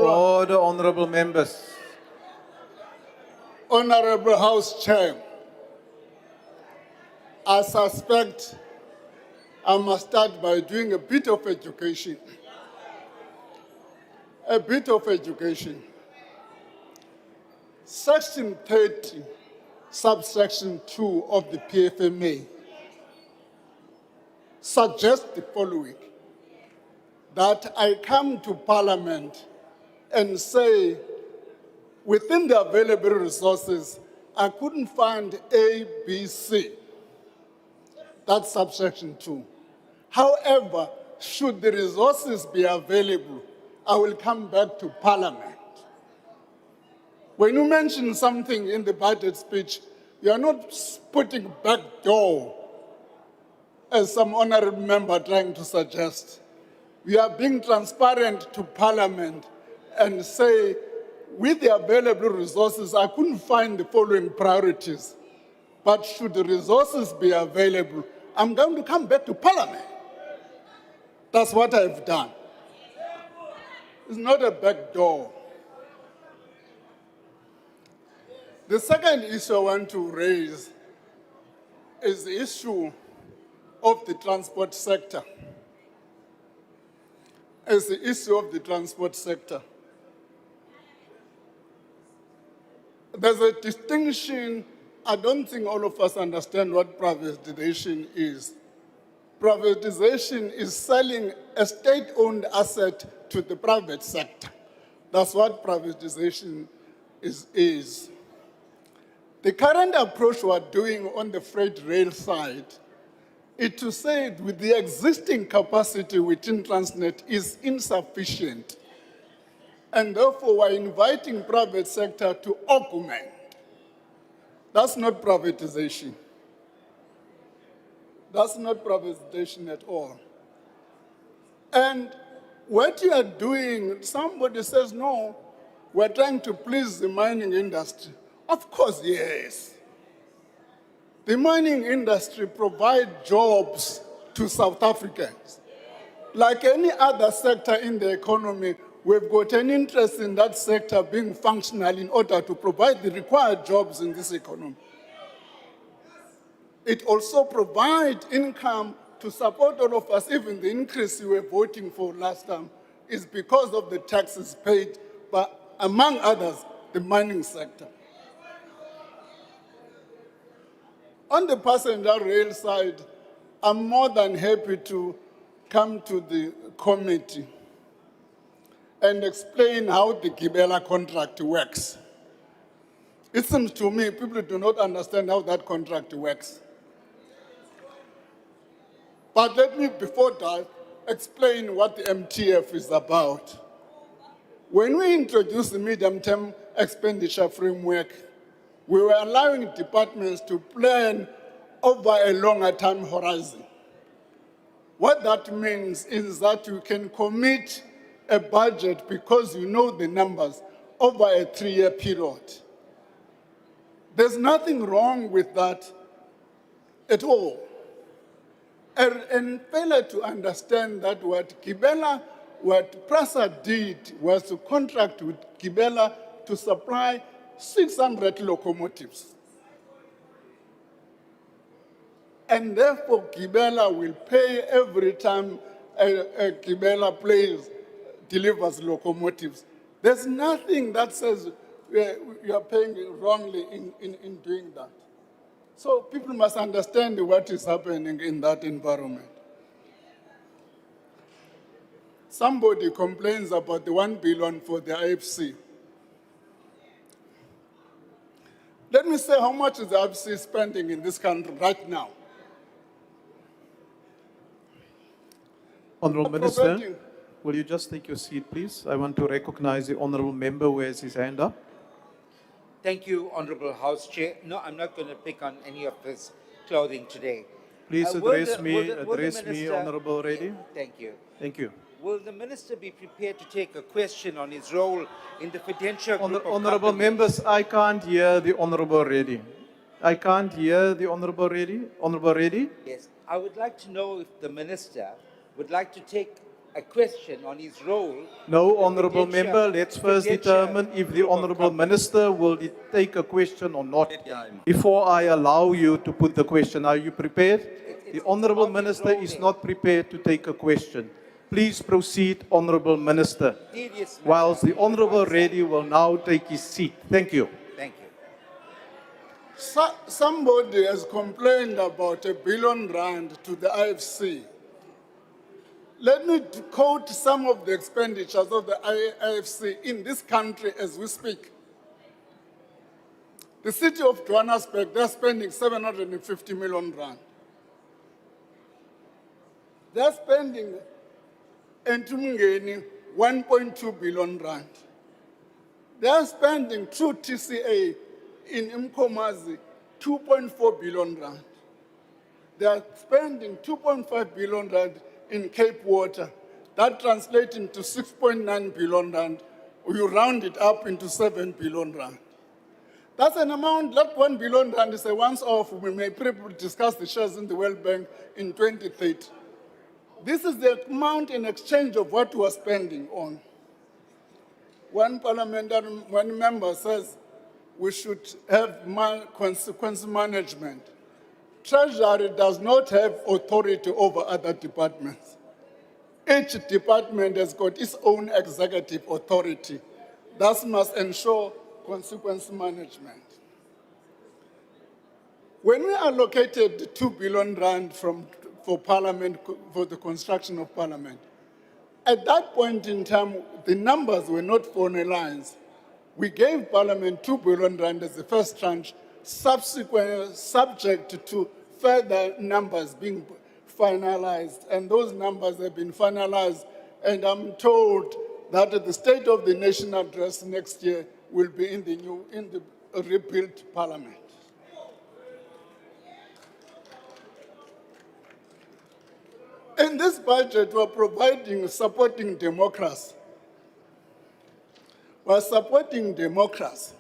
Order, honorable members. Honorable House Chair, I suspect I must start by doing a bit of education. A bit of education. Section 30, subsection 2 of the PFMA suggests the following: that I come to Parliament and say, within the available resources, I couldn't find A, B, C. That's subsection 2. However, should the resources be available, I will come back to Parliament. When you mention something in the budget speech, you are not putting back door, as some honorable member trying to suggest. We are being transparent to Parliament and say, with the available resources, I couldn't find the following priorities. But should the resources be available, I'm going to come back to Parliament. That's what I've done. It's not a back door. The second issue I want to raise is the issue of the transport sector. As the issue of the transport sector. There's a distinction. I don't think all of us understand what privatization is. Privatization is selling a state-owned asset to the private sector. That's what privatization is. The current approach we're doing on the freight rail side is to say with the existing capacity within Transnet is insufficient. And therefore, we're inviting private sector to augment. That's not privatization. That's not privatization at all. And what you are doing, somebody says, no, we're trying to please the mining industry. Of course, yes. The mining industry provides jobs to South Africans. Like any other sector in the economy, we've got an interest in that sector being functional in order to provide the required jobs in this economy. It also provides income to support all of us. Even the increase we were voting for last time is because of the taxes paid by, among others, the mining sector. On the passenger rail side, I'm more than happy to come to the committee and explain how the Gibela contract works. It seems to me people do not understand how that contract works. But let me, before that, explain what the MTF is about. When we introduced the medium-term expenditure framework, we were allowing departments to plan over a longer time horizon. What that means is that you can commit a budget because you know the numbers over a 3-year period. There's nothing wrong with that at all. And failure to understand that what PRASA did was to contract with Gibela to supply 600 locomotives. And therefore, Gibela will pay every time a Gibela delivers locomotives. There's nothing that says you are paying wrongly in doing that. So people must understand what is happening in that environment. Somebody complains about the 1 billion for the IFC. Let me say how much is the IFC spending in this country right now. Honourable Minister, will you just take your seat, please? I want to recognize the honourable member who has his hand up. Thank you, Honourable House Chair. No, I'm not going to pick on any of his clothing today. Please Will address the me, Minister- Honourable Reddy. Thank you. Thank you. Will the Minister be prepared to take a question on his role in the Fidentia Group of Honourable companies? members, I can't hear the Honourable Reddy. I can't hear the Honourable Reddy. Honourable Reddy? Yes. I would like to know if the Minister would like to take a question on his role. No, in Honourable Prudential- Member, let's first Prudential determine if the Group of Honourable Companies. Minister will take a question or not. Before I allow you to put the question, are you prepared? The Honourable about his Minister role is there. not prepared to take a question. Please proceed, Honourable Minister, Serious matter. whilst the You should Honourable answer. Reddy will now take his seat. Thank you. Thank you. Somebody has complained about R1 billion to the IFC. Let me quote some of the expenditures of the IFC in this country as we speak. The city of Johannesburg, they're spending 750 million rand. They're spending Entumungeni 1.2 billion rand. They're spending through TCA in Mkomazi 2.4 billion rand. They're spending 2.5 billion rand in Cape Water. That translates into 6.9 billion rand. You round it up into 7 billion rand. That's an amount, that 1 billion rand is a once-off. We may probably discuss the shares in the World Bank in 2030. This is the amount in exchange of what we are spending on. One member says we should have consequence management. Treasury does not have authority over other departments. Each department has got its own executive authority. Thus must ensure consequence management. When we allocated 2 billion rand for Parliament, for the construction of Parliament, at that point in time, the numbers were not finalized. We gave Parliament 2 billion rand as the first tranche, subject to further numbers being finalized. And those numbers have been finalized, and I'm told that the State of the Nation address next year will be in the rebuilt Parliament. In this budget, we're supporting democracy. We're supporting democracy.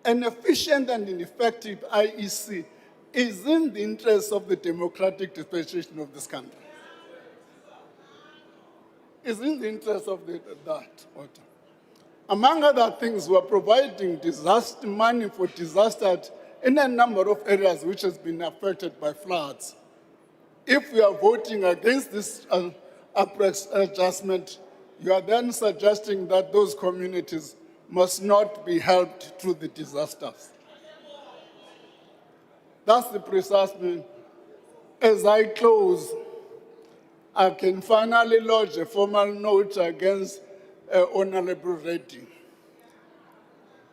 An efficient and an effective IEC is in the interest of the democratic dispensation of this country. Is in the interest of that order. Among other things, we're providing disaster money for disaster in a number of areas which has been affected by floods. If we are voting against this adjustment, you are then suggesting that those communities must not be helped through the disasters. That's the precise meaning. As I close, I can finally lodge a formal note against Honorable Reddy.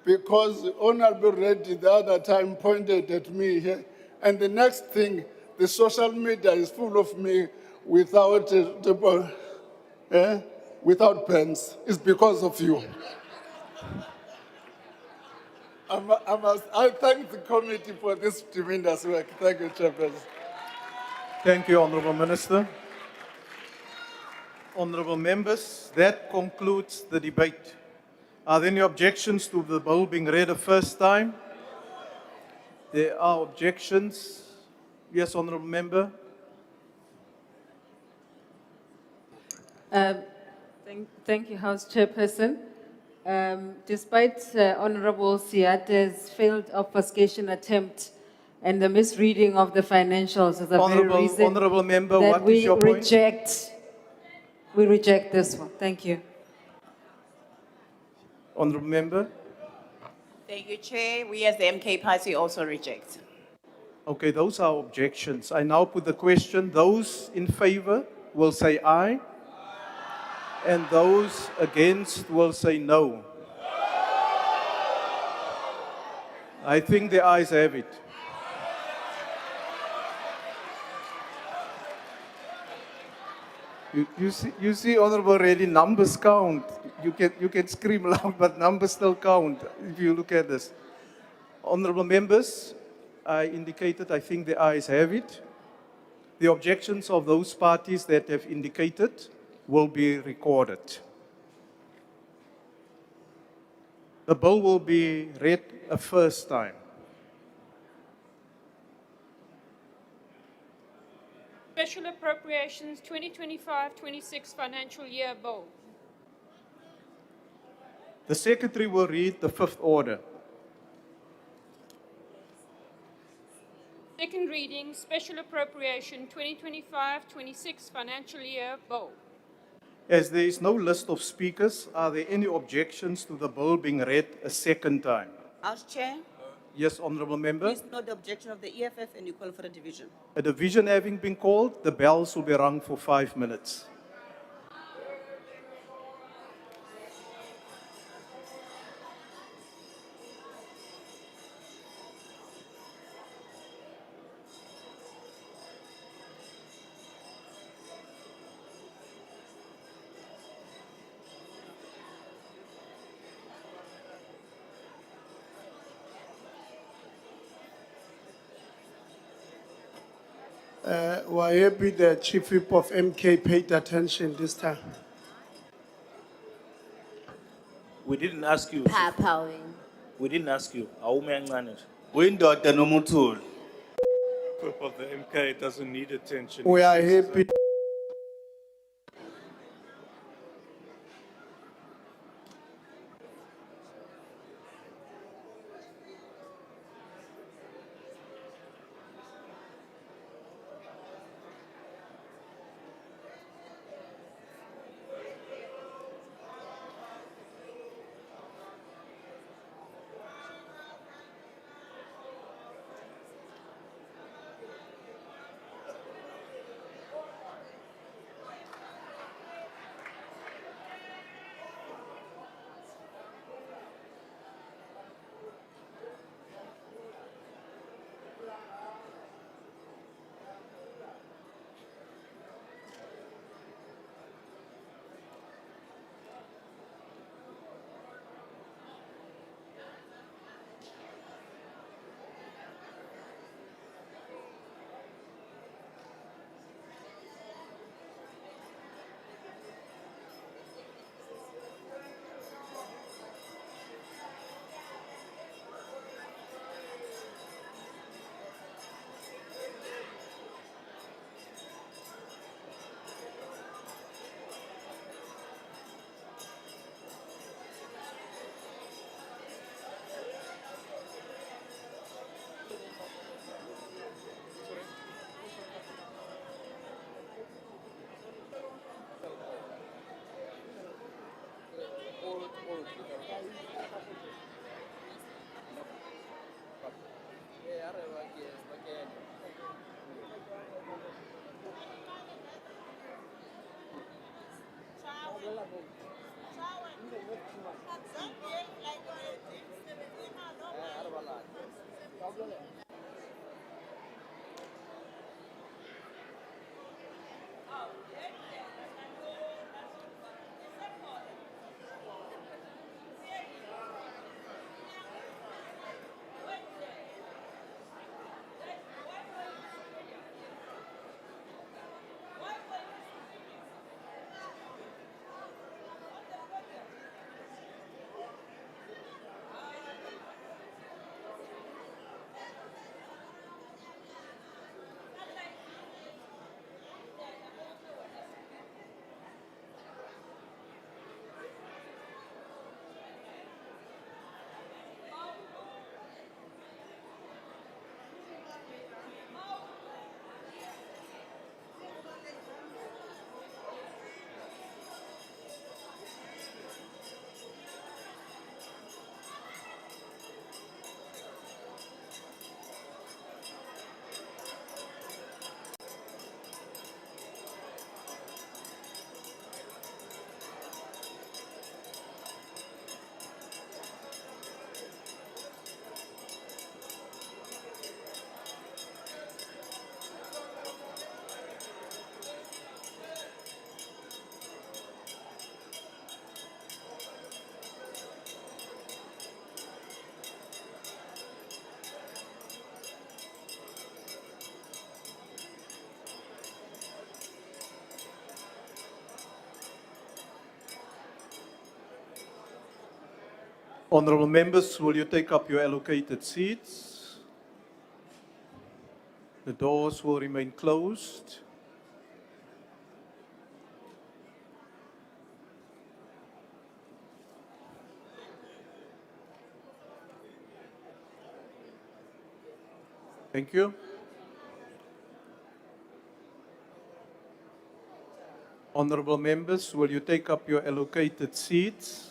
Because Honorable Reddy the other time pointed at me here, and the next thing, the social media is full of me without pens. It's because of you. I thank the committee for this tremendous work. Thank you, Chairperson. Thank you, Honourable Minister. Honourable members, that concludes the debate. Are there any objections to the bill being read a first time? There are objections. Yes, Honourable Member. Thank you, House Chairperson. Despite Honourable Siate's failed obfuscation attempt and the misreading of the financials is the very reason Honourable Member, that what is your point? we reject this one. Thank you. Honourable Member. Thank you, Chair. We as the MK Party also reject. Okay, those are objections. I now put the question. Those in favour will say aye. And those against will say no. I think the ayes have it. You see, Honourable Reddy, numbers count. You can scream loud, but numbers still count if you look at this. Honourable members, I indicated I think the ayes have it. The objections of those parties that have indicated will be recorded. The bill will be read a first time. Special Appropriations 2025-26 Financial Year Bill. The Secretary will read the fifth order. Second reading, Special Appropriation 2025-26 Financial Year Bill. As there is no list of speakers, are there any objections to the bill being read a second time? House Chair, Yes, Honourable Member. please note the objection of the EFF and you call for a division. A division having been called, the bells will be rung for 5 minutes. We're happy the Chief Whip of MK paid attention this time. We didn't ask you. We didn't ask you. Awume kancane nje. Uyindoda noma uthuli. Whip of the MK doesn't need attention. We are happy. Honourable members, will you take up your allocated seats? The doors will remain closed. Thank you. Honorable members, will you take up your allocated seats?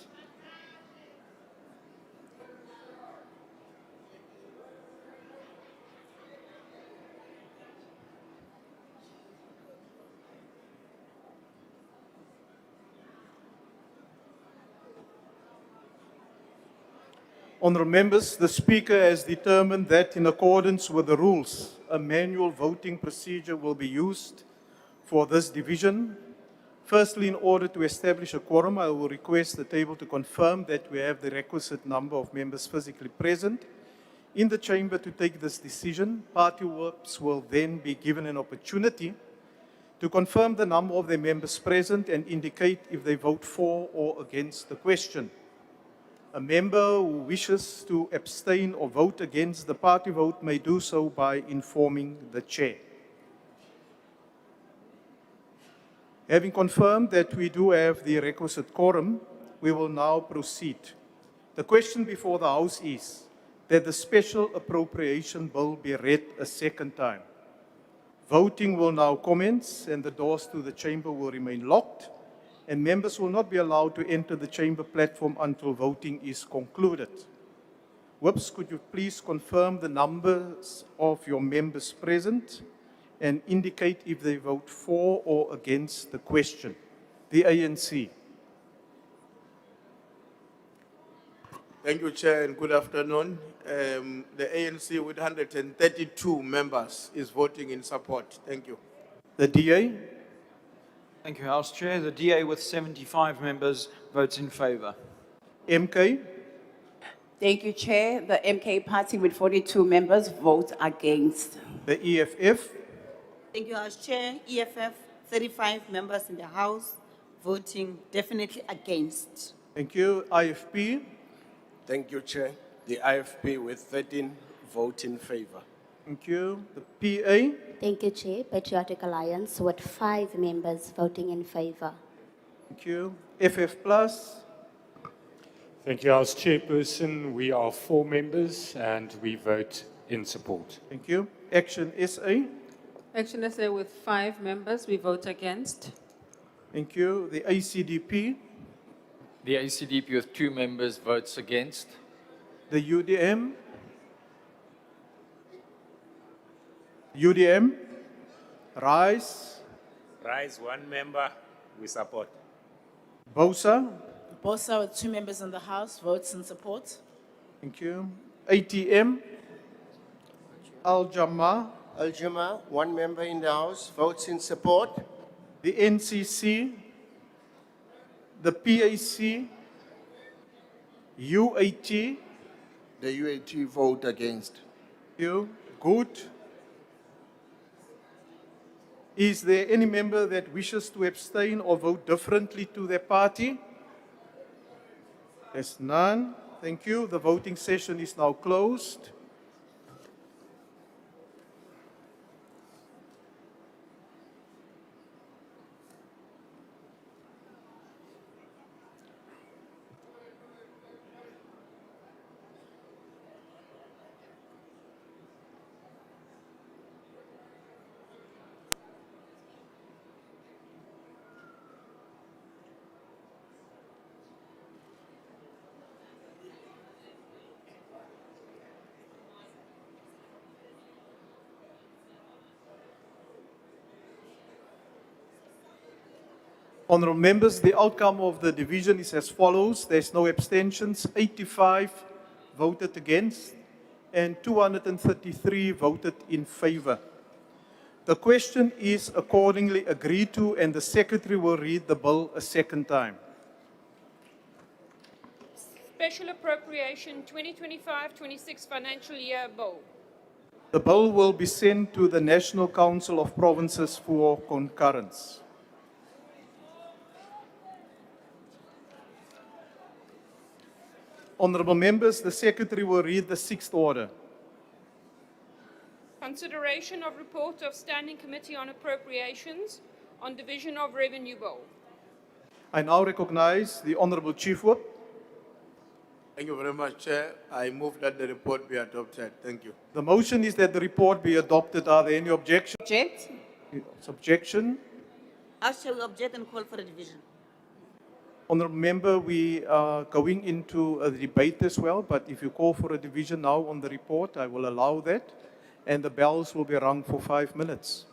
Honourable members, the Speaker has determined that in accordance with the rules, a manual voting procedure will be used for this division. Firstly, in order to establish a quorum, I will request the table to confirm that we have the requisite number of members physically present in the chamber to take this decision. Party whips will then be given an opportunity to confirm the number of their members present and indicate if they vote for or against the question. A member who wishes to abstain or vote against the party vote may do so by informing the chair. Having confirmed that we do have the requisite quorum, we will now proceed. The question before the House is that the special appropriation bill be read a second time. Voting will now commence and the doors to the chamber will remain locked, and members will not be allowed to enter the chamber platform until voting is concluded. Whips, could you please confirm the numbers of your members present and indicate if they vote for or against the question? The ANC. Thank you, Chair, and good afternoon. The ANC with 132 members is voting in support. Thank you. The DA. Thank you, House Chair. The DA with 75 members votes in favour. MK. Thank you, Chair. The MK Party with 42 members vote against. The EFF. Thank you, House Chair. EFF, 35 members in the House, voting definitely against. Thank you. IFP. Thank you, Chair. The IFP with 13 vote in favour. Thank you. The PA. Thank you, Chair. Patriotic Alliance with 5 members voting in favour. Thank you. FF Plus. Thank you, House Chairperson. We are 4 members and we vote in support. Thank you. Action SA. Action SA with 5 members, we vote against. Thank you. The ACDP. The ACDP with 2 members votes against. The UDM. UDM. RISE. Rise 1 member, we support. BOSA. BOSA with 2 members in the House votes in support. Thank you. ATM. Al-Jama. Al-Jama, 1 member in the House, votes in support. The NCC. The PAC. UAT. The UAT vote against. Thank you. Good. Is there any member that wishes to abstain or vote differently to their party? There's none. Thank you. The voting session is now closed. Honourable members, the outcome of the division is as follows. There's no abstentions. 85 voted against and 233 voted in favour. The question is accordingly agreed to and the Secretary will read the bill a second time. Special Appropriation 2025-26 Financial Year Bill. The bill will be sent to the National Council of Provinces for concurrence. Honourable members, the Secretary will read the 6th order. Consideration of report of Standing Committee on Appropriations on Division of Revenue Bill. I now recognise the Honourable Chief Whip. Thank you very much, Chair. I move that the report be adopted. Thank you. The motion is that the report be adopted. Are there any objections? Object? Objection? House Chair, we object and call for a division. Honourable Member, we are going into a debate as well, but if you call for a division now on the report, I will allow that, and the bells will be rung for 5 minutes.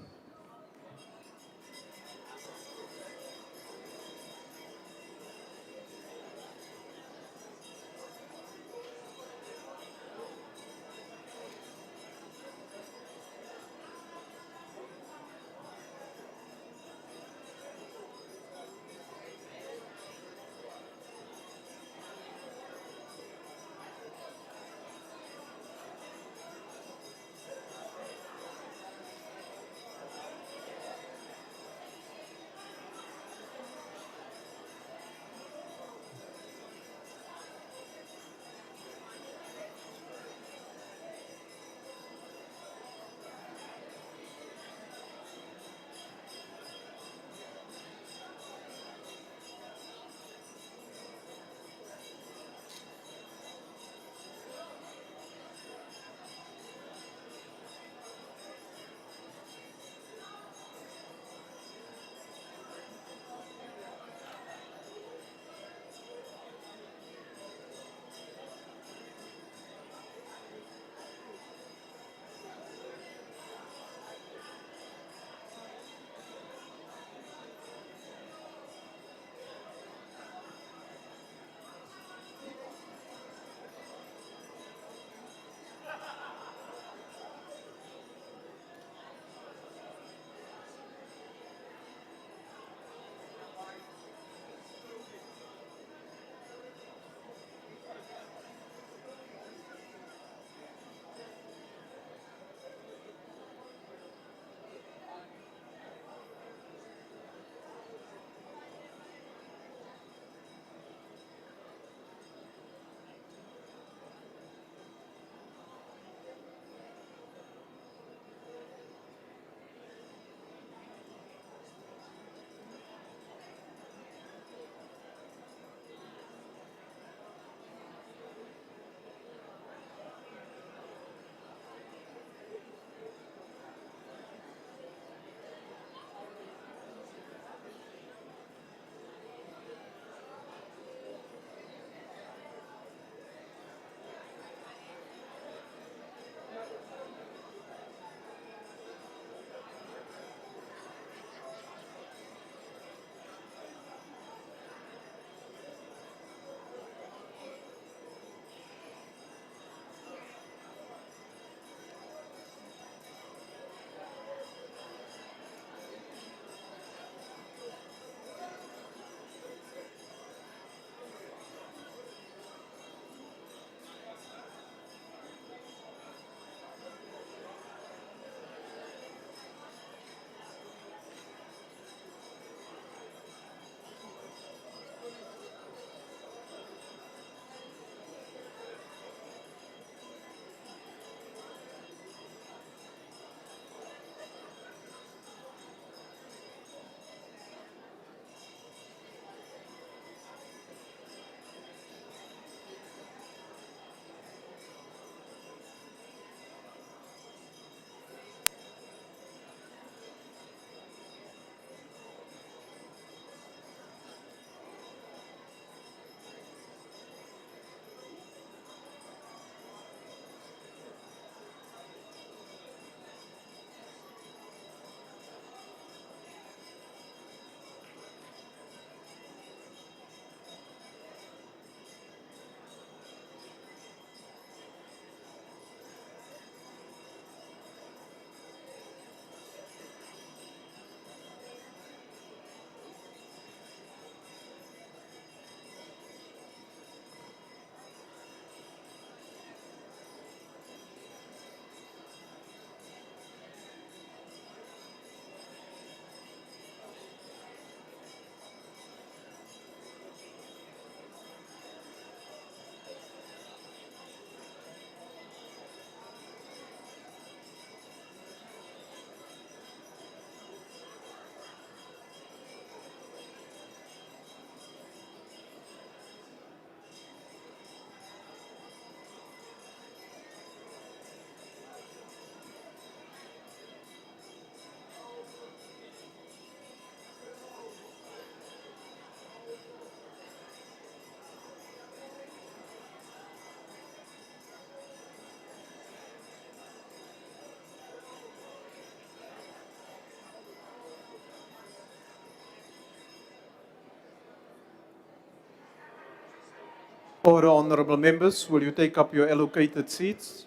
Order, honorable members, will you take up your allocated seats?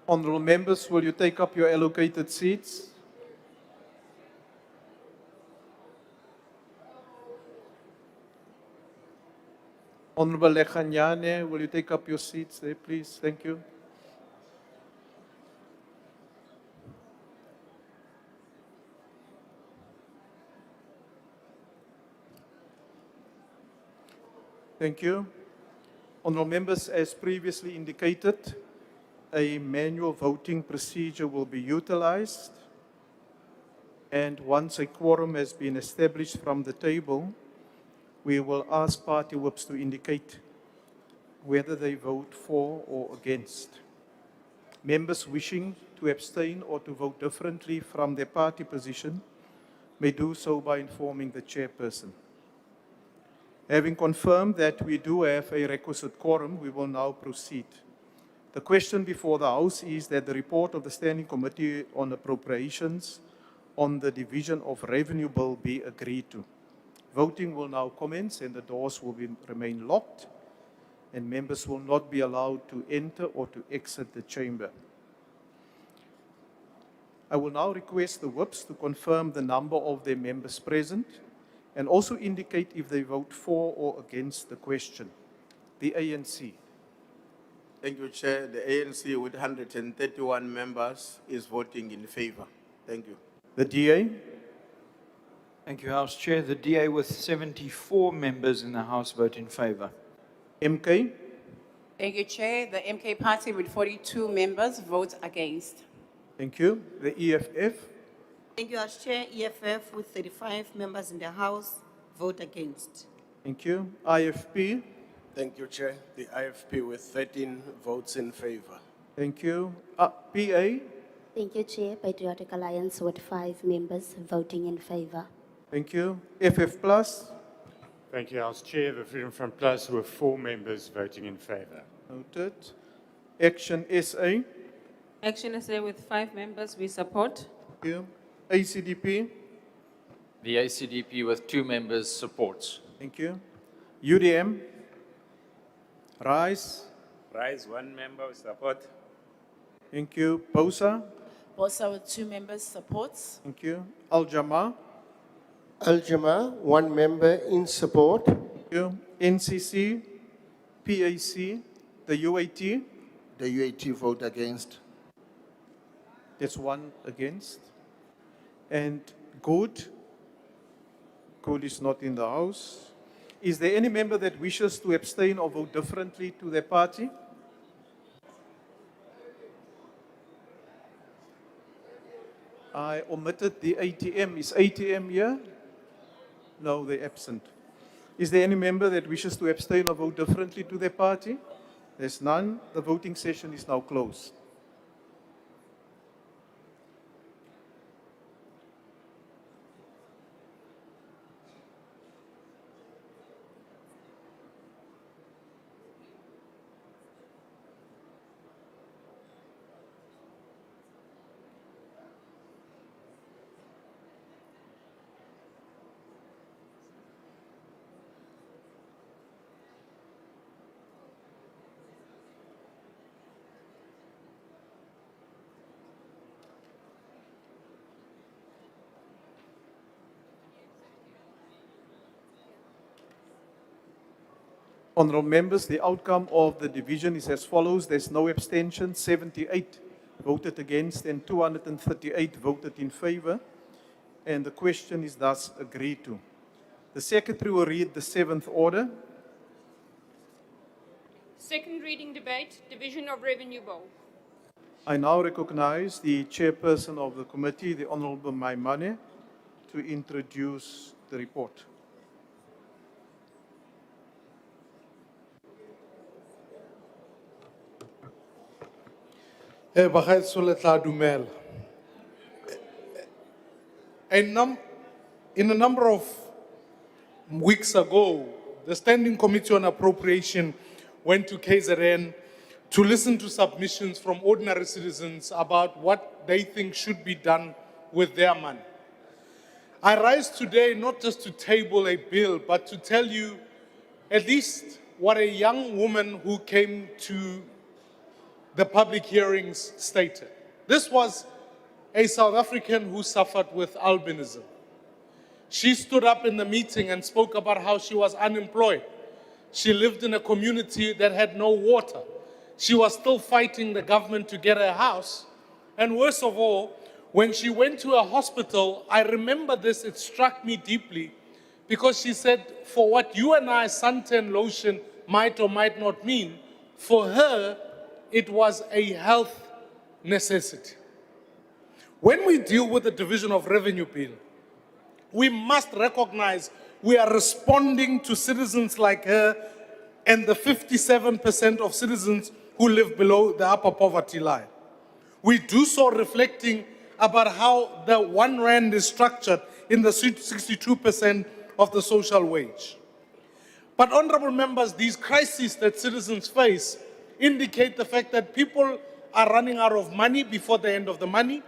Honorable members, will you take up your allocated seats? Honorable Lechanyane, will you take up your seats there, please? Thank you. Thank you. Honorable members, as previously indicated, a manual voting procedure will be utilized. And once a quorum has been established from the table, we will ask party whips to indicate whether they vote for or against. Members wishing to abstain or to vote differently from their party position may do so by informing the chairperson. Having confirmed that we do have a requisite quorum, we will now proceed. The question before the House is that the report of the Standing Committee on Appropriations on the division of revenue bill be agreed to. Voting will now commence and the doors will remain locked, and members will not be allowed to enter or to exit the chamber. I will now request the whips to confirm the number of their members present and also indicate if they vote for or against the question. The ANC. Thank you, Chair. The ANC with 131 members is voting in favor. Thank you. The DA. Thank you, House Chair. The DA with 74 members in the House vote in favor. MK. Thank you, Chair. The MK Party with 42 members votes against. Thank you. The EFF. Thank you, House Chair. EFF with 35 members in the House vote against. Thank you. IFP. Thank you, Chair. The IFP with 13 votes in favor. Thank you. PA. Thank you, Chair. Patriotic Alliance with 5 members voting in favor. Thank you. FF Plus. Thank you, House Chair. The Freedom Front Plus with 4 members voting in favor. Noted. Action SA. Action SA with 5 members, we support. Thank you. ACDP. The ACDP with 2 members supports. Thank you. UDM. RISE. Rise, 1 member with support. Thank you. POSA. BOSA with 2 members supports. Thank you. Al Jama. Al-Jama, 1 member in support. Thank you. NCC. PAC. The UAT. The UAT vote against. That's 1 against. And Good. Good is not in the House. Is there any member that wishes to abstain or vote differently to their party? I omitted the ATM. Is ATM here? No, they're absent. Is there any member that wishes to abstain or vote differently to their party? There's none. The voting session is now closed. Honorable members, the outcome of the division is as follows. There's no abstention, 78 voted against and 238 voted in favor. And the question is thus agreed to. The Secretary will read the 7th order. Second reading debate, Division of Revenue Bill. I now recognize the chairperson of the committee, the Honorable Maimane, to introduce the report. In a number of weeks ago, the Standing Committee on Appropriation went to KZN to listen to submissions from ordinary citizens about what they think should be done with their money. I rise today not just to table a bill, but to tell you at least what a young woman who came to the public hearings stated. This was a South African who suffered with albinism. She stood up in the meeting and spoke about how she was unemployed. She lived in a community that had no water. She was still fighting the government to get her house. And worst of all, when she went to a hospital, I remember this, it struck me deeply, because she said, for what you and I, suntan lotion, might or might not mean, for her, it was a health necessity. When we deal with the division of revenue bill, we must recognize we are responding to citizens like her and the 57% of citizens who live below the upper poverty line. We do so reflecting about how the 1 rand is structured in the 62% of the social wage. But honorable members, these crises that citizens face indicate the fact that people are running out of money before the end of the month.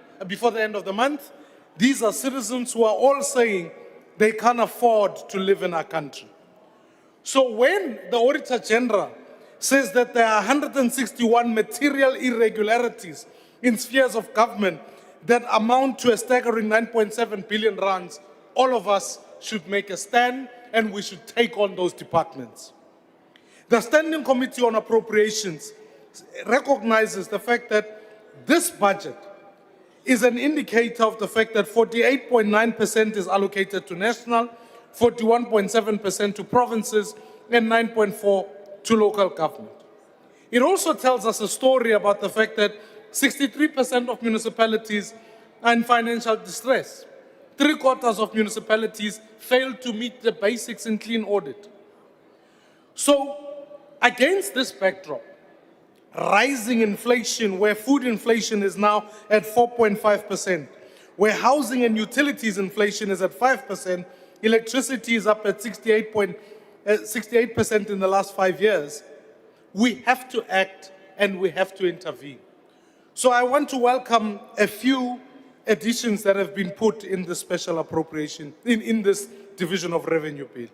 These are citizens who are all saying they can't afford to live in our country. So when the Auditor General says that there are 161 material irregularities in spheres of government that amount to a staggering 9.7 billion rands, all of us should make a stand and we should take on those departments. The Standing Committee on Appropriations recognizes the fact that this budget is an indicator of the fact that 48.9% is allocated to national, 41.7% to provinces, and 9.4% to local government. It also tells us a story about the fact that 63% of municipalities are in financial distress. 3/4 of municipalities fail to meet the basics in clean audit. So, against this backdrop, rising inflation, where food inflation is now at 4.5%, where housing and utilities inflation is at 5%, electricity is up at 68% in the last 5 years, we have to act and we have to intervene. So I want to welcome a few additions that have been put in the special appropriation, in this division of revenue bill.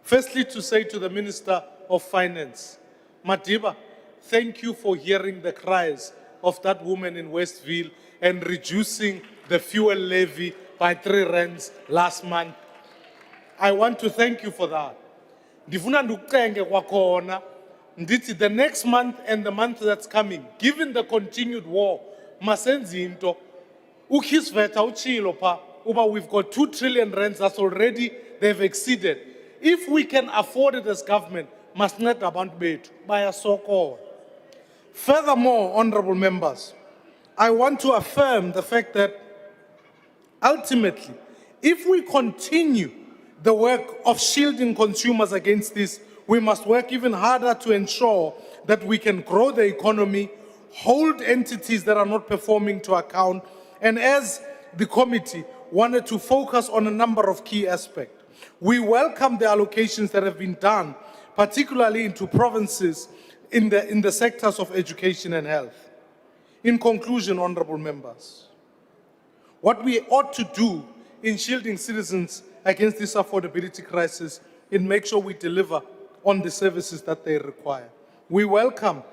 Firstly, to say to the Minister of Finance, Madiba, thank you for hearing the cries of that woman in Westville and reducing the fuel levy by 3 rands last month. I want to thank you for that. Ndifuna ndikucenge kwakhona, ndithi the next month and the month that's coming, given the continued war, masenzi into, ukhisveta uchilo pa, uba we've got 2 trillion rands that's already, they've exceeded. If we can afford it as government, masincede abantu bethu, bayasokola. Furthermore, honorable members, I want to affirm the fact that ultimately, if we continue the work of shielding consumers against this, we must work even harder to ensure that we can grow the economy, hold entities that are not performing to account, and as the committee wanted to focus on a number of key aspects. We welcome the allocations that have been done, particularly into provinces in the sectors of education and health. In conclusion, honorable members, what we ought to do in shielding citizens against this affordability crisis is make sure we deliver on the services that they require. We welcome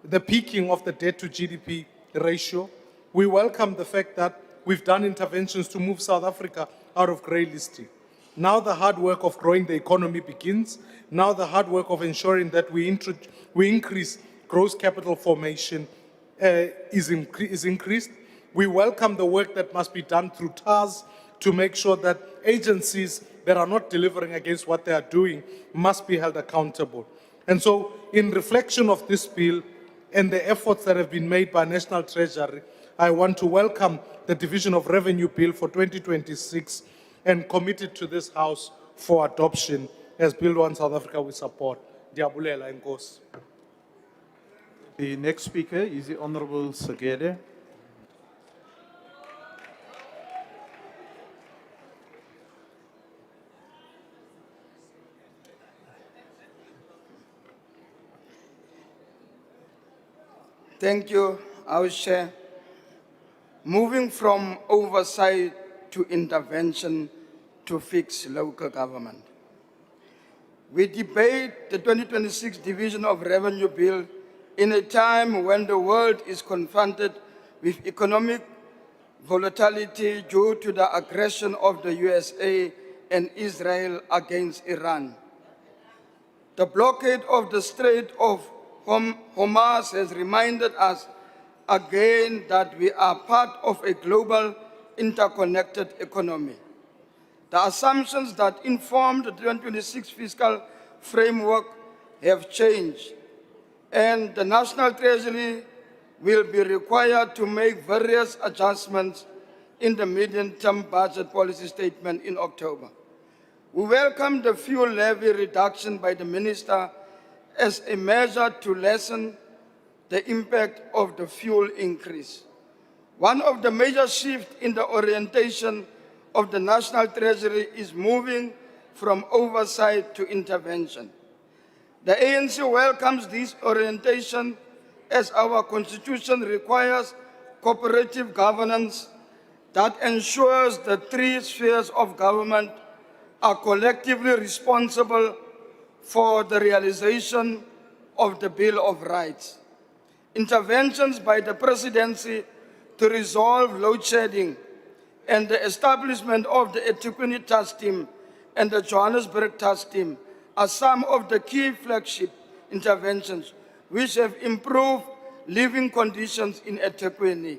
the peaking of the debt to GDP ratio. We welcome the fact that we've done interventions to move South Africa out of grey listing. Now the hard work of growing the economy begins. Now the hard work of ensuring that we increase gross capital formation is increased. We welcome the work that must be done through TARS to make sure that agencies that are not delivering against what they are doing must be held accountable. And so, in reflection of this bill and the efforts that have been made by National Treasury, I want to welcome the Division of Revenue Bill for 2026 and commit it to this House for adoption as Bill 1 South Africa we support. Diabulela enkosi. The next speaker is the Honorable Segede. Thank you, House Chair. Moving from oversight to intervention to fix local government. We debate the 2026 Division of Revenue Bill in a time when the world is confronted with economic volatility due to the aggression of the USA and Israel against Iran. The blockade of the Strait of Hormuz has reminded us again that we are part of a global interconnected economy. The assumptions that informed the 2026 fiscal framework have changed, and the National Treasury will be required to make various adjustments in the medium-term budget policy statement in October. We welcome the fuel levy reduction by the Minister as a measure to lessen the impact of the fuel increase. One of the major shifts in the orientation of the National Treasury is moving from oversight to intervention. The ANC welcomes this orientation as our Constitution requires cooperative governance that ensures the three spheres of government are collectively responsible for the realization of the Bill of Rights. Interventions by the Presidency to resolve load shedding and the establishment of the eThekwini Task Team and the Johannesburg Task Team are some of the key flagship interventions which have improved living conditions in eThekwini,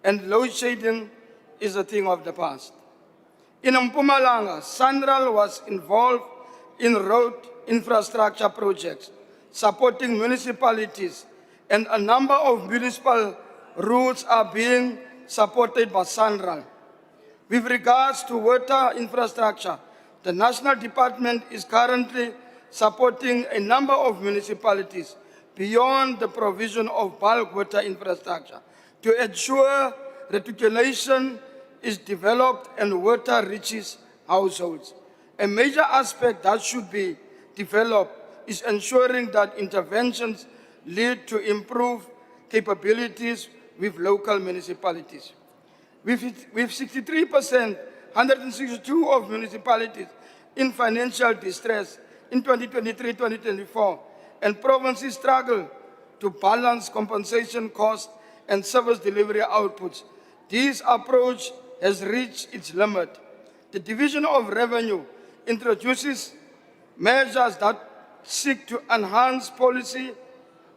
and load shedding is a thing of the past. In Mpumalanga, SANRAL was involved in road infrastructure projects, supporting municipalities, and a number of municipal routes are being supported by SANRAL. With regards to water infrastructure, the National Department is currently supporting a number of municipalities beyond the provision of bulk water infrastructure to ensure reticulation is developed and water reaches households. A major aspect that should be developed is ensuring that interventions lead to improved capabilities with local municipalities. With 63%, 162 of municipalities in financial distress in 2023-2024, and provinces struggle to balance compensation costs and service delivery outputs. This approach has reached its limit. The Division of Revenue introduces measures that seek to enhance policy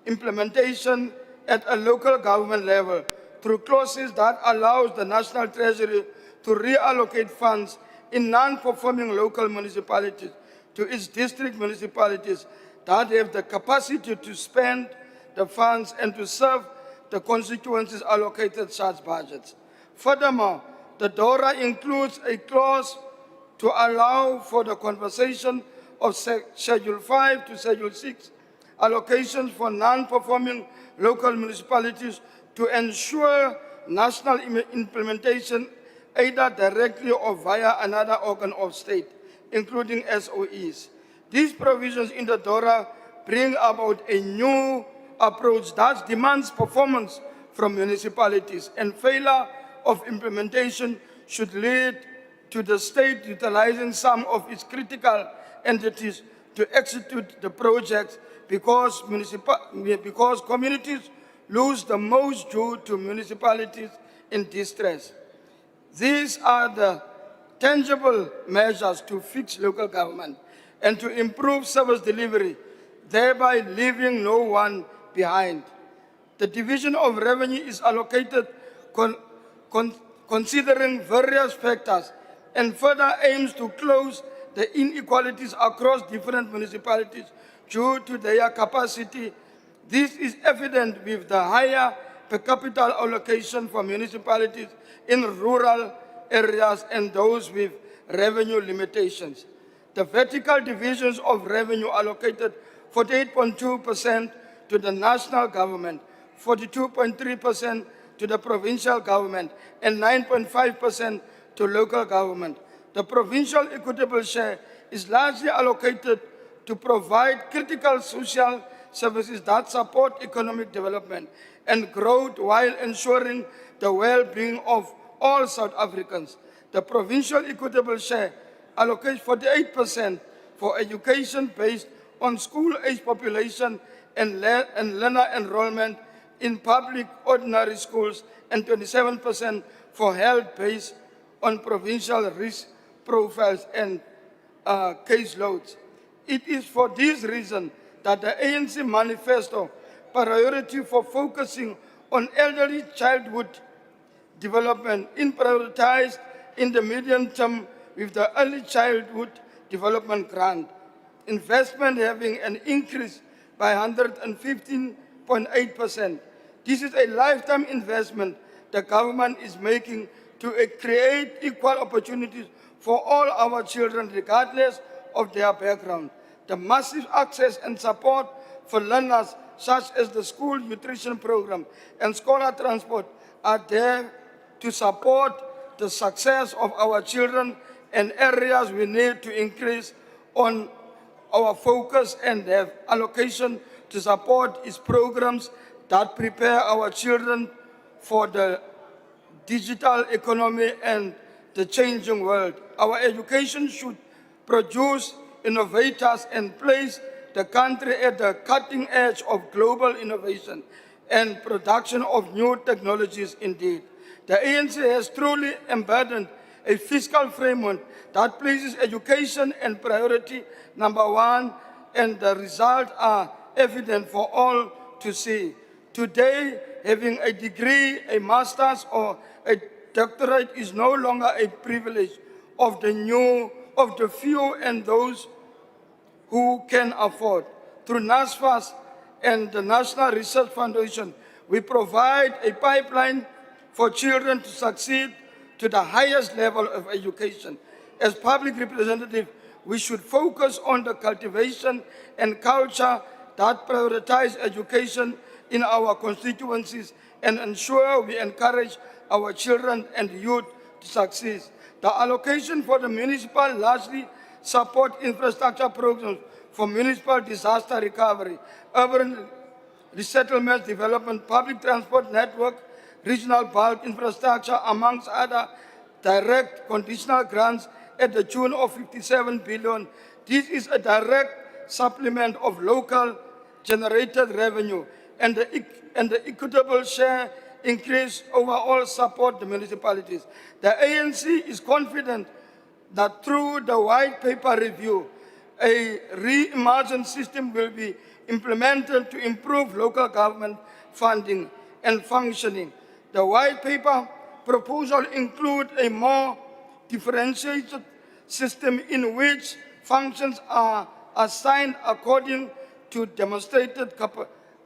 implementation at a local government level through clauses that allows the National Treasury to reallocate funds in non-performing local municipalities to its district municipalities that have the capacity to spend the funds and to serve the constituencies allocated such budgets. Furthermore, the DORA includes a clause to allow for the conversion of Schedule 5 to Schedule 6 allocations for non-performing local municipalities to ensure national implementation either directly or via another organ of state, including SOEs. These provisions in the DORA bring about a new approach that demands performance from municipalities, and failure of implementation should lead to the state utilizing some of its critical entities to execute the projects because communities lose the most due to municipalities in distress. These are the tangible measures to fix local government and to improve service delivery, thereby leaving no one behind. The Division of Revenue is allocated considering various factors and further aims to close the inequalities across different municipalities due to their capacity. This is evident with the higher per capita allocation for municipalities in rural areas and those with revenue limitations. The vertical divisions of revenue allocated 48.2% to the national government, 42.3% to the provincial government, and 9.5% to local government. The provincial equitable share is largely allocated to provide critical social services that support economic development and growth while ensuring the well-being of all South Africans. The provincial equitable share allocates 48% for education based on school-age population and learner enrollment in public ordinary schools, and 27% for health based on provincial risk profiles and caseloads. It is for this reason that the ANC manifesto priority for focusing on elderly childhood development is prioritized in the medium term with the early childhood development grant investment having an increase by 115.8%. This is a lifetime investment the government is making to create equal opportunities for all our children regardless of their background. The massive access and support for learners such as the school nutrition program and scholar transport are there to support the success of our children, and areas we need to increase on our focus and have allocation to support its programs that prepare our children for the digital economy and the changing world. Our education should produce innovators and place the country at the cutting edge of global innovation and production of new technologies indeed. The ANC has truly embedded a fiscal framework that places education and priority number one, and the results are evident for all to see. Today, having a degree, a master's, or a doctorate is no longer a privilege of the few and those who can afford. Through NASFAS and the National Research Foundation, we provide a pipeline for children to succeed to the highest level of education. As public representatives, we should focus on the cultivation and culture that prioritize education in our constituencies and ensure we encourage our children and youth to succeed. The allocation for the municipal largely support infrastructure programs for municipal disaster recovery, urban resettlement development, public transport network, regional bulk infrastructure, amongst other direct conditional grants at the tune of 57 billion. This is a direct supplement of local generated revenue, and the equitable share increase overall support the municipalities. The ANC is confident that through the white paper review, a reimagined system will be implemented to improve local government funding and functioning. The white paper proposal includes a more differentiated system in which functions are assigned according to demonstrated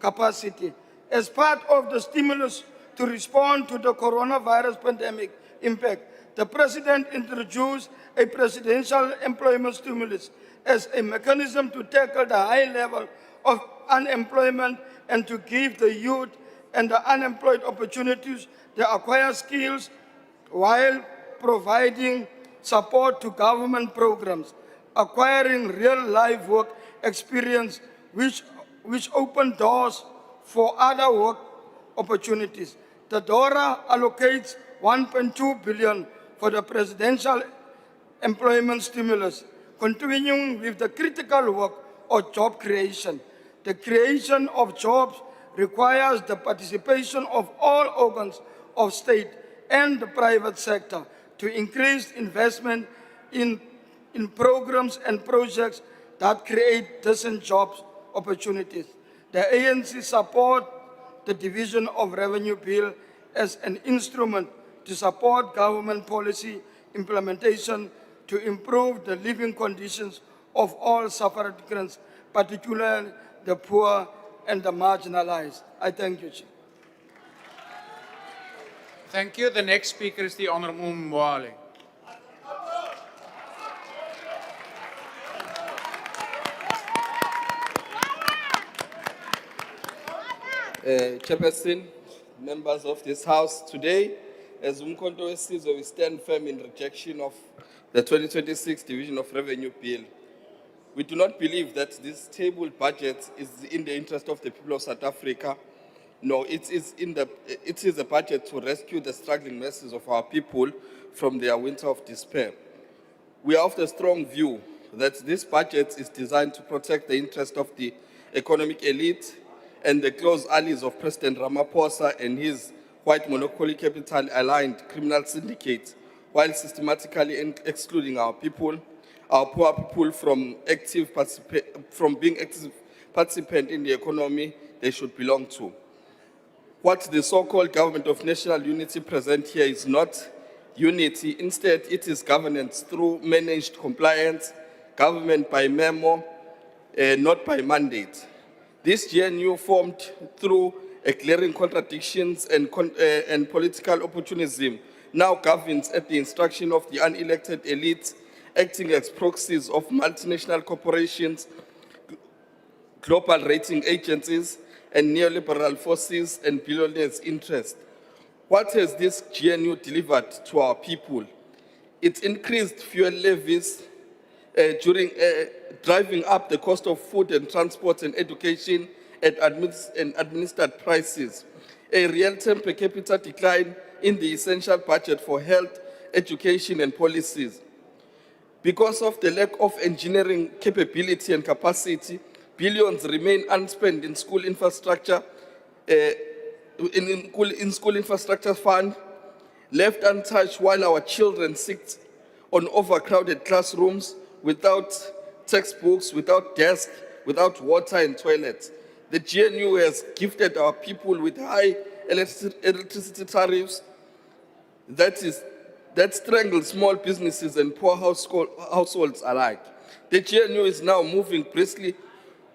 capacity. As part of the stimulus to respond to the coronavirus pandemic impact, the President introduced a presidential employment stimulus as a mechanism to tackle the high level of unemployment and to give the youth and the unemployed opportunities to acquire skills while providing support to government programs, acquiring real-life work experience which open doors for other work opportunities. The DORA allocates 1.2 billion for the presidential employment stimulus, continuing with the critical work of job creation. The creation of jobs requires the participation of all organs of state and the private sector to increase investment in programs and projects that create decent jobs opportunities. The ANC support the division of revenue bill as an instrument to support government policy implementation to improve the living conditions of all suffragans, particularly the poor and the marginalized. I thank you, Chief. Thank you. The next speaker is the Honourable Mwale. Chairperson, members of this House, today, as Umkhonto weSizwe, we stand firm in rejection of the 2026 Division of Revenue Bill. We do not believe that this tabled budget is in the interest of the people of South Africa, No, it is a budget to rescue the struggling masses of our people from their winter of despair. We are of the strong view that this budget is designed to protect the interest of the economic elite and the close allies of President Ramaphosa and his white monopoly capital aligned criminal syndicates, while systematically excluding our people, our poor people, from being active participant in the economy they should belong to. What the so-called government of national unity present here is not unity. Instead, it is governance through managed compliance, government by memo, not by mandate. This GNU formed through a glaring contradictions and political opportunism now governs at the instruction of the unelected elites acting as proxies of multinational corporations, global rating agencies, and neoliberal forces and billionaires' interests. What has this GNU delivered to our people? It increased fuel levies driving up the cost of food and transport and education at administered prices, a real-term per capita decline in the essential budget for health, education, and policies. Because of the lack of engineering capability and capacity, billions remain unspent in school infrastructure, in school infrastructure fund, left untouched while our children sit on overcrowded classrooms without textbooks, without desks, without water and toilets. The GNU has gifted our people with high electricity tariffs that strangle small businesses and poor households alike. The GNU is now moving briskly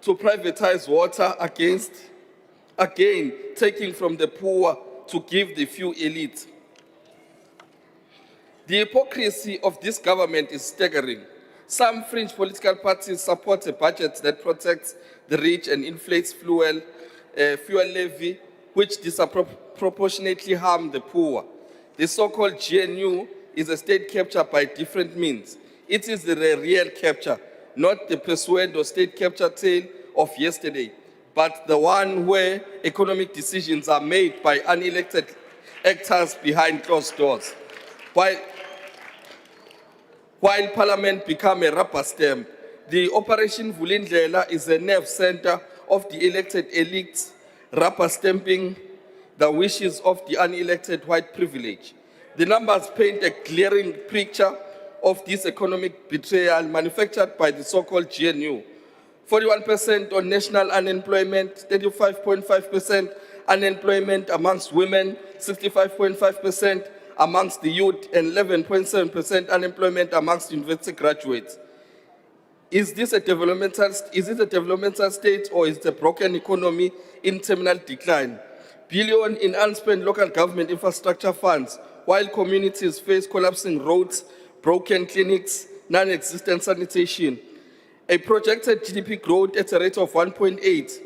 to privatize water again taking from the poor to give the few elite. The hypocrisy of this government is staggering. Some fringe political parties support a budget that protects the rich and inflates fuel levy, which disproportionately harm the poor. The so-called GNU is a state capture by different means. It is the real capture, not the persuade or state capture tale of yesterday, but the one where economic decisions are made by unelected actors behind closed doors. While Parliament became a rubber stamp, the Operation Vulindlela is a nerve center of the elected elites, rubber stamping the wishes of the unelected white privilege. The numbers paint a glaring picture of this economic betrayal manufactured by the so-called GNU. 41% on national unemployment, 35.5% unemployment amongst women, 65.5% amongst the youth, and 11.7% unemployment amongst university graduates. Is it a developmental state or is it a broken economy in terminal decline? Billion in unspent local government infrastructure funds, while communities face collapsing roads, broken clinics, non-existent sanitation. A projected GDP growth at a rate of 1.8,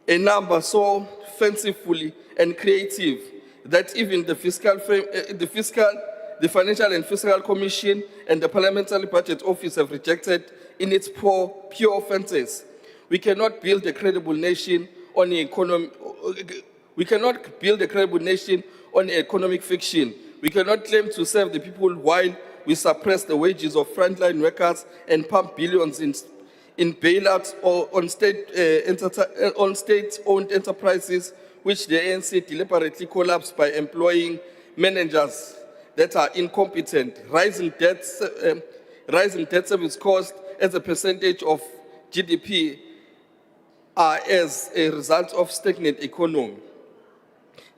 a number so fancifully and creative that even the Financial and Fiscal Commission and the Parliamentary Budget Office have rejected in its pure offenses. We cannot build a credible nation on the economy. We cannot build a credible nation on economic fiction. We cannot claim to serve the people while we suppress the wages of frontline workers and pump billions in bailouts or on state-owned enterprises, which the ANC deliberately collapsed by employing managers that are incompetent. Rising debt service costs as a percentage of GDP are as a result of stagnant economy.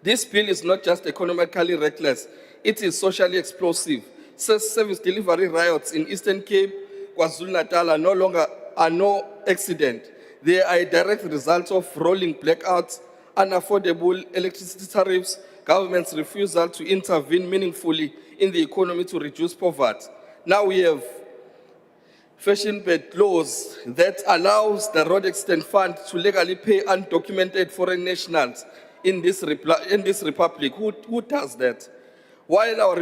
This bill is not just economically reckless, it is socially explosive. Service delivery riots in Eastern Cape, KwaZulu-Natal are no accident. They are a direct result of rolling blackouts, unaffordable electricity tariffs, government's refusal to intervene meaningfully in the economy to reduce poverty. Now we have fashion-bed laws that allows the Road Extent Fund to legally pay undocumented foreign nationals in this republic. Who does that? While our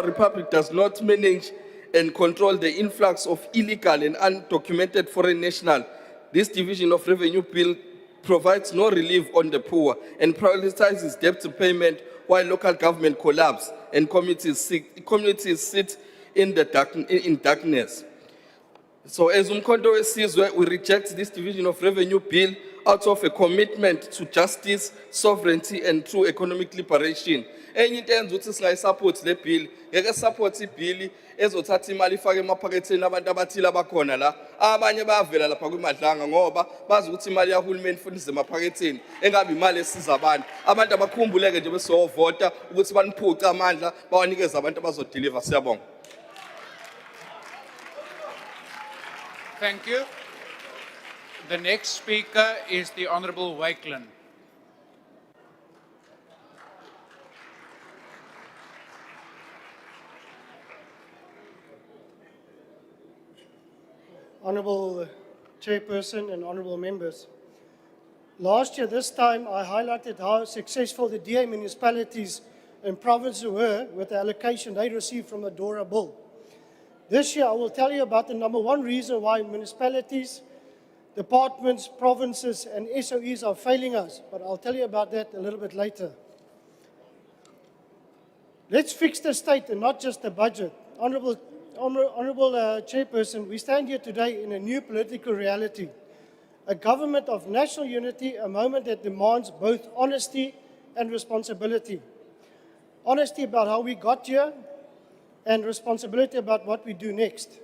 republic does not manage and control the influx of illegal and undocumented foreign nationals, this division of revenue bill provides no relief on the poor, and prioritizes debt payment while local government collapse and communities sit in darkness. So as Umkhonto weSizwe, we reject this division of revenue bill out of a commitment to justice, sovereignty, and true economic liberation. Enye into enza ukuthi singayisupport le bill, ngeke support ibill ezothatha imali ifake emaphaketheni abantu abathile abakhona la. Abanye bayavela lapha kwimadlanga ngoba bazi ukuthi imali yahulumeni futhi emaphaketheni engabe imali esiza abantu. Abantu abakhumbuleke nje besovota ukuthi baniphuce amandla bawanikeze abantu abazodeliver. Siyabonga. Thank you. The next speaker is the Honourable Wakeland. Honourable Chairperson and honourable members, last year this time I highlighted how successful the DA municipalities and provinces were with the allocation they received from the DORA bill. This year I will tell you about the number one reason why municipalities, departments, provinces and SOEs are failing us, but I'll tell you about that a little bit later. Let's fix the state and not just the budget. Honourable Chairperson, we stand here today in a new political reality. A government of national unity, a moment that demands both honesty and responsibility. Honesty about how we got here and responsibility about what we do next.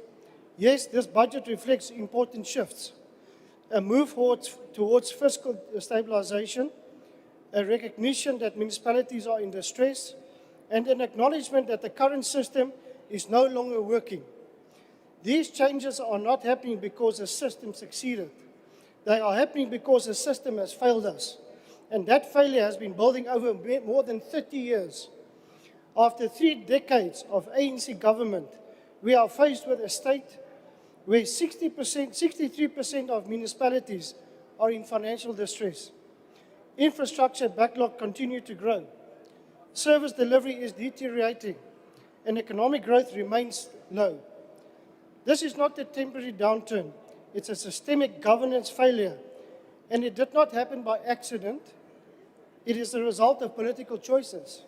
Yes, this budget reflects important shifts. A move towards fiscal stabilization, a recognition that municipalities are in distress, and an acknowledgement that the current system is no longer working. These changes are not happening because the system succeeded. They are happening because the system has failed us. And that failure has been building over more than 30 years. After 3 decades of ANC government, we are faced with a state where 63% of municipalities are in financial distress. Infrastructure backlog continue to grow. Service delivery is deteriorating, and economic growth remains low. This is not a temporary downturn. It's a systemic governance failure, and it did not happen by accident. It is the result of political choices.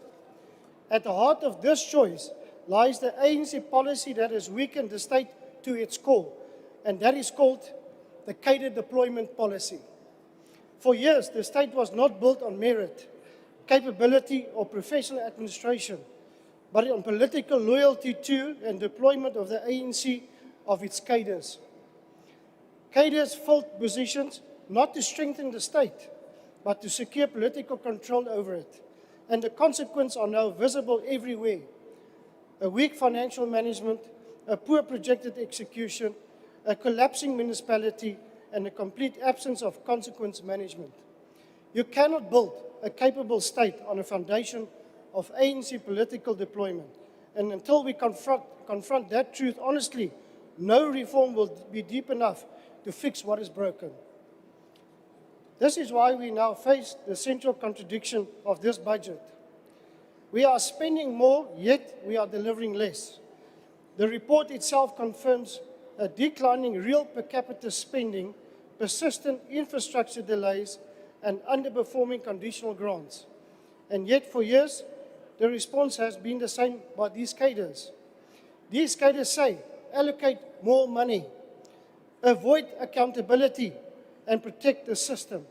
At the heart of this choice lies the ANC policy that has weakened the state to its core, and that is called the cadre deployment policy. For years, the state was not built on merit, capability, or professional administration, but on political loyalty to and deployment of the ANC of its cadres. Cadres filled positions not to strengthen the state, but to secure political control over it. And the consequences are now visible everywhere. A weak financial management, a poor projected execution, a collapsing municipality, and a complete absence of consequence management. You cannot build a capable state on a foundation of ANC political deployment. And until we confront that truth honestly, no reform will be deep enough to fix what is broken. This is why we now face the central contradiction of this budget. We are spending more, yet we are delivering less. The report itself confirms a declining real per capita spending, persistent infrastructure delays, and underperforming conditional grants. And yet for years, the response has been the same by these cadres. These cadres say, allocate more money, avoid accountability, and protect the system.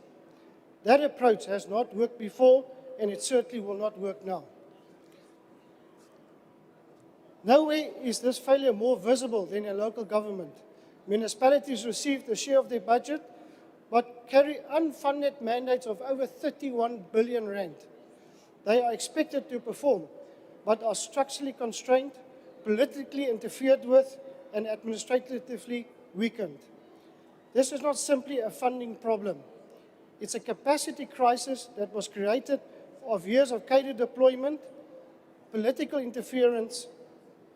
That approach has not worked before, and it certainly will not work now. Nowhere is this failure more visible than in local government. Municipalities receive a share of their budget, but carry unfunded mandates of over 31 billion rand. They are expected to perform, but are structurally constrained, politically interfered with, and administratively weakened. This is not simply a funding problem. It's a capacity crisis that was created of years of cadre deployment, political interference,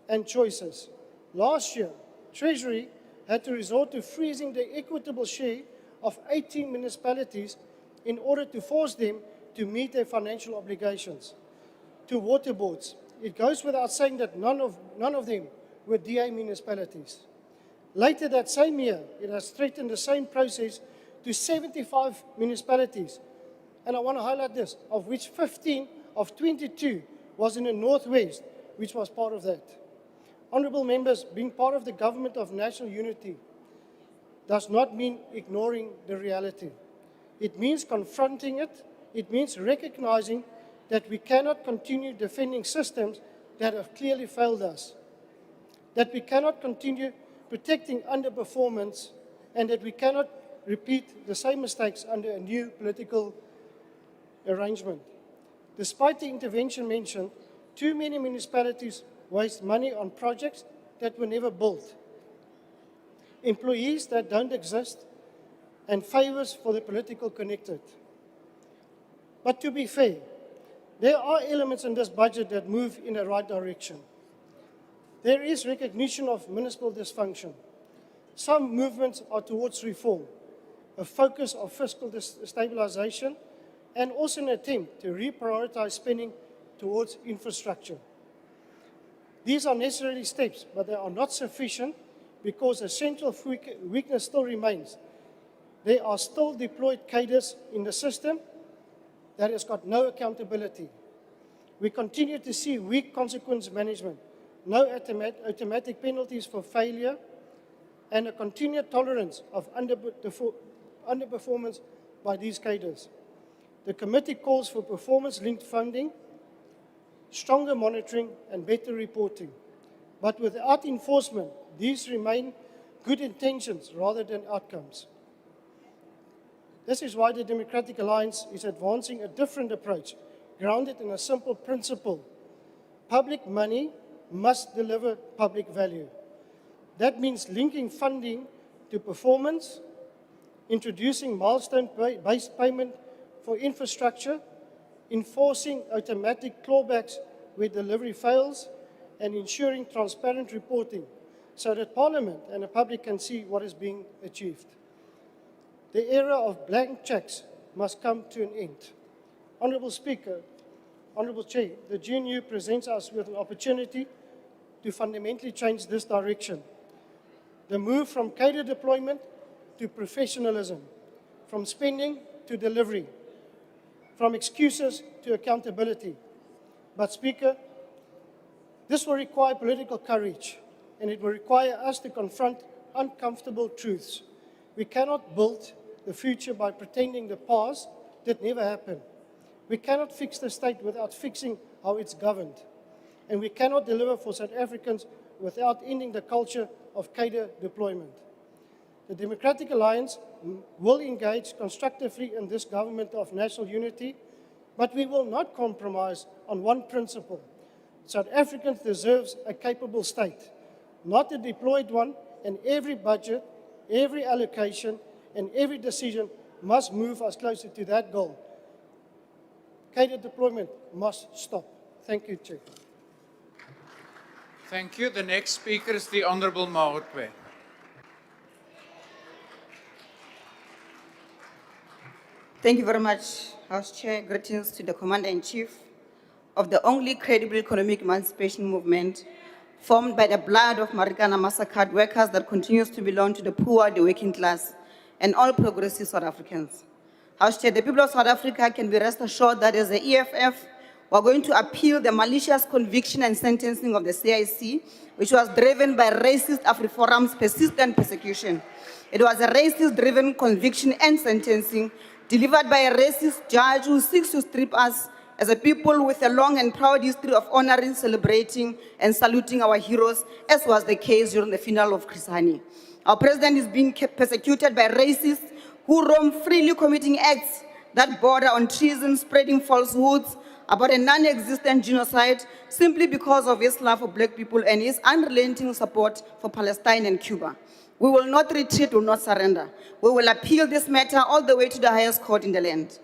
and choices. Last year, Treasury had to resort to freezing the equitable share of 18 municipalities in order to force them to meet their financial obligations. To water boards, it goes without saying that none of them were DA municipalities. Later that same year, it has threatened the same process to 75 municipalities. And I want to highlight this, of which 15 of 22 was in the Northwest, which was part of that. Honourable members, being part of the government of national unity does not mean ignoring the reality. It means confronting it. It means recognizing that we cannot continue defending systems that have clearly failed us, that we cannot continue protecting underperformance, and that we cannot repeat the same mistakes under a new political arrangement. Despite the intervention mentioned, too many municipalities waste money on projects that were never built, employees that don't exist, and favors for the political connected. But to be fair, there are elements in this budget that move in the right direction. There is recognition of municipal dysfunction. Some movements are towards reform, a focus of fiscal stabilization, and also an attempt to reprioritize spending towards infrastructure. These are necessary steps, but they are not sufficient because a central weakness still remains. There are still deployed cadres in the system that has got no accountability. We continue to see weak consequence management, no automatic penalties for failure, and a continued tolerance of underperformance by these cadres. The committee calls for performance-linked funding, stronger monitoring, and better reporting. But without enforcement, these remain good intentions rather than outcomes. This is why the Democratic Alliance is advancing a different approach, grounded in a simple principle. Public money must deliver public value. That means linking funding to performance, introducing milestone-based payment for infrastructure, enforcing automatic clawbacks where delivery fails, and ensuring transparent reporting so that Parliament and the public can see what is being achieved. The era of blank cheques must come to an end. Honourable Speaker, Honourable Chair, the GNU presents us with an opportunity to fundamentally change this direction. The move from cadre deployment to professionalism, from spending to delivery, from excuses to accountability. But Speaker, this will require political courage, and it will require us to confront uncomfortable truths. We cannot build the future by pretending the past did never happen. We cannot fix the state without fixing how it's governed. And we cannot deliver for South Africans without ending the culture of cadre deployment. The Democratic Alliance will engage constructively in this government of national unity, but we will not compromise on one principle. South Africans deserve a capable state, not a deployed one, and every budget, every allocation, and every decision must move us closer to that goal. Cadre deployment must stop. Thank you, Chair. Thank you. The next speaker is the Honourable Mahotwe. Thank you very much, House Chair. Greetings to the Commander-in-Chief of the only credible economic emancipation movement formed by the blood of Marikana massacred workers that continues to belong to the poor, the working class, and all progressive South Africans. House Chair, the people of South Africa can be rest assured that as the EFF, we are going to appeal the malicious conviction and sentencing of the CIC, which was driven by racist AfriForum's persistent persecution. It was a racist-driven conviction and sentencing delivered by a racist judge who seeks to strip us as a people with a long and proud history of honoring, celebrating, and saluting our heroes, as was the case during the funeral of Chris Hani. Our president is being persecuted by racists who roam freely committing acts that border on treason, spreading falsehoods about a non-existent genocide simply because of his love for black people and his unrelenting support for Palestine and Cuba. We will not retreat, we will not surrender. We will appeal this matter all the way to the highest court in the land.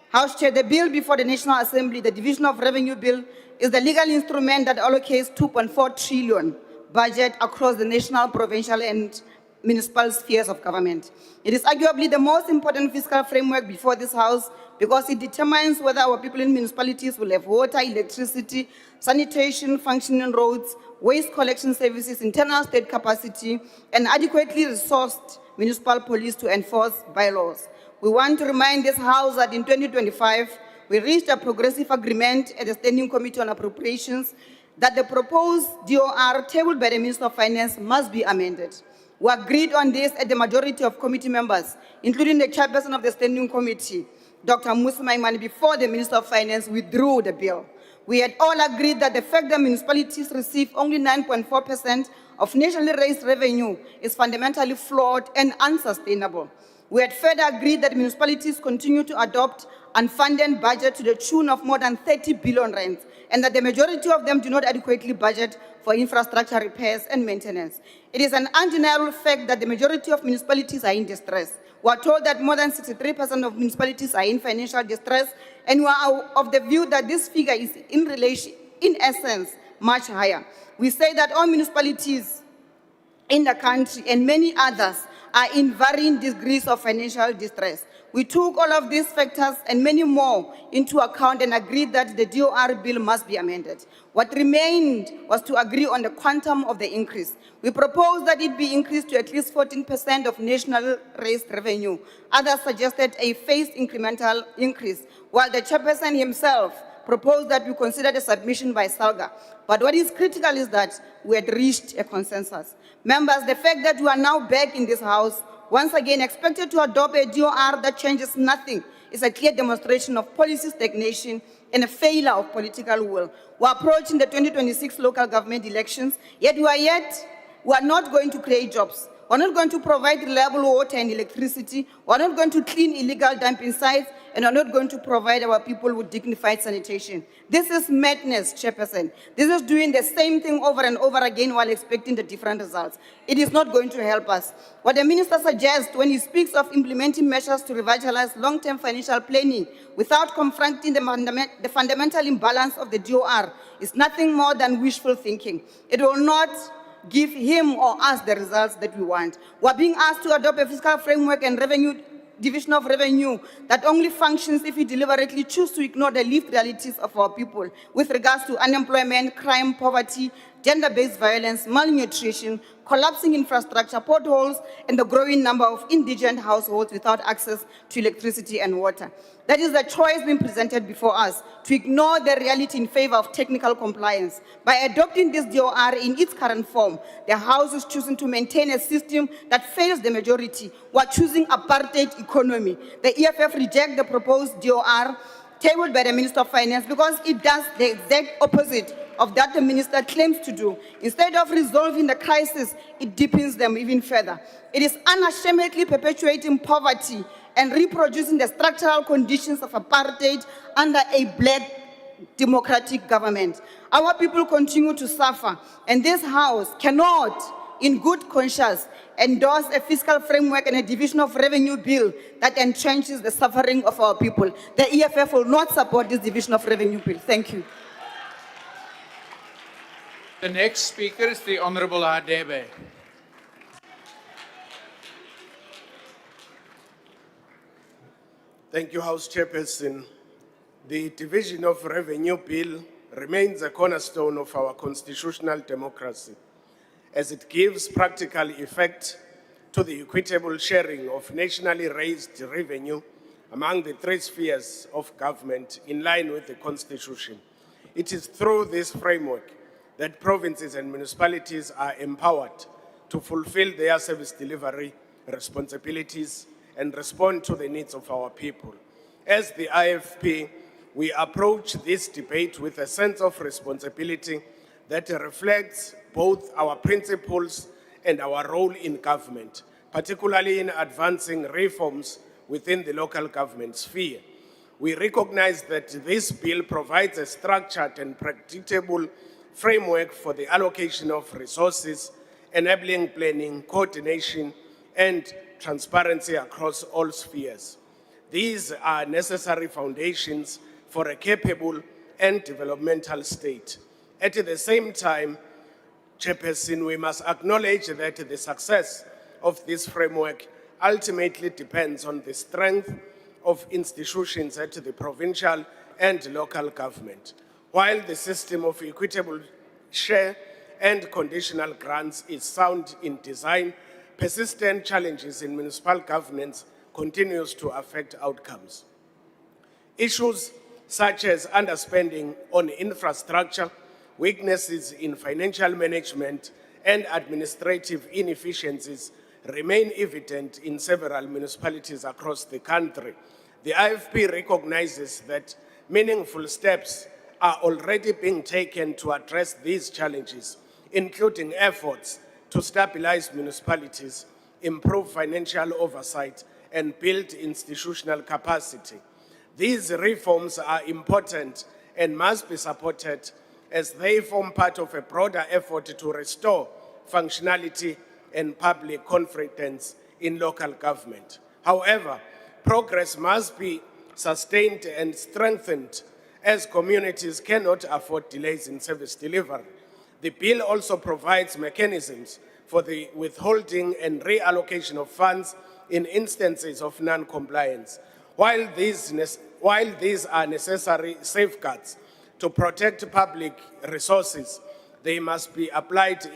House Chair, the bill before the National Assembly, the Division of Revenue Bill, is the legal instrument that allocates 2.4 trillion budget across the national, provincial, and municipal spheres of government. It is arguably the most important fiscal framework before this House because it determines whether our people in municipalities will have water, electricity, sanitation, functioning roads, waste collection services, internal state capacity, and adequately resourced municipal police to enforce bylaws. We want to remind this House that in 2025, we reached a progressive agreement at the Standing Committee on Appropriations that the proposed DOR tabled by the Minister of Finance must be amended. We agreed on this at the majority of committee members, including the chairperson of the Standing Committee, Dr. Musa, before the Minister of Finance withdrew the bill. We had all agreed that the fact that municipalities receive only 9.4% of nationally raised revenue is fundamentally flawed and unsustainable. We had further agreed that municipalities continue to adopt unfunded budget to the tune of more than 30 billion rands, and that the majority of them do not adequately budget for infrastructure repairs and maintenance. It is an undeniable fact that the majority of municipalities are in distress. We are told that more than 63% of municipalities are in financial distress, and we are of the view that this figure is in essence, much higher. We say that all municipalities in the country and many others are in varying degrees of financial distress. We took all of these factors and many more into account and agreed that the DOR bill must be amended. What remained was to agree on the quantum of the increase. We proposed that it be increased to at least 14% of national raised revenue. Others suggested a phased incremental increase, while the chairperson himself proposed that we consider the submission by SALGA. But what is critical is that we had reached a consensus. Members, the fact that we are now back in this House, once again expected to adopt a DOR that changes nothing, is a clear demonstration of policy stagnation and a failure of political will. We're approaching the 2026 local government elections, yet we are not going to create jobs. We're not going to provide reliable water and electricity. We're not going to clean illegal dumping sites, and we're not going to provide our people with dignified sanitation. This is madness, Chairperson. This is doing the same thing over and over again while expecting the different results. It is not going to help us. What the Minister suggests when he speaks of implementing measures to revitalize long-term financial planning without confronting the fundamental imbalance of the DOR is nothing more than wishful thinking. It will not give him or us the results that we want. We're being asked to adopt a fiscal framework and division of revenue that only functions if we deliberately choose to ignore the lived realities of our people with regards to unemployment, crime, poverty, gender-based violence, malnutrition, collapsing infrastructure, potholes, and the growing number of indigent households without access to electricity and water. That is the choice being presented before us, to ignore the reality in favor of technical compliance. By adopting this DOR in its current form, the House is choosing to maintain a system that fails the majority. We're choosing apartheid economy. The EFF rejects the proposed DOR tabled by the Minister of Finance because it does the exact opposite of that the minister claims to do. Instead of resolving the crisis, it deepens them even further. It is unashamedly perpetuating poverty and reproducing the structural conditions of apartheid under a black democratic government. Our people continue to suffer, and this House cannot, in good conscience, endorse a fiscal framework and a division of revenue bill that entrenches the suffering of our people. The EFF will not support this division of revenue bill. Thank you. The next speaker is the Honorable Hadebe. Thank you, House Chairperson. The Division of Revenue Bill remains a cornerstone of our constitutional democracy, as it gives practical effect to the equitable sharing of nationally raised revenue among the three spheres of government in line with the Constitution. It is through this framework that provinces and municipalities are empowered to fulfill their service delivery responsibilities and respond to the needs of our people. As the IFP, we approach this debate with a sense of responsibility that reflects both our principles and our role in government, particularly in advancing reforms within the local government sphere. We recognize that this bill provides a structured and predictable framework for the allocation of resources, enabling planning, coordination, and transparency across all spheres. These are necessary foundations for a capable and developmental state. At the same time, Chairperson, we must acknowledge that the success of this framework ultimately depends on the strength of institutions at the provincial and local government. While the system of equitable share and conditional grants is sound in design, persistent challenges in municipal governance continues to affect outcomes. Issues such as underspending on infrastructure, weaknesses in financial management, and administrative inefficiencies remain evident in several municipalities across the country. The IFP recognizes that meaningful steps are already being taken to address these challenges, including efforts to stabilize municipalities, improve financial oversight, and build institutional capacity. These reforms are important and must be supported as they form part of a broader effort to restore functionality and public confidence in local government. However, progress must be sustained and strengthened as communities cannot afford delays in service delivery. The bill also provides mechanisms for the withholding and reallocation of funds in instances of non-compliance. While these are necessary safeguards to protect public resources, they must be applied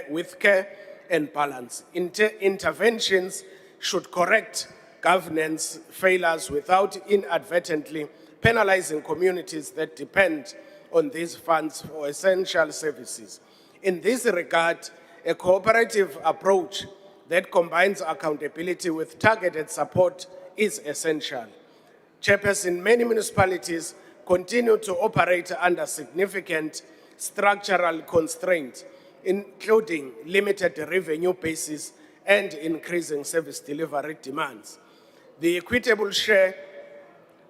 with care and balance. Interventions should correct governance failures without inadvertently penalizing communities that depend on these funds for essential services. In this regard, a cooperative approach that combines accountability with targeted support is essential. Chairperson, many municipalities continue to operate under significant structural constraints, including limited revenue bases and increasing service delivery demands. The equitable share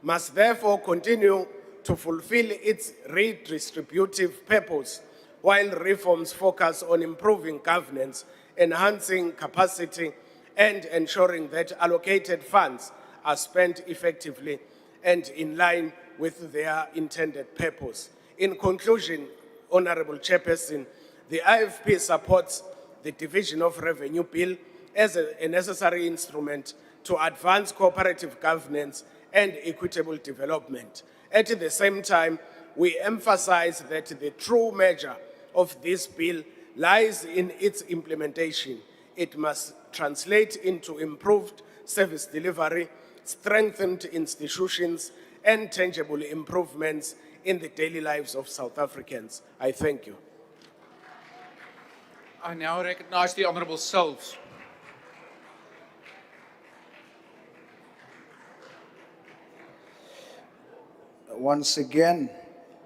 must therefore continue to fulfill its redistributive purpose, while reforms focus on improving governance, enhancing capacity, and ensuring that allocated funds are spent effectively and in line with their intended purpose. In conclusion, Honorable Chairperson, the IFP supports the Division of Revenue Bill as a necessary instrument to advance cooperative governance and equitable development. At the same time, we emphasize that the true measure of this bill lies in its implementation. It must translate into improved service delivery, strengthened institutions, and tangible improvements in the daily lives of South Africans. I thank you. I now recognize the Honourable Silves. Once again,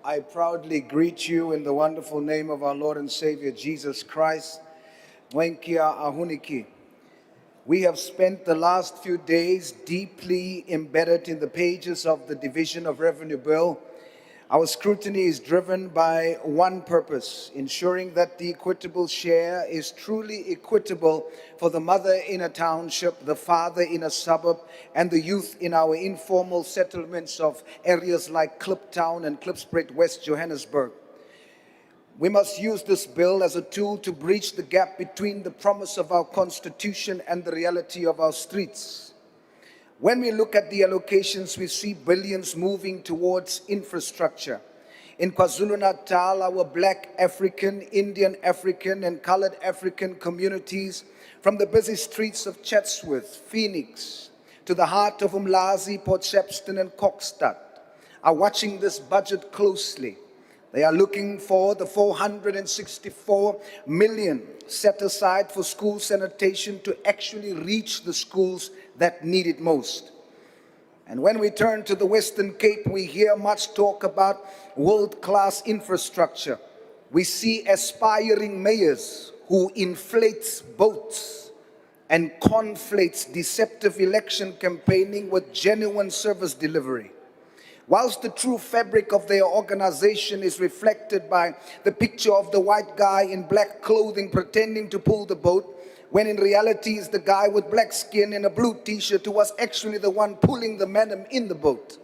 I proudly greet you in the wonderful name of our Lord and Savior Jesus Christ. Wenkia Ahuniki. We have spent the last few days deeply embedded in the pages of the Division of Revenue Bill. Our scrutiny is driven by one purpose: ensuring that the equitable share is truly equitable for the mother in a township, the father in a suburb, and the youth in our informal settlements of areas like Kliptown and Klipspruit, West Johannesburg. We must use this bill as a tool to bridge the gap between the promise of our Constitution and the reality of our streets. When we look at the allocations, we see billions moving towards infrastructure. In KwaZulu-Natal, our Black African, Indian African, and colored African communities, from the busy streets of Chatsworth, Phoenix, to the heart of Umlazi, Port Shepstone, and Kokstad, are watching this budget closely. They are looking for the 464 million set aside for school sanitation to actually reach the schools that need it most. And when we turn to the Western Cape, we hear much talk about world-class infrastructure. We see aspiring mayors who inflates votes and conflates deceptive election campaigning with genuine service delivery. Whilst the true fabric of their organization is reflected by the picture of the white guy in black clothing pretending to pull the boat, when in reality is the guy with black skin in a blue t-shirt who was actually the one pulling the madam in the boat.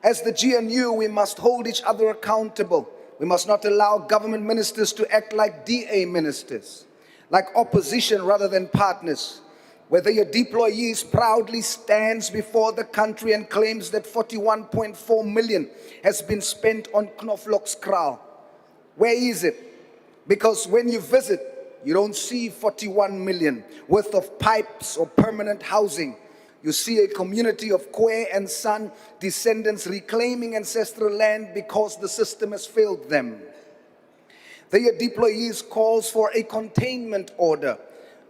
As the GNU, we must hold each other accountable. We must not allow government ministers to act like DA ministers, like opposition rather than partners. Whether your deployees proudly stands before the country and claims that 41.4 million has been spent on Knoflokskraal. Where is it? Because when you visit you don't see 41 million worth of pipes or permanent housing. You see a community of Kwe and San descendants reclaiming ancestral land because the system has failed them. Their deployees calls for a containment order.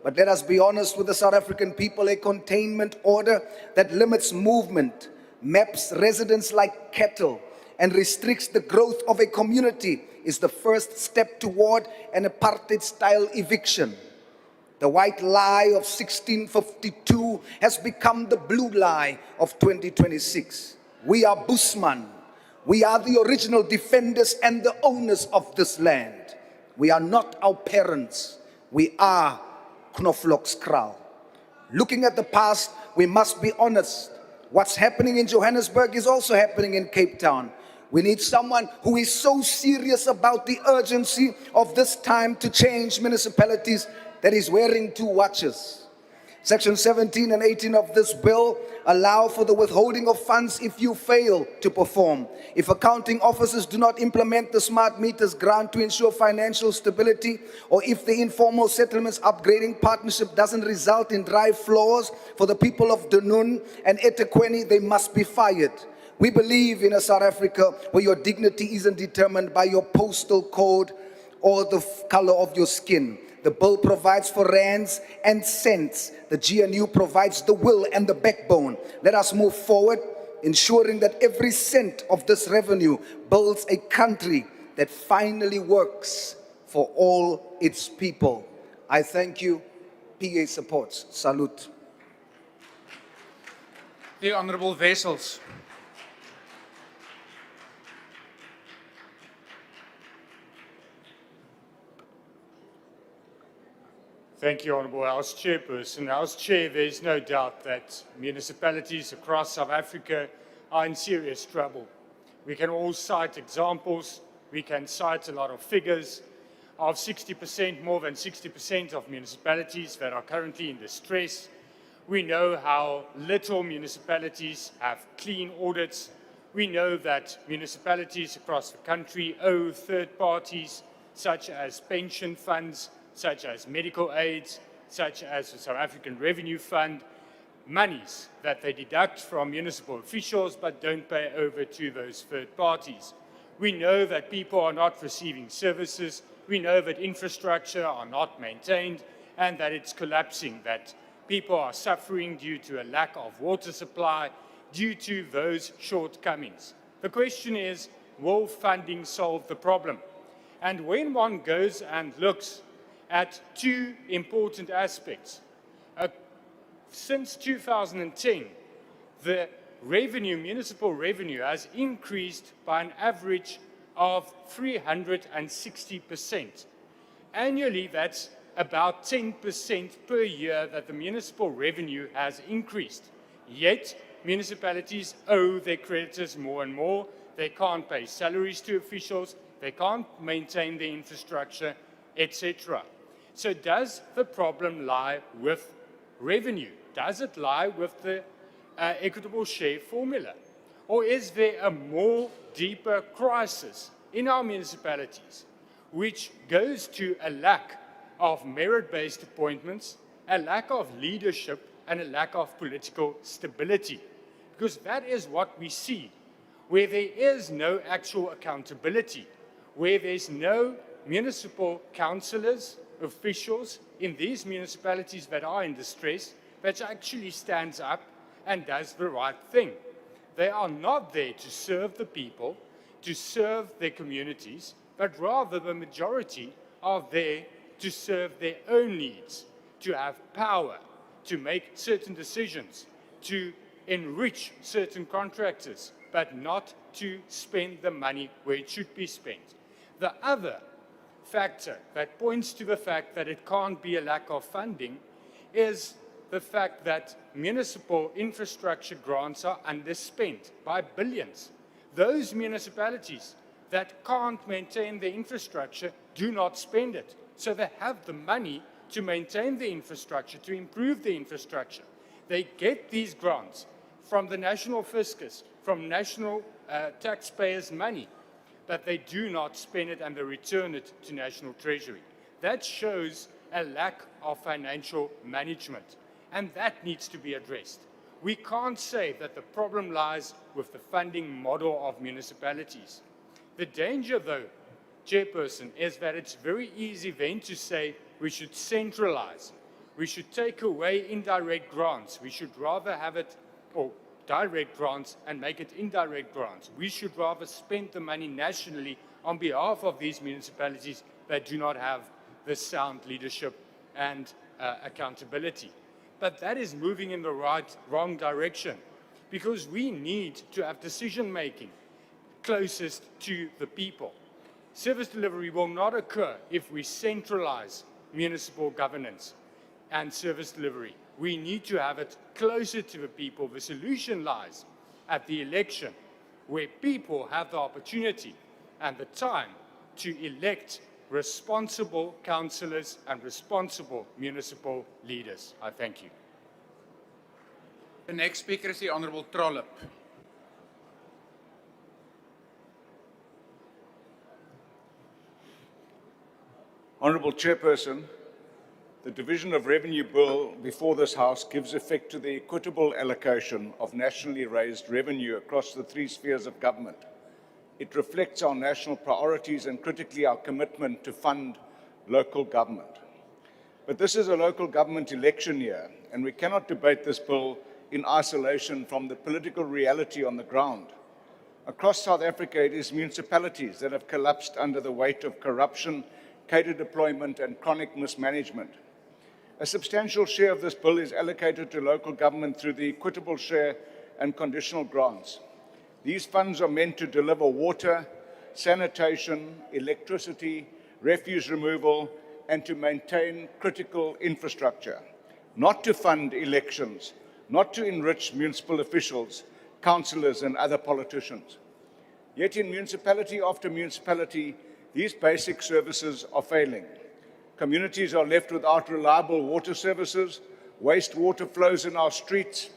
But let us be honest with the South African people, a containment order that limits movement, maps residents like cattle, and restricts the growth of a community is the first step toward an apartheid-style eviction. The white lie of 1652 has become the blue lie of 2026. We are Busman. We are the original defenders and the owners of this land. We are not our parents. We are Knoflokskraal. Looking at the past, we must be honest. What's happening in Johannesburg is also happening in Cape Town. We need someone who is so serious about the urgency of this time to change municipalities that is wearing two watches. Section 17 and 18 of this bill allow for the withholding of funds if you fail to perform. If accounting officers do not implement the smart meters grant to ensure financial stability, or if the informal settlements upgrading partnership doesn't result in dry floors for the people of Dunun and eThekwini, they must be fired. We believe in a South Africa where your dignity isn't determined by your postal code or the color of your skin. The bill provides for rands and cents. The GNU provides the will and the backbone. Let us move forward, ensuring that every cent of this revenue builds a country that finally works for all its people. I thank you. PA supports. Salute. The Honourable Wessels. Thank you, Honourable House Chairperson. House Chair, there is no doubt that municipalities across South Africa are in serious trouble. We can all cite examples. We can cite a lot of figures of 60%, more than 60% of municipalities that are currently in distress. We know how little municipalities have clean audits. We know that municipalities across the country owe third parties, such as pension funds, such as medical aids, such as the South African Revenue Fund, monies that they deduct from municipal officials but don't pay over to those third parties. We know that people are not receiving services. We know that infrastructure are not maintained and that it's collapsing, that people are suffering due to a lack of water supply, due to those shortcomings. The question is, will funding solve the problem? And when one goes and looks at two important aspects. Since 2010, the municipal revenue has increased by an average of 360%. Annually, that's about 10% per year that the municipal revenue has increased. Yet, municipalities owe their creditors more and more. They can't pay salaries to officials. They can't maintain their infrastructure, etc. So does the problem lie with revenue? Does it lie with the equitable share formula? Or is there a more deeper crisis in our municipalities which goes to a lack of merit-based appointments, a lack of leadership, and a lack of political stability? Because that is what we see, where there is no actual accountability, where there's no municipal councillors, officials in these municipalities that are in distress that actually stands up and does the right thing. They are not there to serve the people, to serve their communities, but rather the majority are there to serve their own needs, to have power, to make certain decisions, to enrich certain contractors, but not to spend the money where it should be spent. The other factor that points to the fact that it can't be a lack of funding is the fact that municipal infrastructure grants are underspent by billions. Those municipalities that can't maintain their infrastructure do not spend it. So they have the money to maintain the infrastructure, to improve the infrastructure. They get these grants from the national fiscus, from national taxpayers' money, but they do not spend it and they return it to national treasury. That shows a lack of financial management, and that needs to be addressed. We can't say that the problem lies with the funding model of municipalities. The danger, though, Chairperson, is that it's very easy then to say we should centralize. We should take away indirect grants. We should rather have it, or direct grants, and make it indirect grants. We should rather spend the money nationally on behalf of these municipalities that do not have the sound leadership and accountability. But that is moving in the wrong direction, because we need to have decision-making closest to the people. Service delivery will not occur if we centralize municipal governance and service delivery. We need to have it closer to the people. The solution lies at the election, where people have the opportunity and the time to elect responsible councillors and responsible municipal leaders. I thank you. The next speaker is the Honourable Trollip. Honourable Chairperson, the Division of Revenue Bill before this House gives effect to the equitable allocation of nationally raised revenue across the three spheres of government. It reflects our national priorities and critically our commitment to fund local government. But this is a local government election year, and we cannot debate this bill in isolation from the political reality on the ground. Across South Africa, it is municipalities that have collapsed under the weight of corruption, cadre deployment, and chronic mismanagement. A substantial share of this bill is allocated to local government through the equitable share and conditional grants. These funds are meant to deliver water, sanitation, electricity, refuse removal, and to maintain critical infrastructure, not to fund elections, not to enrich municipal officials, councillors, and other politicians. Yet in municipality after municipality, these basic services are failing. Communities are left without reliable water services, wastewater flows in our streets,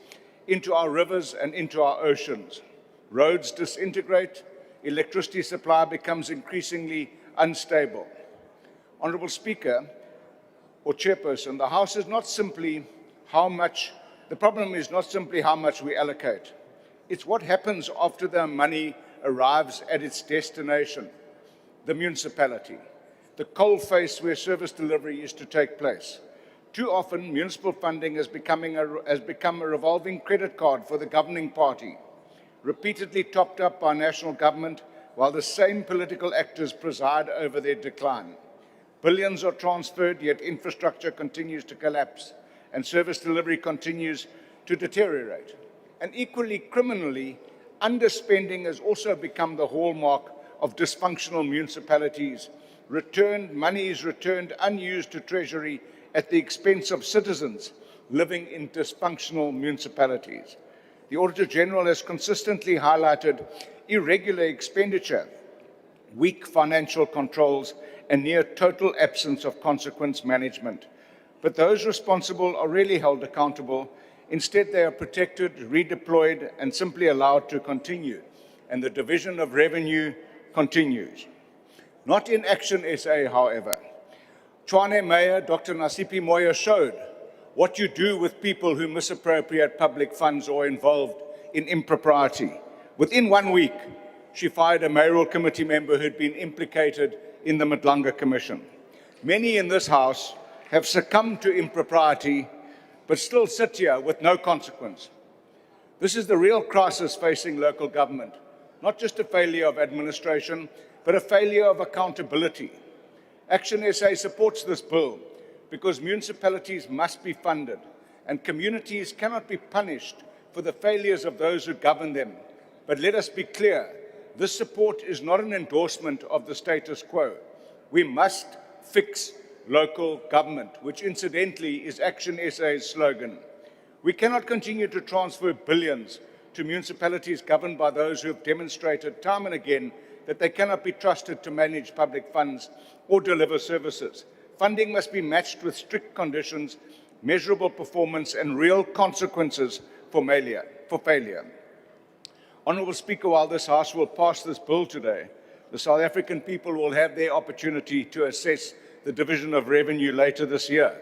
into our rivers and into our oceans. Roads disintegrate, electricity supply becomes increasingly unstable. Honourable Speaker, or Chairperson, the House is not simply the problem is not simply how much we allocate. It's what happens after the money arrives at its destination, the municipality, the coalface where service delivery is to take place. Too often, municipal funding has become a revolving credit card for the governing party, repeatedly topped up by national government, while the same political actors preside over their decline. Billions are transferred, yet infrastructure continues to collapse, and service delivery continues to deteriorate. And equally criminally, underspending has also become the hallmark of dysfunctional municipalities. Money is returned unused to Treasury at the expense of citizens living in dysfunctional municipalities. The Auditor General has consistently highlighted irregular expenditure, weak financial controls, and near total absence of consequence management. But those responsible are rarely held accountable. Instead, they are protected, redeployed, and simply allowed to continue. And the division of revenue continues. Not in Action SA, however. Tshwane Mayor Dr. Nasipi Moyo showed what you do with people who misappropriate public funds or involved in impropriety. Within 1 week, she fired a mayoral committee member who'd been implicated in the Madlanga Commission. Many in this House have succumbed to impropriety, but still sit here with no consequence. This is the real crisis facing local government, not just a failure of administration, but a failure of accountability. Action SA supports this bill because municipalities must be funded and communities cannot be punished for the failures of those who govern them. But let us be clear, this support is not an endorsement of the status quo. We must fix local government, which incidentally is Action SA's slogan. We cannot continue to transfer billions to municipalities governed by those who have demonstrated time and again that they cannot be trusted to manage public funds or deliver services. Funding must be matched with strict conditions, measurable performance, and real consequences for failure. Honourable Speaker, while this House will pass this bill today, the South African people will have their opportunity to assess the division of revenue later this year.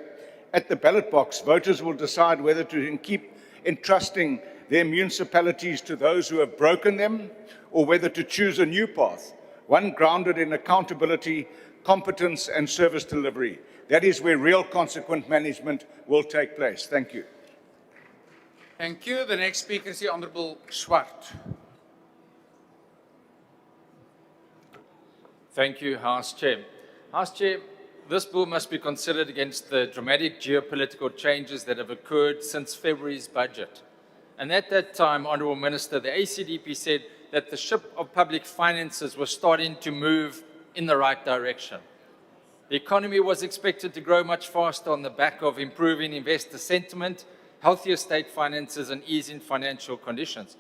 At the ballot box, voters will decide whether to keep entrusting their municipalities to those who have broken them, or whether to choose a new path, one grounded in accountability, competence, and service delivery. That is where real consequent management will take place. Thank you. Thank you. The next speaker is the Honourable Swart. Thank you, House Chair. House Chair, this bill must be considered against the dramatic geopolitical changes that have occurred since February's budget. And at that time, Honourable Minister, the ACDP said that the ship of public finances was starting to move in the right direction. The economy was expected to grow much faster on the back of improving investor sentiment, healthier state finances, and easing financial conditions.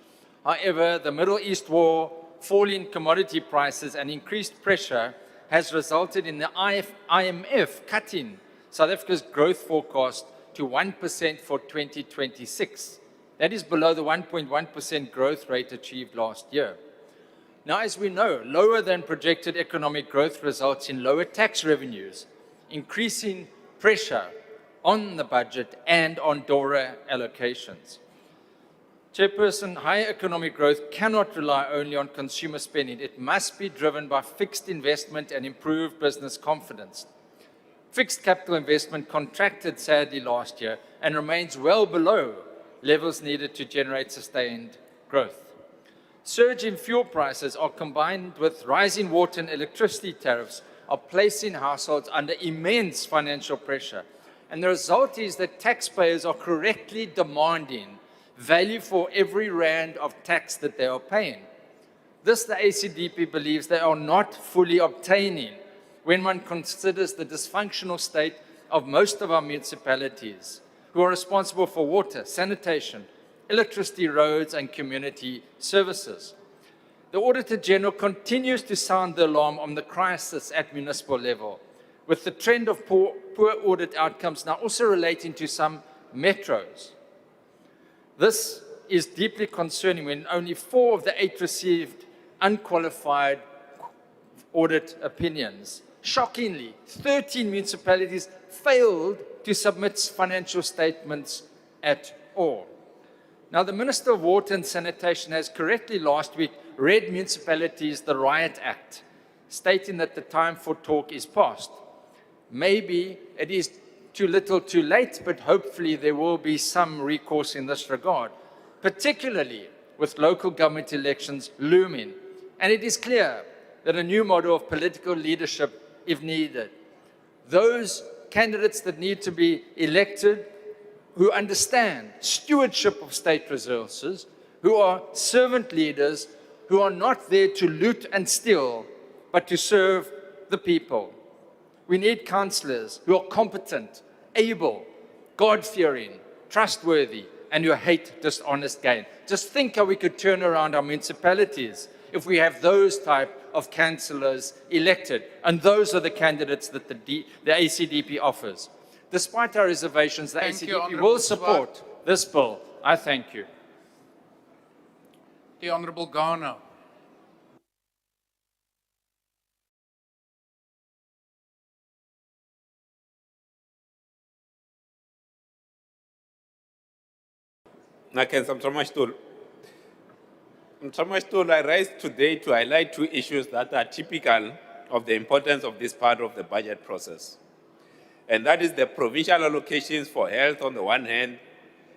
However, the Middle East war, falling commodity prices, and increased pressure has resulted in the IMF cutting South Africa's growth forecast to 1% for 2026. That is below the 1.1% growth rate achieved last year. Now, as we know, lower than projected economic growth results in lower tax revenues, increasing pressure on the budget and on DORA allocations. Chairperson, higher economic growth cannot rely only on consumer spending. It must be driven by fixed investment and improved business confidence. Fixed capital investment contracted sadly last year and remains well below levels needed to generate sustained growth. Surge in fuel prices are combined with rising water and electricity tariffs are placing households under immense financial pressure. And the result is that taxpayers are correctly demanding value for every rand of tax that they are paying. This, the ACDP believes, they are not fully obtaining when one considers the dysfunctional state of most of our municipalities who are responsible for water, sanitation, electricity, roads, and community services. The Auditor General continues to sound the alarm on the crisis at municipal level, with the trend of poor audit outcomes now also relating to some metros. This is deeply concerning when only 4 of the 8 received unqualified audit opinions. Shockingly, 13 municipalities failed to submit financial statements at all. Now, the Minister of Water and Sanitation has correctly last week read municipalities the Riot Act, stating that the time for talk is past. Maybe it is too little too late, but hopefully there will be some recourse in this regard, particularly with local government elections looming. And it is clear that a new model of political leadership is needed. Those candidates that need to be elected who understand stewardship of state resources, who are servant leaders, who are not there to loot and steal, but to serve the people. We need councillors who are competent, able, God-fearing, trustworthy, and who hate dishonest gain. Just think how we could turn around our municipalities if we have those type of councillors elected. And those are the candidates that the ACDP offers. Despite our reservations, the ACDP will support this bill. I thank you. The Honourable Garner. Nakenza Mtramashitulu. Mtramashitulu, I rise today to highlight 2 issues that are typical of the importance of this part of the budget process. And that is the provincial allocations for health on the one hand,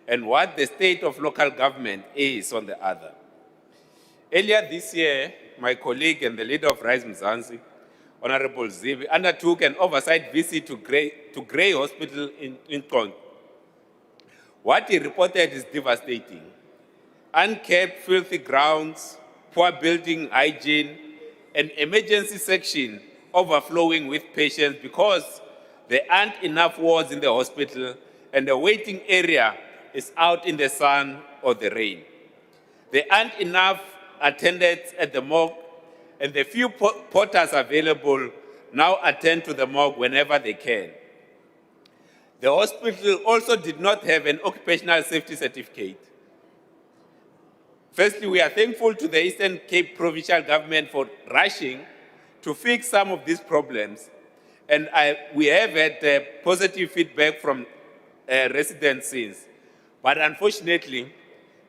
and what the state of local government is on the other. Earlier this year, my colleague and the leader of Rise Mzansi, Honorable Zivi, undertook an oversight visit to Grey Hospital in Kongo. What he reported is devastating. Unkept, filthy grounds, poor building hygiene, an emergency section overflowing with patients because there aren't enough wards in the hospital and the waiting area is out in the sun or the rain. There aren't enough attendants at the morgue, and the few porters available now attend to the morgue whenever they can. The hospital also did not have an occupational safety certificate. Firstly, we are thankful to the Eastern Cape Provincial Government for rushing to fix some of these problems, And we have had positive feedback from residents since. But unfortunately,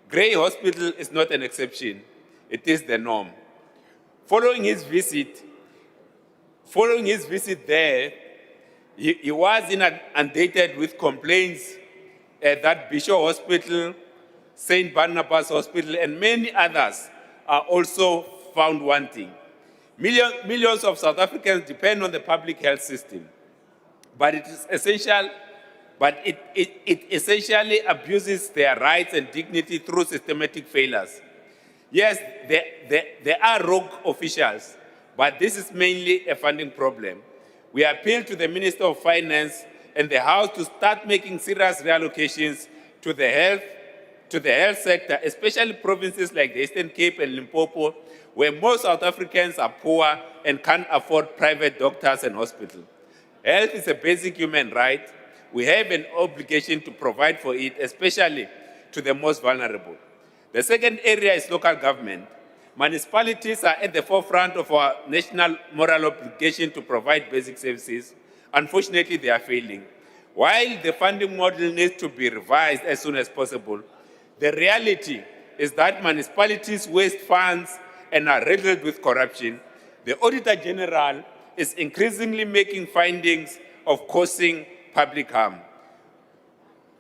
Grey Hospital is not an exception. It is the norm. Following his visit there, he was inundated with complaints that Bishop Hospital, St. Barnabas Hospital, and many others are also found wanting. Millions of South Africans depend on the public health system, but it essentially abuses their rights and dignity through systematic failures. Yes, there are rogue officials, but this is mainly a funding problem. We appeal to the Minister of Finance and the House to start making serious reallocations to the health sector, especially provinces like the Eastern Cape and Limpopo, where most South Africans are poor and can't afford private doctors and hospitals. Health is a basic human right. We have an obligation to provide for it, especially to the most vulnerable. The second area is local government. Municipalities are at the forefront of our national moral obligation to provide basic services. Unfortunately, they are failing. While the funding model needs to be revised as soon as possible, the reality is that municipalities waste funds and are riddled with corruption. The Auditor General is increasingly making findings of causing public harm.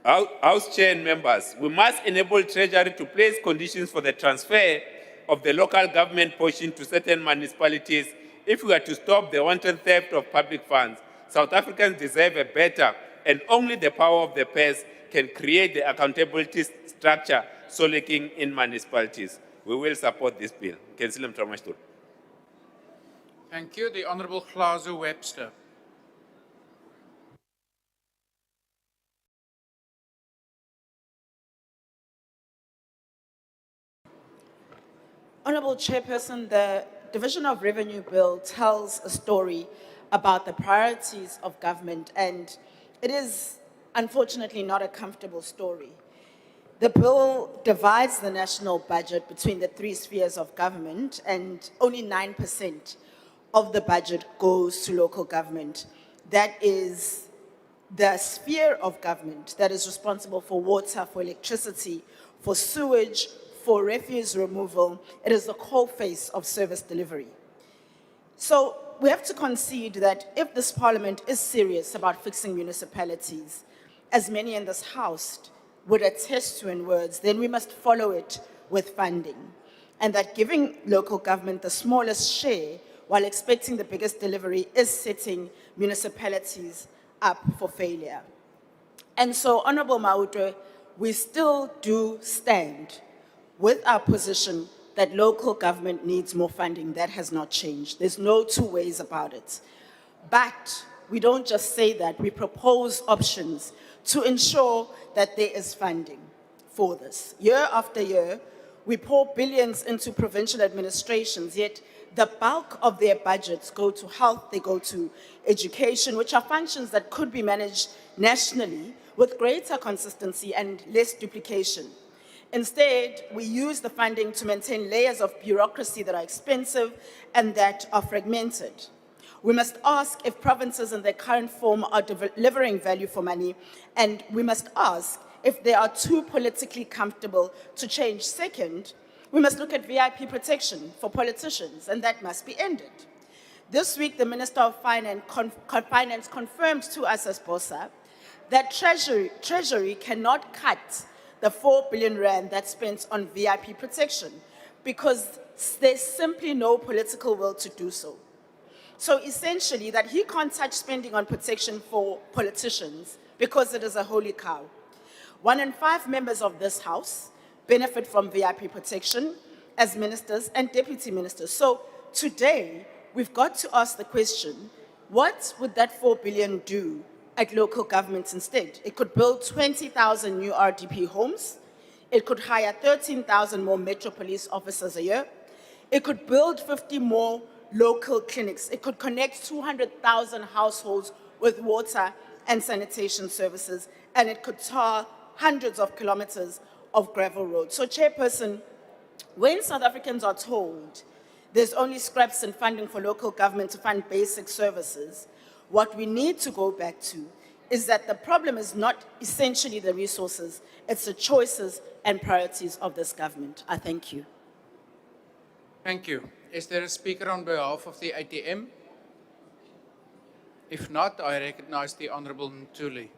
House Chair and members, we must enable Treasury to place conditions for the transfer of the local government portion to certain municipalities if we are to stop the wanton theft of public funds. South Africans deserve a better, and only the power of the purse can create the accountability structure so lacking in municipalities. We will support this bill. Councillor Mtramashtur. Thank you. The Honourable Glaser Webster. Honourable Chairperson, the Division of Revenue Bill tells a story about the priorities of government, and it is unfortunately not a comfortable story. The bill divides the national budget between the three spheres of government, and only 9% of the budget goes to local government. That is the sphere of government that is responsible for water, for electricity, for sewage, for refuse removal. It is the core face of service delivery. So we have to concede that if this parliament is serious about fixing municipalities, as many in this house would attest to in words, then we must follow it with funding. And that giving local government the smallest share while expecting the biggest delivery is setting municipalities up for failure. And so, Honourable Mautwe, we still do stand with our position that local government needs more funding. That has not changed. There's no two ways about it. But we don't just say that, we propose options to ensure that there is funding for this. Year after year, we pour billions into provincial administrations, yet the bulk of their budgets go to health, they go to education, which are functions that could be managed nationally with greater consistency and less duplication. Instead, we use the funding to maintain layers of bureaucracy that are expensive and that are fragmented. We must ask if provinces in their current form are delivering value for money, and we must ask if they are too politically comfortable to change. Second, we must look at VIP protection for politicians, and that must be ended. This week, the Minister of Finance confirmed to us as BOSA that Treasury cannot cut the 4 billion rand that's spent on VIP protection because there's simply no political will to do so. So essentially that he can't touch spending on protection for politicians because it is a holy cow. 1 in 5 members of this House benefit from VIP protection as ministers and deputy ministers. So today, we've got to ask the question, what would that 4 billion do at local governments instead? It could build 20,000 new RDP homes. It could hire 13,000 more Metro Police officers a year. It could build 50 more local clinics. It could connect 200,000 households with water and sanitation services, and it could tar hundreds of kilometers of gravel roads. So, Chairperson, when South Africans are told there's only scraps in funding for local government to fund basic services, What we need to go back to is that the problem is not essentially the resources, it's the choices and priorities of this government. I thank you. Thank you. Is there a speaker on behalf of the ATM? If not, I recognize the Honourable Mtuli.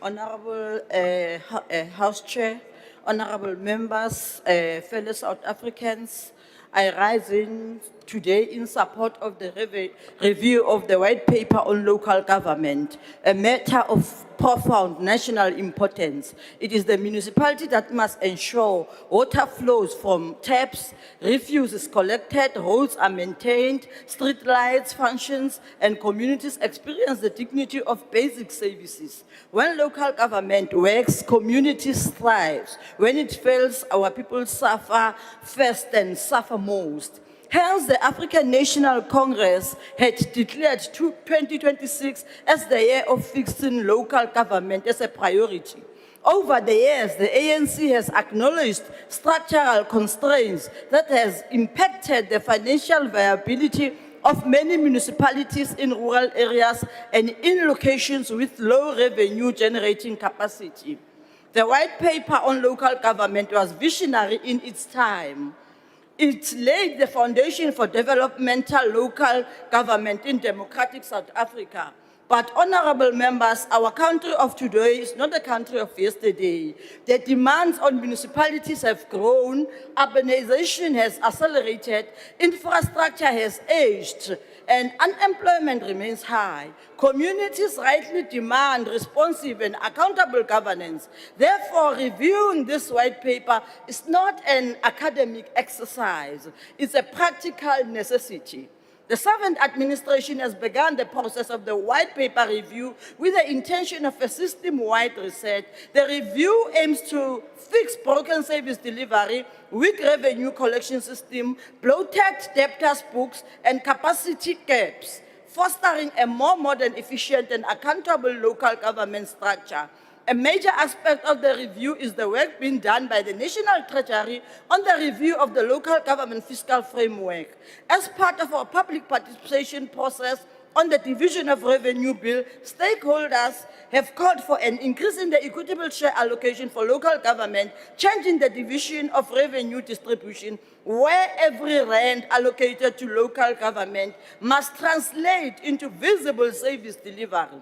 Honorable House Chair, honorable members, fellow South Africans, I rise in today in support of the review of the white paper on local government, a matter of profound national importance. It is the municipality that must ensure water flows from taps, refuse is collected, roads are maintained, street lights functions, and communities experience the dignity of basic services. When local government works, communities thrive. When it fails, our people suffer first and suffer most. Hence, the African National Congress had declared 2026 as the year of fixing local government as a priority. Over the years, the ANC has acknowledged structural constraints that has impacted the financial viability of many municipalities in rural areas and in locations with low revenue generating capacity. The white paper on local government was visionary in its time. It laid the foundation for developmental local government in democratic South Africa. But honorable members, our country of today is not the country of yesterday. The demands on municipalities have grown, urbanization has accelerated, infrastructure has aged, and unemployment remains high. Communities rightly demand responsive and accountable governance. Therefore, reviewing this white paper is not an academic exercise, it's a practical necessity. The seventh administration has begun the process of the white paper review with the intention of a system-wide reset. The review aims to fix broken service delivery, weak revenue collection system, bloated debtors books, and capacity gaps, fostering a more modern, efficient, and accountable local government structure. A major aspect of the review is the work being done by the National Treasury on the review of the local government fiscal framework. As part of our public participation process on the division of revenue bill, stakeholders have called for an increase in the equitable share allocation for local government, changing the division of revenue distribution, where every rand allocated to local government must translate into visible service delivery.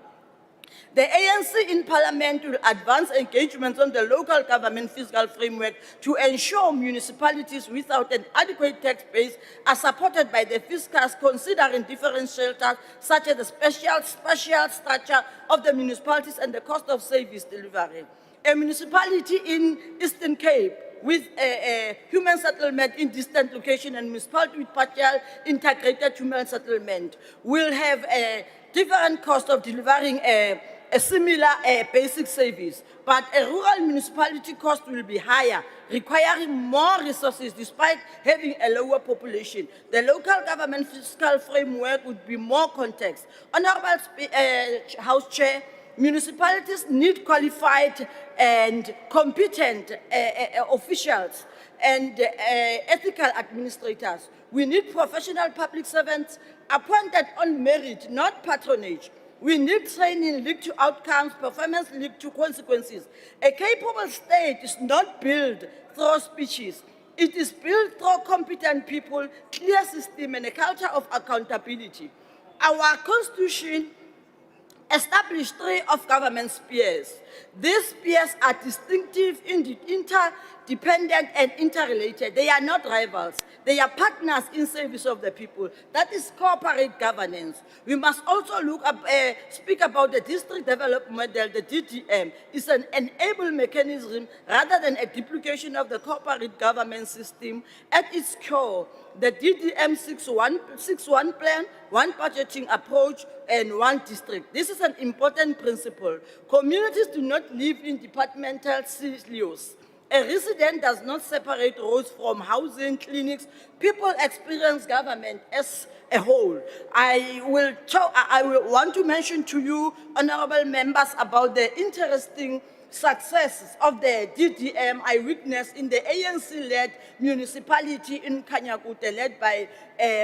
The ANC in Parliament will advance engagements on the local government fiscal framework to ensure municipalities without an adequate tax base are supported by the fiscals, considering different shelters such as the special structure of the municipalities and the cost of service delivery. A municipality in Eastern Cape with a human settlement in distant location and municipality with partial integrated human settlement will have a different cost of delivering a similar basic service, but a rural municipality cost will be higher, requiring more resources despite having a lower population. The local government fiscal framework would be more context. Honorable House Chair, municipalities need qualified and competent officials and ethical administrators. We need professional public servants appointed on merit, not patronage. We need training linked to outcomes, performance linked to consequences. A capable state is not built through speeches. It is built through competent people, clear system, and a culture of accountability. Our constitution established 3 of-government spheres. These spheres are distinctive, interdependent, and interrelated. They are not rivals. They are partners in service of the people. That is corporate governance. We must also speak about the district development model, the DDM. It's an enable mechanism rather than a duplication of the corporate government system. At its core, the DDM 6-1 plan, one budgeting approach, and one district. This is an important principle. Communities do not live in departmental silos. A resident does not separate roads from housing, clinics. People experience government as a whole. I will want to mention to you, honorable members, about the interesting successes of the DDM I witnessed in the ANC-led municipality in Kanyakute, led by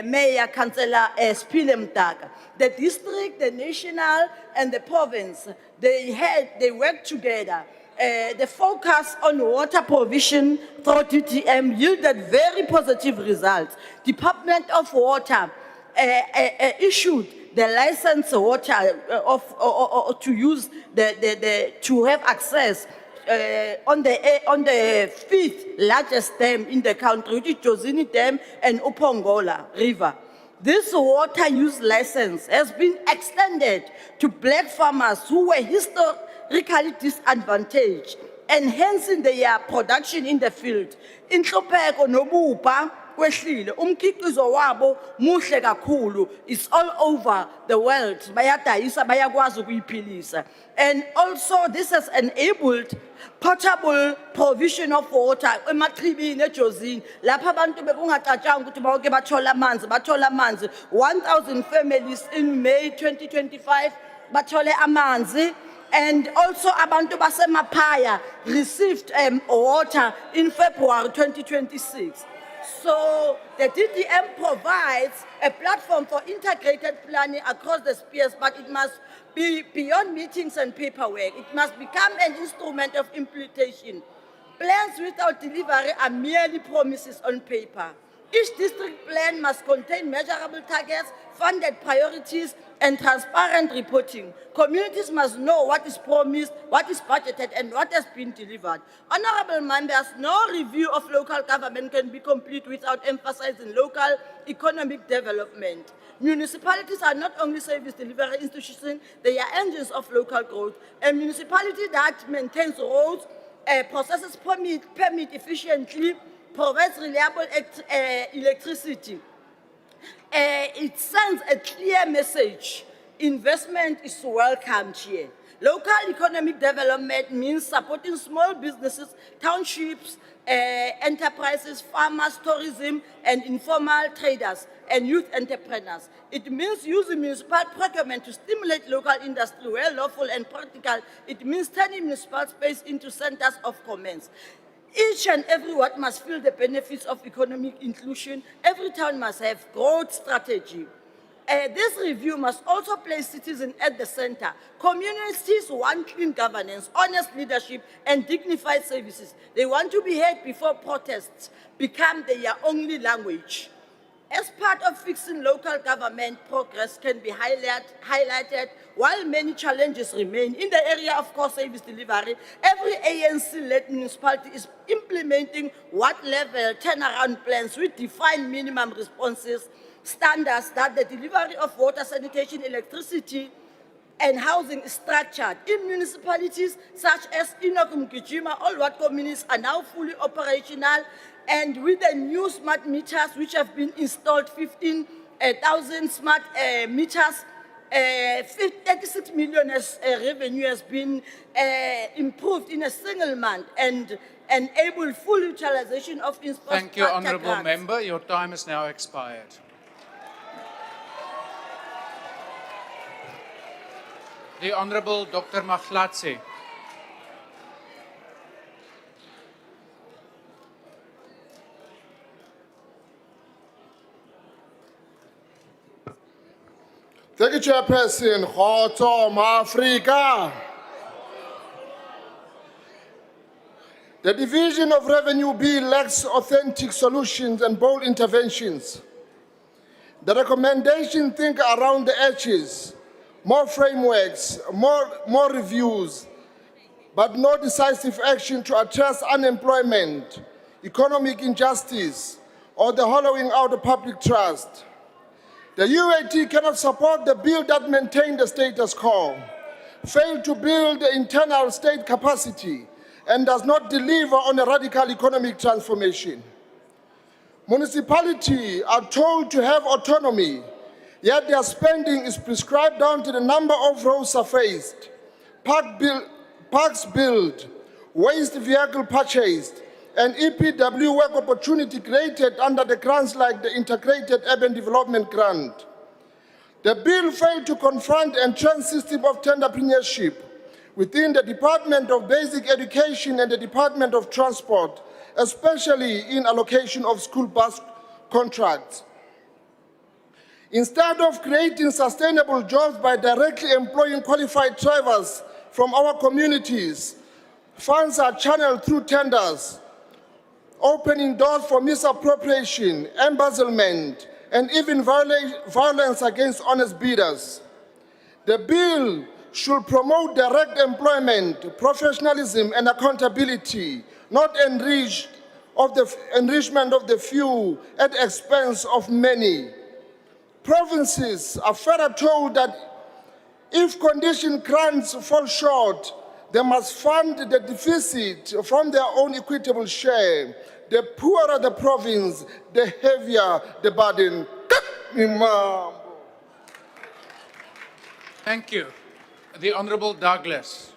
Mayor Councillor Spile Mtaka. The district, the national, and the province, they worked together. The focus on water provision through DDM yielded very positive results. Department of Water issued the license water to use to have access on the 5th largest dam in the country, which is Jozini Dam and Upongola River. This water use license has been extended to black farmers who were historically disadvantaged, enhancing their production in the field. Inhlupheko nobupa kwehlile, umkhiqizo wabo muhle kakhulu. It's all over the world. Bayadayisa, bayakwazi ukuyiphilisa. And also this has enabled potable provision of water emachibini ejozini. Lapha abantu bekungacatshanga ukuthi bonke bathola amanzi. 1,000 families in May 2025 bathole amanzi. And also abantu basemaphaya received water in February 2026. So the DDM provides a platform for integrated planning across the spheres, but it must be beyond meetings and paperwork. It must become an instrument of implementation. Plans without delivery are merely promises on paper. Each district plan must contain measurable targets, funded priorities, and transparent reporting. Communities must know what is promised, what is budgeted, and what has been delivered. Honorable members, no review of local government can be complete without emphasizing local economic development. Municipalities are not only service delivery institutions, they are engines of local growth. A municipality that maintains roads, processes permit efficiently, provides reliable electricity. It sends a clear message. Investment is welcomed here. Local economic development means supporting small businesses, townships, enterprises, farmers, tourism, and informal traders and youth entrepreneurs. It means using municipal procurement to stimulate local industry where lawful and practical. It means turning municipal space into centers of commerce. Each and every ward must feel the benefits of economic inclusion. Every town must have growth strategy. This review must also place citizens at the center. Communities want clean governance, honest leadership, and dignified services. They want to be heard before protests become their only language. As part of fixing local government, progress can be highlighted while many challenges remain. In the area of core service delivery, every ANC-led municipality is implementing what-level turnaround plans with defined minimum responses, standards that the delivery of water, sanitation, electricity, and housing is structured. In municipalities such as Inokumgijima, all ward communities are now fully operational, and with the new smart meters which have been installed, 15,000 smart meters, 36 million revenue has been improved in a single month and enable full utilization of infrastructure. Thank you, Honourable grants. Member. Your time has now expired. The Honourable Dr. Mahlatse. Thank you, Chairperson. Khotso, Africa. The division of revenue bill lacks authentic solutions and bold interventions. The recommendation think around the edges, more frameworks, more reviews, but no decisive action to address unemployment, economic injustice, or the hollowing out of public trust. The UAT cannot support the bill that maintains the status quo, failed to build the internal state capacity, and does not deliver on a radical economic transformation. Municipalities are told to have autonomy, yet their spending is prescribed down to the number of roads surfaced, parks built, waste vehicle purchased, and EPW work opportunity created under the grants like the Integrated Urban Development Grant. The bill failed to confront and train system of entrepreneurship within the Department of Basic Education and the Department of Transport, especially in allocation of school bus contracts. Instead of creating sustainable jobs by directly employing qualified drivers from our communities, funds are channeled through tenders, opening doors for misappropriation, embezzlement, and even violence against honest bidders. The bill should promote direct employment, professionalism, and accountability, not enrichment of the few at the expense of many. Provinces are further told that if condition grants fall short, they must fund the deficit from their own equitable share. The poorer the province, the heavier the burden. Thank you. The Honourable Douglas.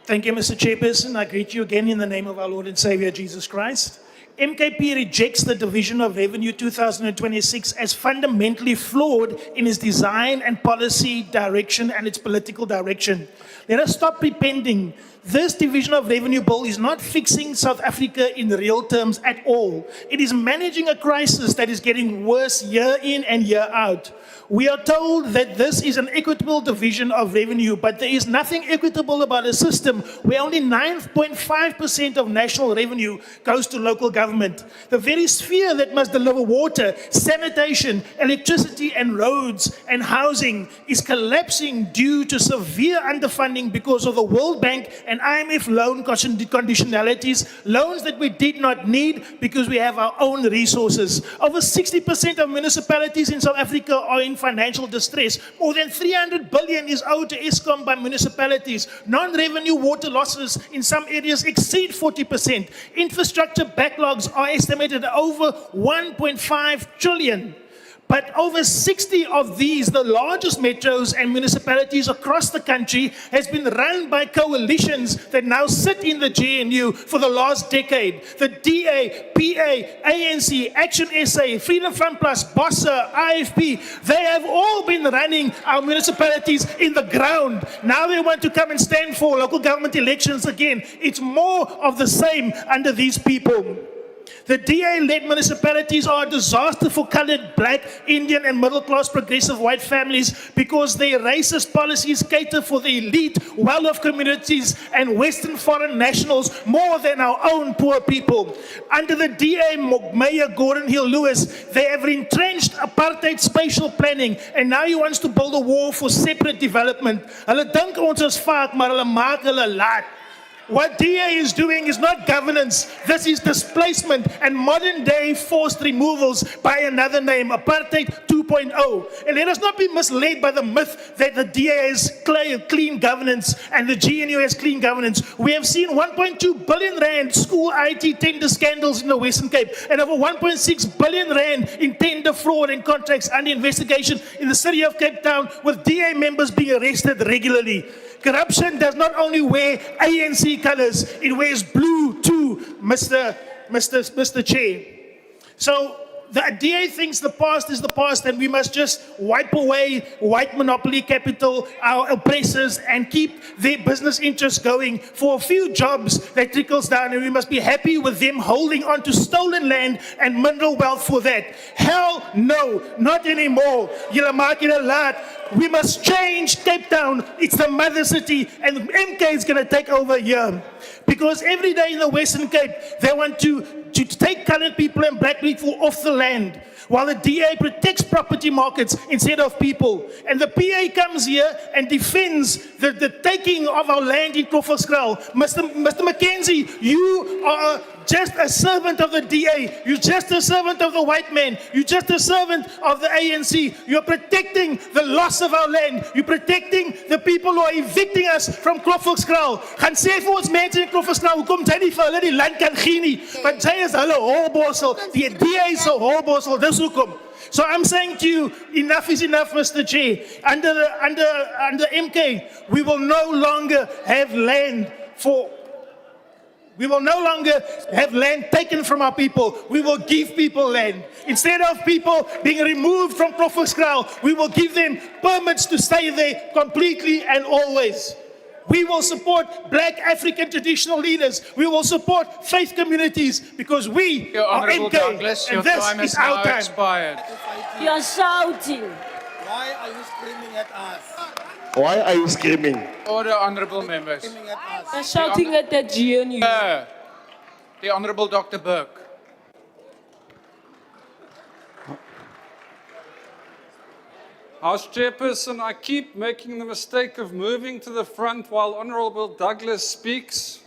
Thank you, Mr. Chairperson. I greet you again in the name of our Lord and Savior, Jesus Christ. MKP rejects the Division of Revenue 2026 as fundamentally flawed in its design and policy direction and its political direction. Let us stop pretending. This Division of Revenue Bill is not fixing South Africa in real terms at all. It is managing a crisis that is getting worse year in and year out. We are told that this is an equitable division of revenue, but there is nothing equitable about a system where only 9.5% of national revenue goes to local government. The very sphere that must deliver water, sanitation, electricity, and roads and housing is collapsing due to severe underfunding because of the World Bank and IMF loan conditionalities, loans that we did not need because we have our own resources. Over 60% of municipalities in South Africa are in financial distress. More than 300 billion is owed to Eskom by municipalities. Non-revenue water losses in some areas exceed 40%. Infrastructure backlogs are estimated at over 1.5 trillion. But over 60 of these, the largest metros and municipalities across the country, has been run by coalitions that now sit in the GNU for the last decade. The DA, PA, ANC, Action SA, Freedom Front Plus, BOSSA, IFP, they have all been running our municipalities in the ground. Now they want to come and stand for local government elections again. It's more of the same under these people. The DA-led municipalities are a disaster for colored, black, Indian, and middle-class progressive white families because their racist policies cater for the elite, well-off communities and Western foreign nationals more than our own poor people. Under the DA Mayor Gordon Hill-Lewis, they have entrenched apartheid spatial planning, and now he wants to build a wall for separate development. Hulle dink ons is vaak, maar hulle maak hulle laat. What DA is doing is not governance. This is displacement and modern-day forced removals by another name, Apartheid 2.0. And let us not be misled by the myth that the DA has clean governance and the GNU has clean governance. We have seen 1.2 billion rand school IT tender scandals in the Western Cape and over 1.6 billion rand in tender fraud and contracts under investigation in the city of Cape Town, with DA members being arrested regularly. Corruption does not only wear ANC colors, it wears blue too, Mr. Chair. So the DA thinks the past is the past and we must just wipe away white monopoly capital, our oppressors, and keep their business interests going for a few jobs that trickles down, and we must be happy with them holding on to stolen land and mineral wealth for that. Hell no, not anymore. Julle maak julle laat. We must change Cape Town. It's the mother city, and MK is going to take over here. Because every day in the Western Cape, they want to take colored people and black people off the land, while the DA protects property markets instead of people. And the PA comes here and defends the taking of our land in Kloffelskral. Mr. Mackenzie, you are a just a servant of the DA. You're just a servant of the white man. You're just a servant of the ANC. You're protecting the loss of our land. You're protecting the people who are evicting us from Klofvolkskraal. Gaan sê vir ons mense in Klofvolkskraal, hoekom jy nie vir hulle die land kan gee nie? Want jy is hulle holbossel. Die DA is 'n holbossel. Dis hoekom. So I'm saying to you, enough is enough, Mr. Chair. Under MK, we will no longer have land taken from our people. We will give people land. Instead of people being removed from Klofvolkskraal, we will give them permits to stay there completely and always. We will support black African traditional leaders. We will support faith communities because we are Honourable MK, Douglas, your and this time is has our now time. expired. You are shouting. Why are you screaming at us? Why are you screaming? Order, honourable members. You're shouting at the GNU. The Honourable Dr. Burke. House Chairperson, I keep making the mistake of moving to the front while Honourable Douglas speaks,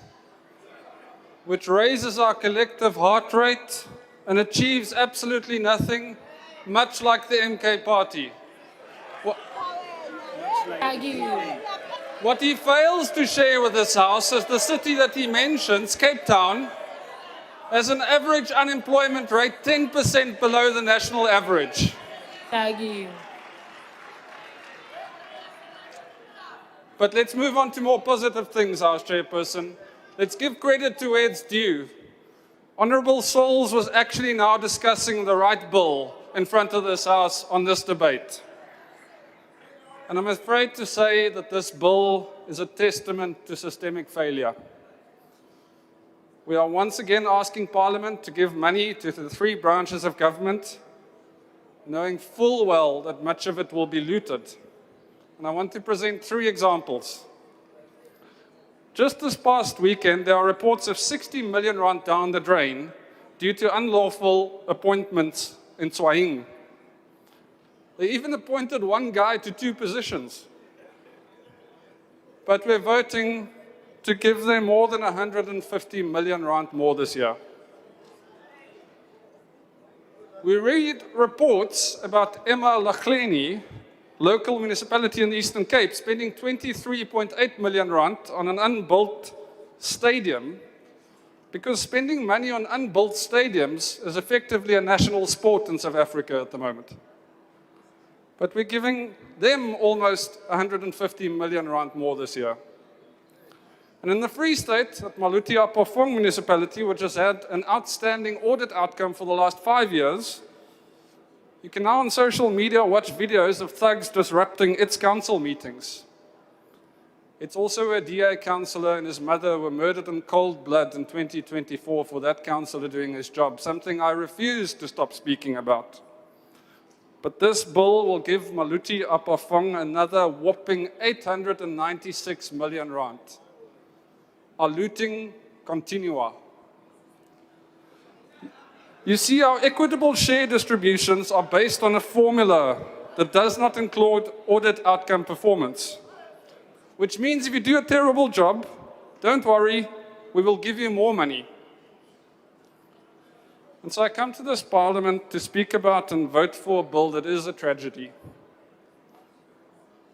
which raises our collective heart rate and achieves absolutely nothing, much like the MK party. What he fails to share with this House is the city that he mentions, Cape Town, has an average unemployment rate 10% below the national average. But let's move on to more positive things, House Chairperson. Let's give credit to where it's due. Honourable Sauls was actually now discussing the right bill in front of this House on this debate. And I'm afraid to say that this bill is a testament to systemic failure. We are once again asking Parliament to give money to the 3 branches of government, knowing full well that much of it will be looted. And I want to present 3 examples. Just this past weekend, there are reports of 60 million rand down the drain due to unlawful appointments in Tswahing. They even appointed 1 guy to 2 positions. But we're voting to give them more than 150 million rand more this year. We read reports about Emma Lachleni, local municipality in the Eastern Cape, spending 23.8 million rand on an unbuilt stadium, because spending money on unbuilt stadiums is effectively a national sport in South Africa at the moment. But we're giving them almost 150 million rand more this year. And in the Free State, at Maluti Apofong municipality, which has had an outstanding audit outcome for the last 5 years, you can now on social media watch videos of thugs disrupting its council meetings. It's also where a DA councillor and his mother were murdered in cold blood in 2024 for that councillor doing his job, something I refuse to stop speaking about. But this bill will give Maluti Apofong another whopping 896 million rand. Our looting continua. You see, our equitable share distributions are based on a formula that does not include audit outcome performance. Which means if you do a terrible job, don't worry, we will give you more money. And so I come to this Parliament to speak about and vote for a bill that is a tragedy.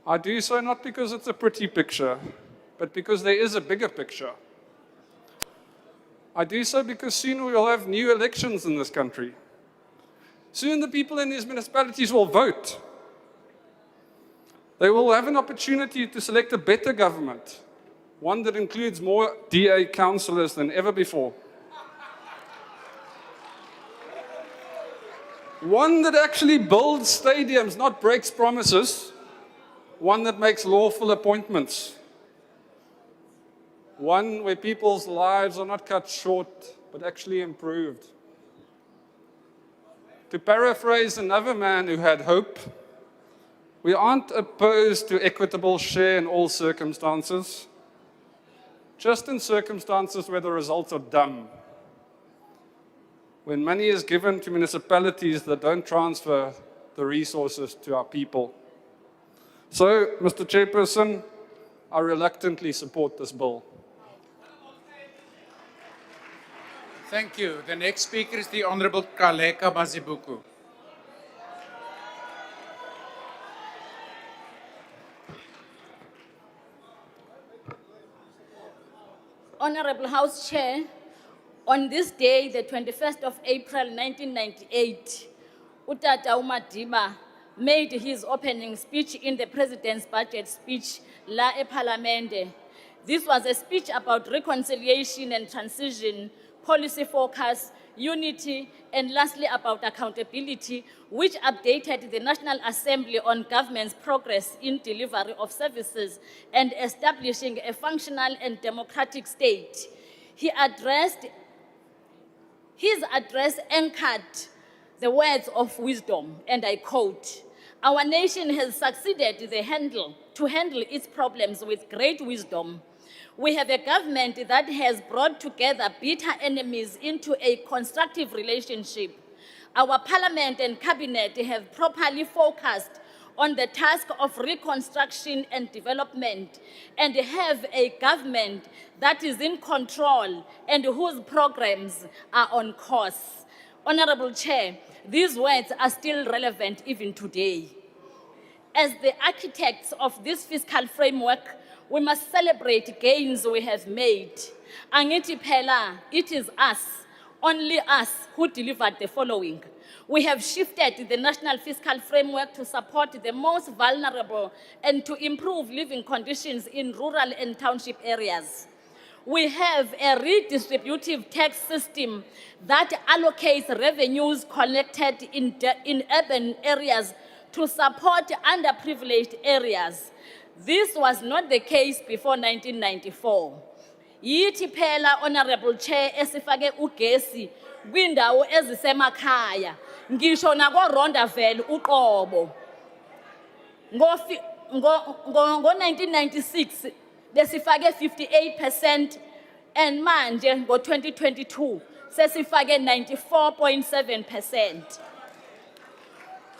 I do so not because it's a pretty picture, but because there is a bigger picture. I do so because soon we will have new elections in this country. Soon the people in these municipalities will vote. They will have an opportunity to select a better government, one that includes more DA councillors than ever before. One that actually builds stadiums, not breaks promises. One that makes lawful appointments. One where people's lives are not cut short, but actually improved. To paraphrase another man who had hope, we aren't opposed to equitable share in all circumstances, just in circumstances where the results are dumb. When money is given to municipalities that don't transfer the resources to our people. So, Mr. Chairperson, I reluctantly support this bill. Thank you. The next speaker is the Honorable Kaleka Mazibuku. Honorable House Chair, on this day, the 21st of April 1998, Utata Umadiba made his opening speech in the President's budget speech La Parliamente. This was a speech about reconciliation and transition, policy focus, unity, and lastly about accountability, which updated the National Assembly on government's progress in delivery of services and establishing a functional and democratic state. His address anchored the words of wisdom, and I quote, "Our nation has succeeded to handle its problems with great wisdom. We have a government that has brought together bitter enemies into a constructive relationship. Our parliament and cabinet have properly focused on the task of reconstruction and development and have a government that is in control and whose programs are on course." Honorable Chair, these words are still relevant even today. As the architects of this fiscal framework, we must celebrate gains we have made. Angithi phela, it is us, only us, who delivered the following. We have shifted the national fiscal framework to support the most vulnerable and to improve living conditions in rural and township areas. We have a redistributive tax system that allocates revenues collected in urban areas to support underprivileged areas. This was not the case before 1994. Yithi phela, Honorable Chair, esifake ugesi kwindawo ezisemakhaya, ngisho nakoRondaville uqobo. Ngo-1996, besifake 58%, and manje, ngo-2022, sesifake 94.7%.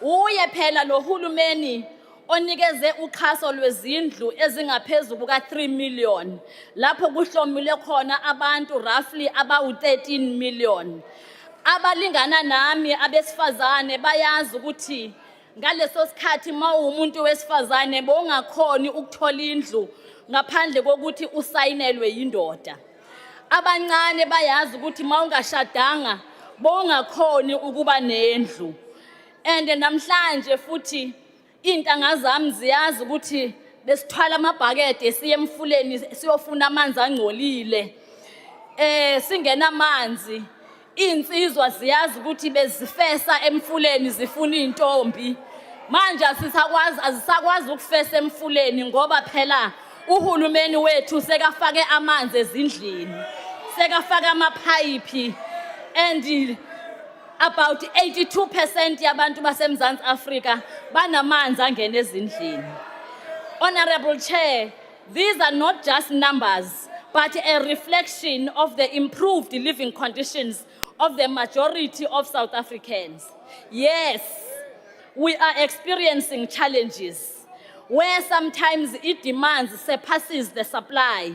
Uye phela lo hulumeni onikeze uxhaso lwezindlu ezingaphezulu kuka-3 million, lapho kuhlomule khona abantu roughly about 13 million. Abalingana nami abesifazane bayazi ukuthi ngaleso sikhathi mawumuntu wesifazane bongakhoni ukuthola indlu ngaphandle kokuthi usayinelwe yindoda. Abancane bayazi ukuthi mawungashadanga bongakhoni ukuba nendlu. And namhlanje futhi intanga zami ziyazi ukuthi besithwala amabhakede siye emfuleni siyofuna amanzi angcolile. Singena amanzi, insizwa ziyazi ukuthi bezifesa emfuleni zifuna intombi. Manje azisakwazi ukufesa emfuleni ngoba phela uhulumeni wethu sekafake amanzi ezindlini, sekafake amaphayiphi, and about 82% yabantu baseMzansi Afrika banamanzi angena ezindlini. Honorable Chair, these are not just numbers, but a reflection of the improved living conditions of the majority of South Africans. Yes, we are experiencing challenges where sometimes it demands surpasses the supply,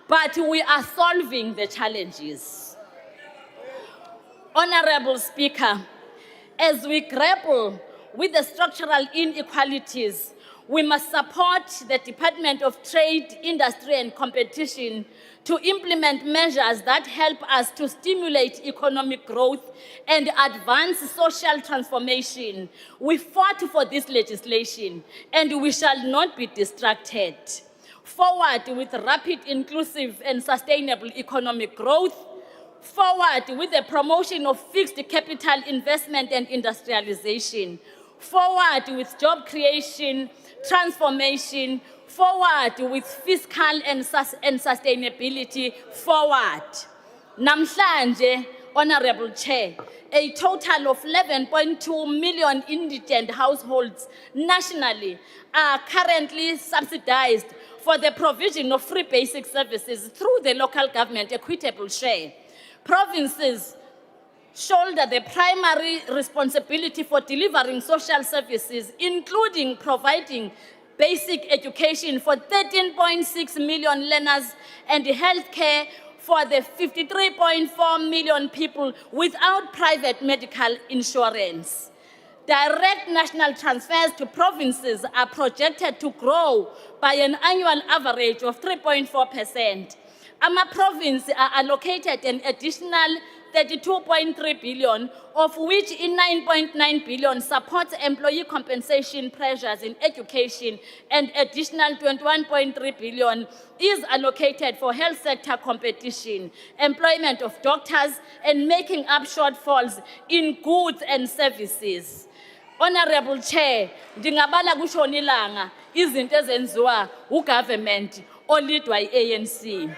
but we are solving the challenges. Honorable Speaker, as we grapple with the structural inequalities, we must support the Department of Trade, Industry and Competition to implement measures that help us to stimulate economic growth and advance social transformation. We fought for this legislation and we shall not be distracted. Forward with rapid, inclusive and sustainable economic growth. Forward with the promotion of fixed capital investment and industrialization. Forward with job creation, transformation. Forward with fiscal and sustainability. Forward. Namhlanje, Honorable Chair, a total of 11.2 million indigent households nationally are currently subsidized for the provision of free basic services through the local government equitable share. Provinces shoulder the primary responsibility for delivering social services, including providing basic education for 13.6 million learners and healthcare for the 53.4 million people without private medical insurance. Direct national transfers to provinces are projected to grow by an annual average of 3.4%. Ama provinces are allocated an additional 32.3 billion, of which 9.9 billion supports employee compensation pressures in education, and additional 21.3 billion is allocated for health sector competition, employment of doctors, and making up shortfalls in goods and services. Honorable Chair, ndingabala kushona ilanga izinto ezenziwa ugovernment olidwa yi-ANC.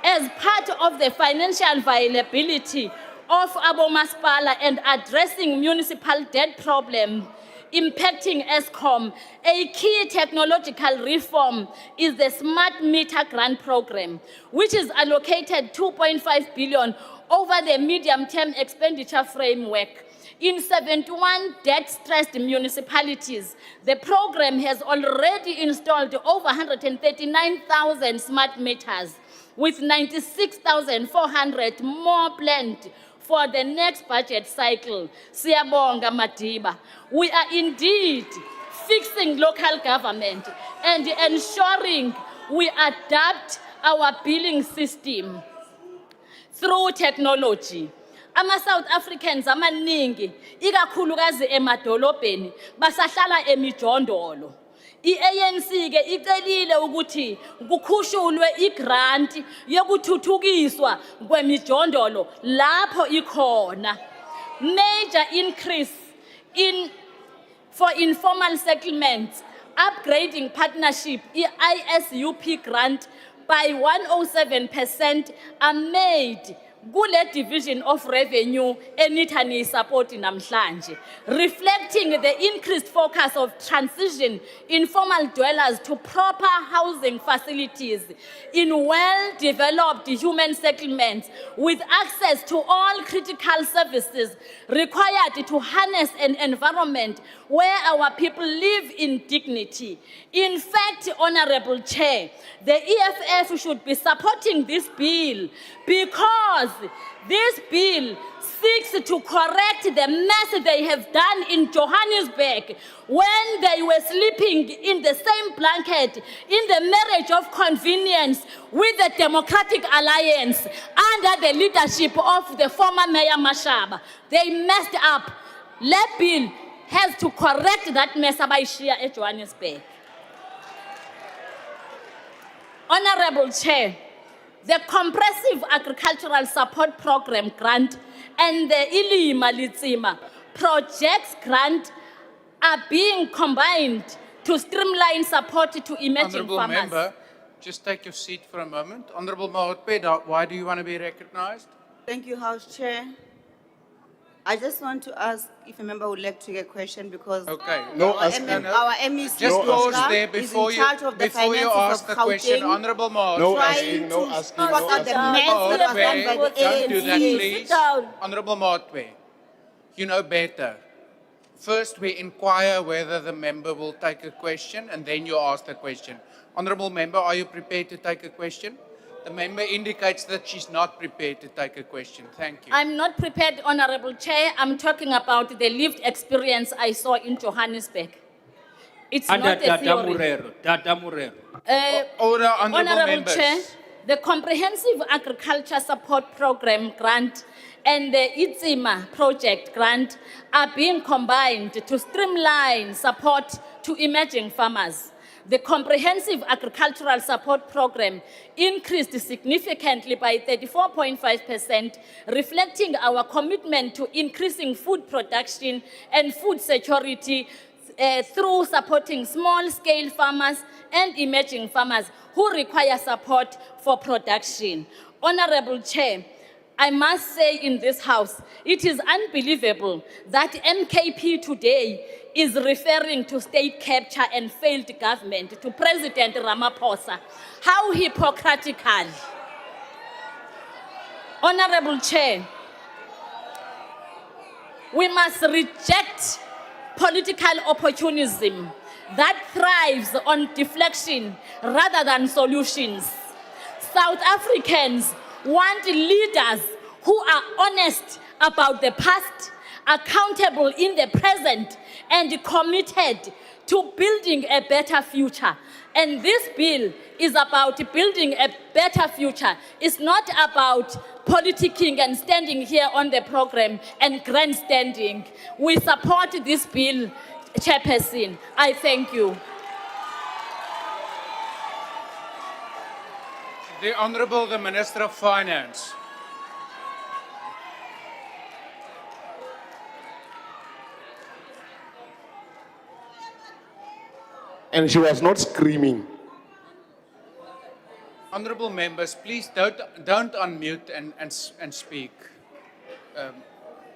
As part of the financial viability of Abomasipala and addressing municipal debt problem impacting ESCOM, a key technological reform is the Smart Meter Grant Program, which is allocated 2.5 billion over the medium-term expenditure framework. In 71 debt-stressed municipalities, the program has already installed over 139,000 smart meters, with 96,400 more planned for the next budget cycle. Siyabonga Madiba. We are indeed fixing local government and ensuring we adapt our billing system through technology. Ama-South Africans amaningi, ikakhulukazi emadolobheni, basahlala emijondolo. I-ANC ke icelile ukuthi kukhushulwe igrant yokuthuthukiswa kwemijondolo lapho ikhona. Major increase for informal settlements, upgrading partnership, ISUP grant by 107% are made. Kule division of revenue enithani support namhlanje, reflecting the increased focus of transition informal dwellers to proper housing facilities in well-developed human settlements with access to all critical services required to harness an environment where our people live in dignity. In fact, Honorable Chair, the EFF should be supporting this bill because this bill seeks to correct the mess they have done in Johannesburg when they were sleeping in the same blanket in the marriage of convenience with the Democratic Alliance under the leadership of the former Mayor Mashaba. They messed up. Le bill has to correct that mess by Shia at Johannesburg. Honorable Chair, the Comprehensive Agricultural Support Program grant and the Ilima Litsima projects grant are being combined to streamline support to emerging Honourable farmers. Member, just take your seat for a moment. Honourable Mahotpeda, why do you want to be recognised? Thank you, House Chair. I just want to ask if a member would like to get a question because Okay. our MEC Just pause Fiscal there is before in you, charge of the before you finances ask of the question. Gauteng, Honourable Mahotpeda. No asking, no asking, no asking. The mess that was done by the Don't do that, ANC. please. Honourable Mahotpeda, you know better. First, we inquire whether the member will take a question, and then you ask the question. Honourable Member, are you prepared to take a question? The member indicates that she's not prepared to take a question. Thank you. I'm not prepared, Honorable Chair. I'm talking about the lived experience I saw in Johannesburg. It's not a theory. Order, honourable Honorable members. Chair, the Comprehensive Agriculture Support Program grant and the Itzima project grant are being combined to streamline support to emerging farmers. The Comprehensive Agricultural Support Program increased significantly by 34.5%, reflecting our commitment to increasing food production and food security through supporting small-scale farmers and emerging farmers who require support for production. Honorable Chair, I must say in this House, it is unbelievable that NKP today is referring to state capture and failed government to President Ramaphosa. How hypocritical. Honorable Chair, we must reject political opportunism that thrives on deflection rather than solutions. South Africans want leaders who are honest about the past, accountable in the present, and committed to building a better future. And this bill is about building a better future. It's not about politicking and standing here on the program and grandstanding. We support this bill, Chairperson. I thank you. The Honourable the Minister of Finance. And she was not screaming. Honourable members, please don't unmute and speak.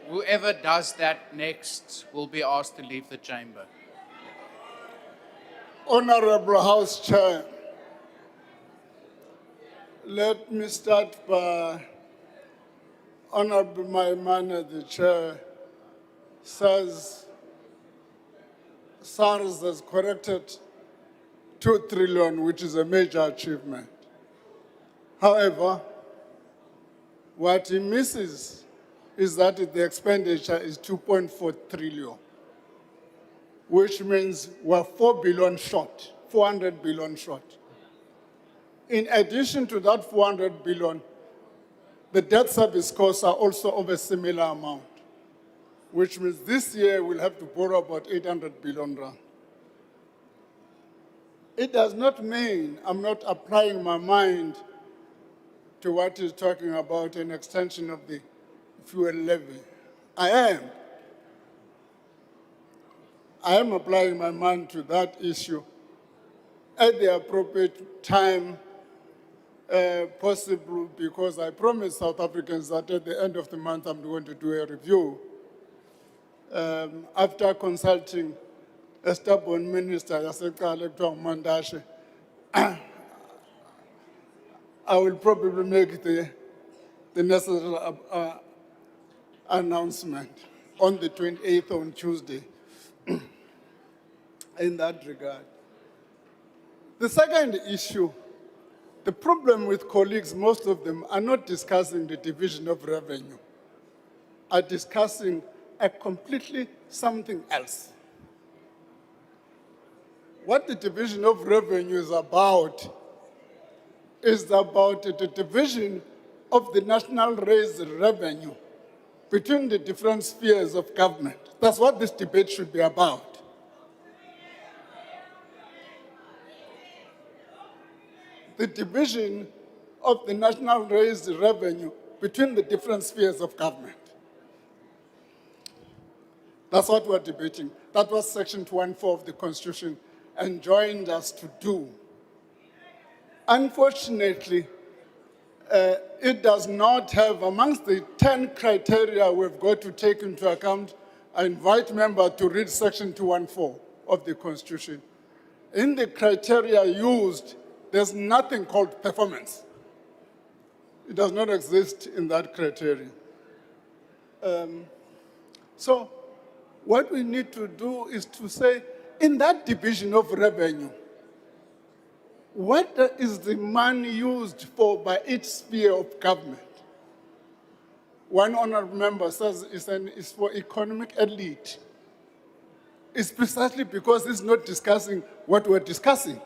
Whoever does that next will be asked to leave the chamber. Honorable House Chair, let me start by Honorable Maimane, the Chair, says SARS has corrected 2 trillion, which is a major achievement. However, what he misses is that the expenditure is 2.4 trillion, which means we're 4 billion short, 400 billion short. In addition to that 400 billion, the debt service costs are also of a similar amount, which means this year we'll have to borrow about 800 billion rand. It does not mean I'm not applying my mind to what he's talking about, an extension of the fuel levy. I am applying my mind to that issue at the appropriate time possible, because I promised South Africans that at the end of the month I'm going to do a review. After consulting a stubborn minister, Mandashe, I will probably make the necessary announcement on the 28th on Tuesday in that regard. The second issue, the problem with colleagues, most of them are not discussing the division of revenue, are discussing a completely something else. What the division of revenue is about the division of the national raised revenue between the different spheres of government. That's what this debate should be about. The division of the national raised revenue between the different spheres of government. That's what we're debating. That was Section 214 of the Constitution enjoined us to do. Unfortunately, it does not have, amongst the 10 criteria we've got to take into account, I invite members to read Section 214 of the Constitution. In the criteria used, there's nothing called performance. It does not exist in that criteria. So what we need to do is to say, in that division of revenue, what is the money used for by each sphere of government? One honorable member says it's for economic elite. It's precisely because it's not discussing what we're discussing.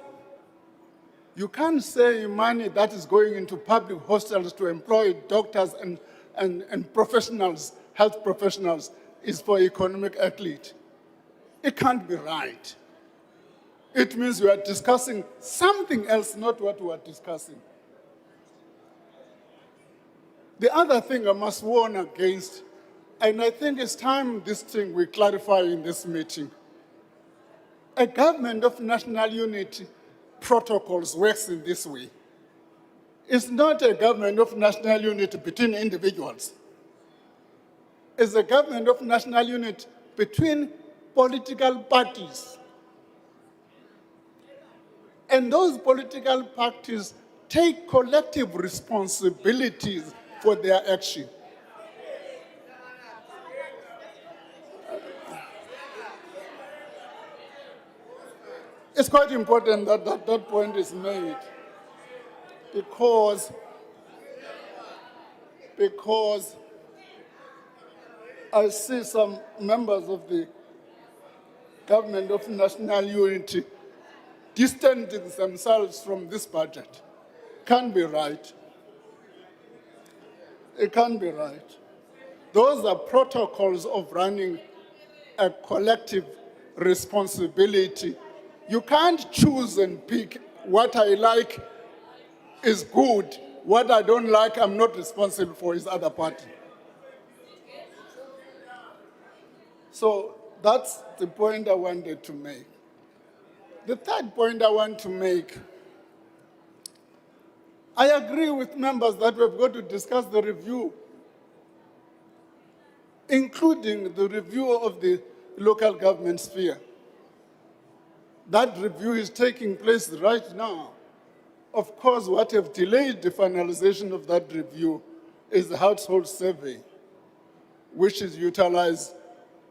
You can't say money that is going into public hospitals to employ doctors and professionals, health professionals, is for economic elite. It can't be right. It means we are discussing something else, not what we are discussing. The other thing I must warn against, and I think it's time this thing we clarify in this meeting. A government of national unity protocols works in this way. It's not a government of national unity between individuals. It's a government of national unity between political parties. And those political parties take collective responsibilities for their action. It's quite important that that point is made. because I see some members of the Government of National Unity distancing themselves from this budget. Can't be right. It can't be right. Those are protocols of running a collective responsibility. You can't choose and pick what I like is good, what I don't like I'm not responsible for is other party. So that's the point I wanted to make. The third point I want to make, I agree with members that we've got to discuss the review, including the review of the local government sphere. That review is taking place right now. Of course, what have delayed the finalization of that review is the household survey, which is utilized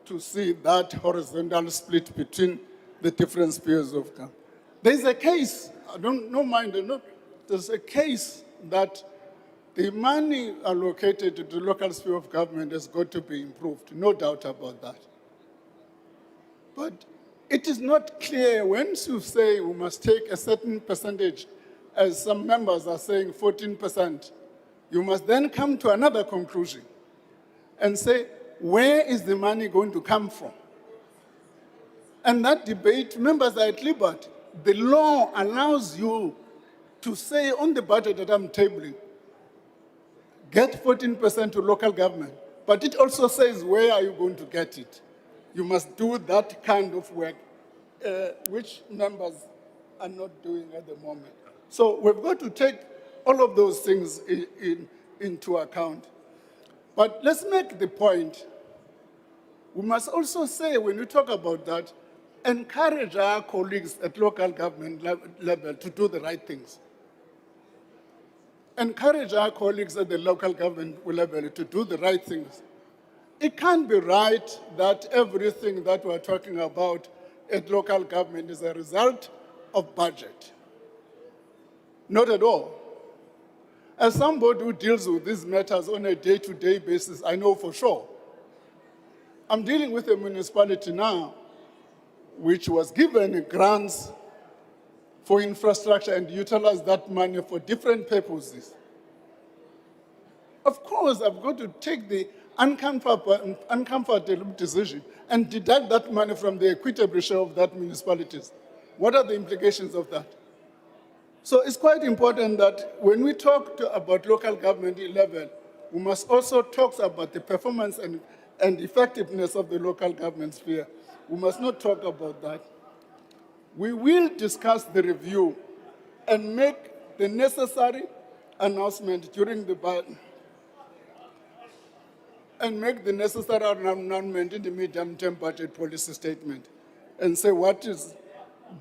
to see that horizontal split between the different spheres of government. There's a case, I don't mind or not, there's a case that the money allocated to the local sphere of government has got to be improved, no doubt about that. But it is not clear once you say we must take a certain percentage, as some members are saying 14%, you must then come to another conclusion and say, where is the money going to come from? And that debate, members are at liberty. The law allows you to say on the budget that I'm tabling, get 14% to local government, but it also says where are you going to get it? You must do that kind of work, which members are not doing at the moment. So we've got to take all of those things into account. But let's make the point. We must also say, when we talk about that, encourage our colleagues at local government level to do the right things. Encourage our colleagues at the local government level to do the right things. It can't be right that everything that we're talking about at local government is a result of budget. Not at all. As somebody who deals with these matters on a day-to-day basis, I know for sure. I'm dealing with a municipality now which was given grants for infrastructure and utilized that money for different purposes. Of course, I've got to take the uncomfortable decision and deduct that money from the equitable share of that municipality. What are the implications of that? So it's quite important that when we talk about local government level, we must also talk about the performance and effectiveness of the local government sphere. We must not talk about that. We will discuss the review and make the necessary announcement during the budget and make the necessary announcement in the medium-term budget policy statement and say what is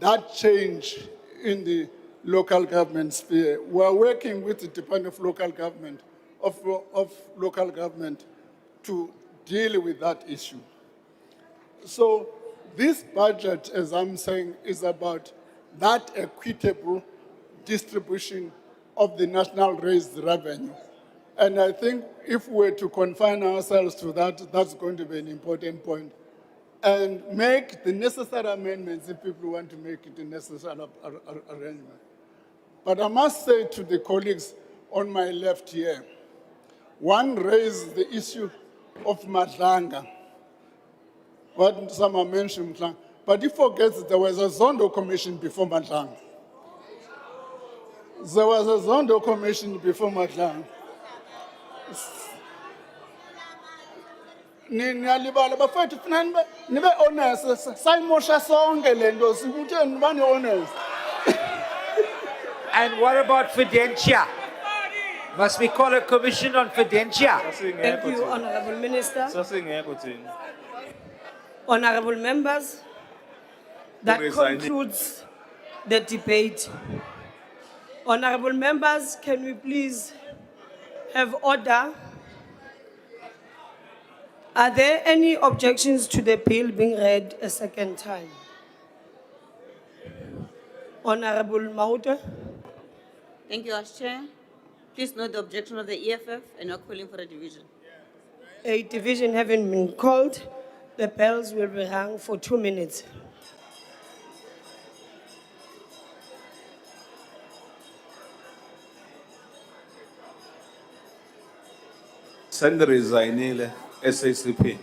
that change in the local government sphere. We are working with the Department of Local Government, local government to deal with that issue. So this budget, as I'm saying, is about that equitable distribution of the national raised revenue. And I think if we're to confine ourselves to that, that's going to be an important point. And make the necessary amendments if people want to make it a necessary arrangement. But I must say to the colleagues on my left here, one raised the issue of Madlanga. What someone mentioned, but he forgets there was a Zondo commission before Madlanga. There was a Zondo commission before Madlanga. Niyalibala bafethu funani nibe honest sayimosha sonke lento sikuthi nibani honest. And what about Fidentia? Must we call a commission on Fidentia? Thank you, Honorable Minister. Honorable members, that concludes the debate. Honorable members, can we please have order? Are there any objections to the bill being read a second time? Honorable Mauta. Thank you, House Chair. Please note the objection of the EFF and you're calling for a division. A division having been called, the bells will be rung for 2 minutes. Sendirizainile SACP.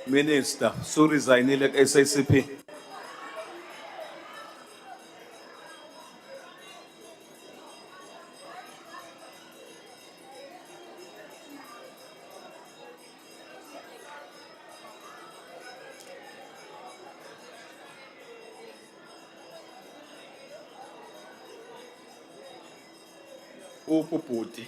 Minister, Surizainile SACP. Upuputi.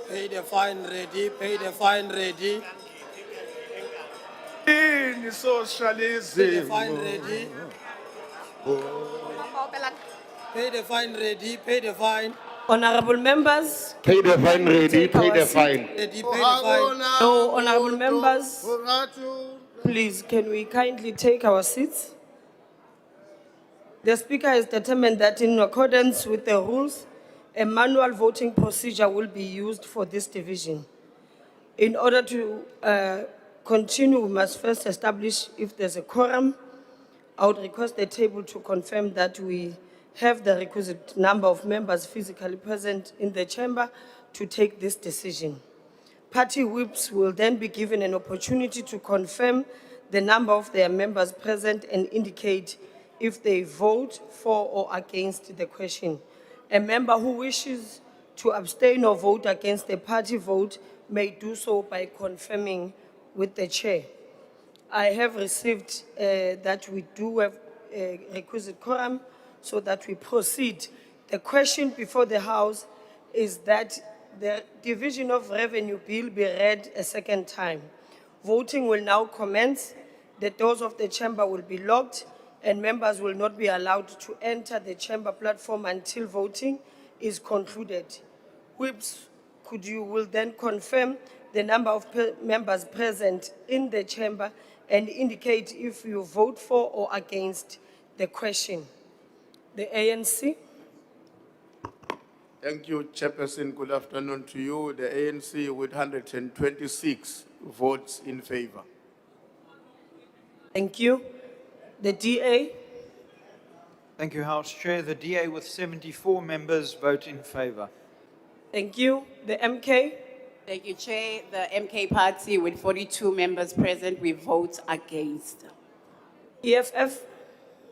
Pay the fine ready, pay the fine ready. In socialism. Pay the fine ready. Pay the fine ready, pay the fine. Honorable members. Pay the fine kindly ready, take pay our the seat. fine. Ready, pay the fine. No, honorable members, please, can we kindly take our seats? The Speaker has determined that in accordance with the rules, a manual voting procedure will be used for this division. In order to continue, we must first establish if there's a quorum. I would request the table to confirm that we have the requisite number of members physically present in the chamber to take this decision. Party whips will then be given an opportunity to confirm the number of their members present and indicate if they vote for or against the question. A member who wishes to abstain or vote against the party vote may do so by confirming with the chair. I have received that we do have a requisite quorum so that we proceed. The question before the House is that the Division of Revenue Bill be read a second time. Voting will now commence. The doors of the chamber will be locked and members will not be allowed to enter the chamber platform until voting is concluded. Whips, will then confirm the number of members present in the chamber and indicate if you vote for or against the question. The ANC. Thank you, Chairperson. Good afternoon to you. The ANC with 126 votes in favor. Thank you. The DA. Thank you, House Chair. The DA with 74 members vote in favor. Thank you. The MK. Thank you, Chair. The MK party with 42 members present, we vote against. EFF.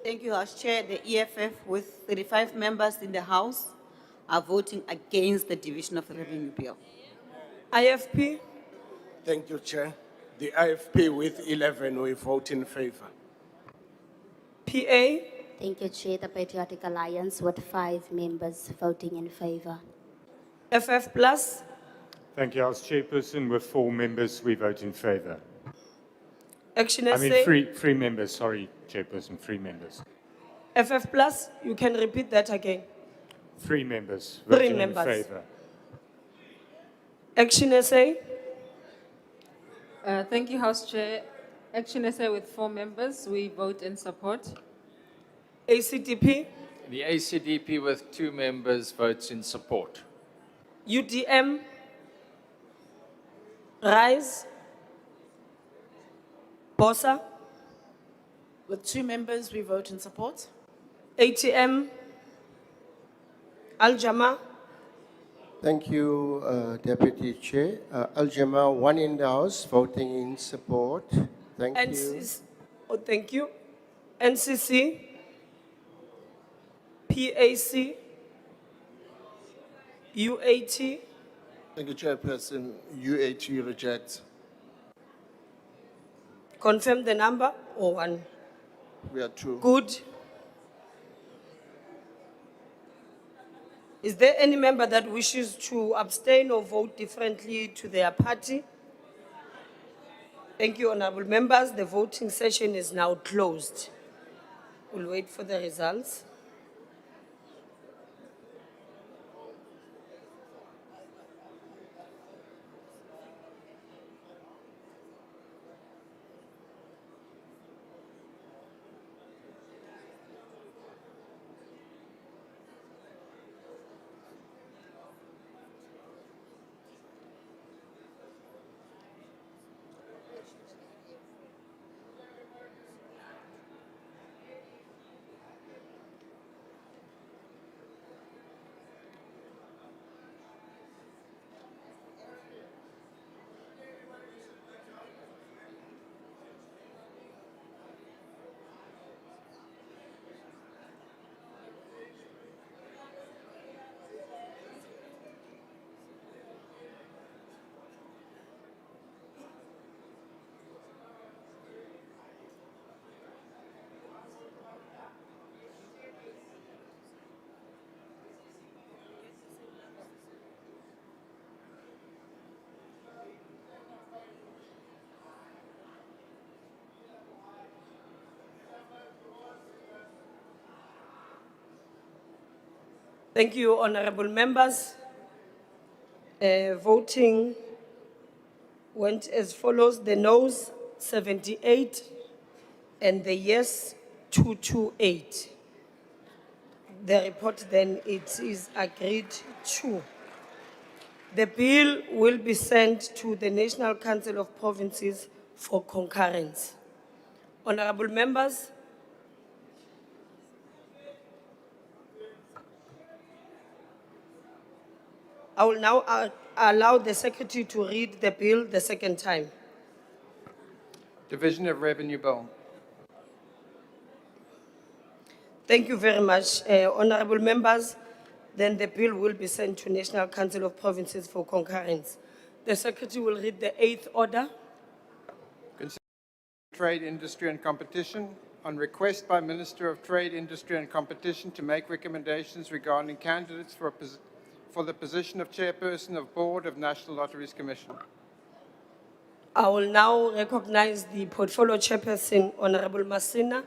Thank you, House Chair. The EFF with 35 members in the House are voting against the division of the revenue bill. IFP. Thank you, Chair. The IFP with 11 will vote in favor. PA. Thank you, Chair. The Patriotic Alliance with 5 members voting in favor. FF Plus. Thank you, House Chairperson. With 4 members, we vote in favor. Action I SA. mean, three members, sorry, Chairperson, 3 members. FF plus, you can repeat that again. 3 members Three voting in members. favour. Action SA, Thank you, House Chair. Action SA with 4 members, we vote in support. ACDP, The ACDP with 2 members votes in support. UDM, Rise, Bosa, With 2 members, we vote in support. ATM, Al Jama, Thank you, Deputy Chair. Al Jama, 1 in the House, voting in support. Thank you. NCC, oh, thank you. NCC, PAC, UAT, Thank you, Chairperson. UAT rejects. confirm the number or 1? We are 2. Good. Is there any member that wishes to abstain or vote differently to their party? Thank you, honorable members. The voting session is now closed. We'll wait for the results. Thank you, honorable members. Voting went as follows: the noes 78 and the yes 228. The report then, it is agreed to. The bill will be sent to the National Council of Provinces for concurrence. Honorable members, I will now allow the secretary to read the bill the second time. Division of Revenue Bill. Thank you very much, honorable members. Then the bill will be sent to National Council of Provinces for concurrence. The secretary will read the 8th order. Trade, Industry and Competition, on request by Minister of Trade, Industry and Competition to make recommendations regarding candidates for the position of Chairperson of Board of National Lotteries Commission. I will now recognize the portfolio chairperson, Honorable Masina.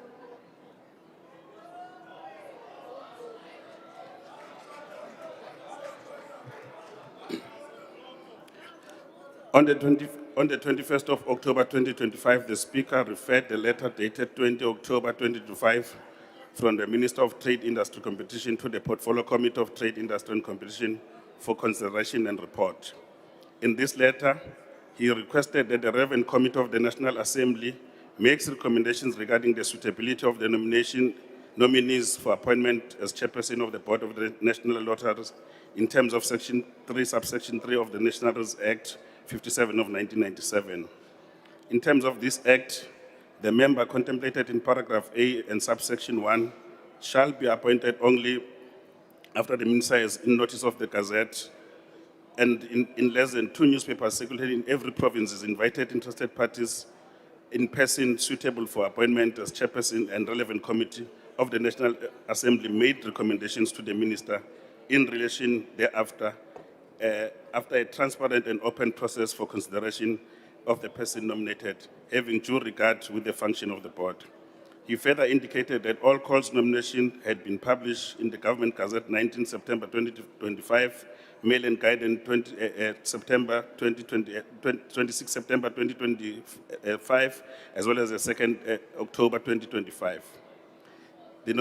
On the 21st of October 2025, the Speaker referred the letter dated 20 October 2025 from the Minister of Trade, Industry and Competition to the Portfolio Committee of Trade, Industry and Competition for consideration and report. In this letter, he requested that the Revenue Committee of the National Assembly makes recommendations regarding the suitability of the nominees for appointment as Chairperson of the Board of the National Lotteries in terms of Section 3, Subsection 3 of the National Lotteries Act 57 of 1997. In terms of this act, the member contemplated in paragraph A and subsection 1 shall be appointed only after the minister has, in notice of the Gazette and in less than 2 newspapers circulated in every province, is invited interested parties in person suitable for appointment as chairperson and relevant committee of the National Assembly made recommendations to the minister in relation thereafter, after a transparent and open process for consideration of the person nominated, having due regard with the function of the board. He further indicated that all calls nomination had been published in the Government Gazette 19 September 2025, Mail and Guidance 26 September 2025, as well as the 2nd October 2025. The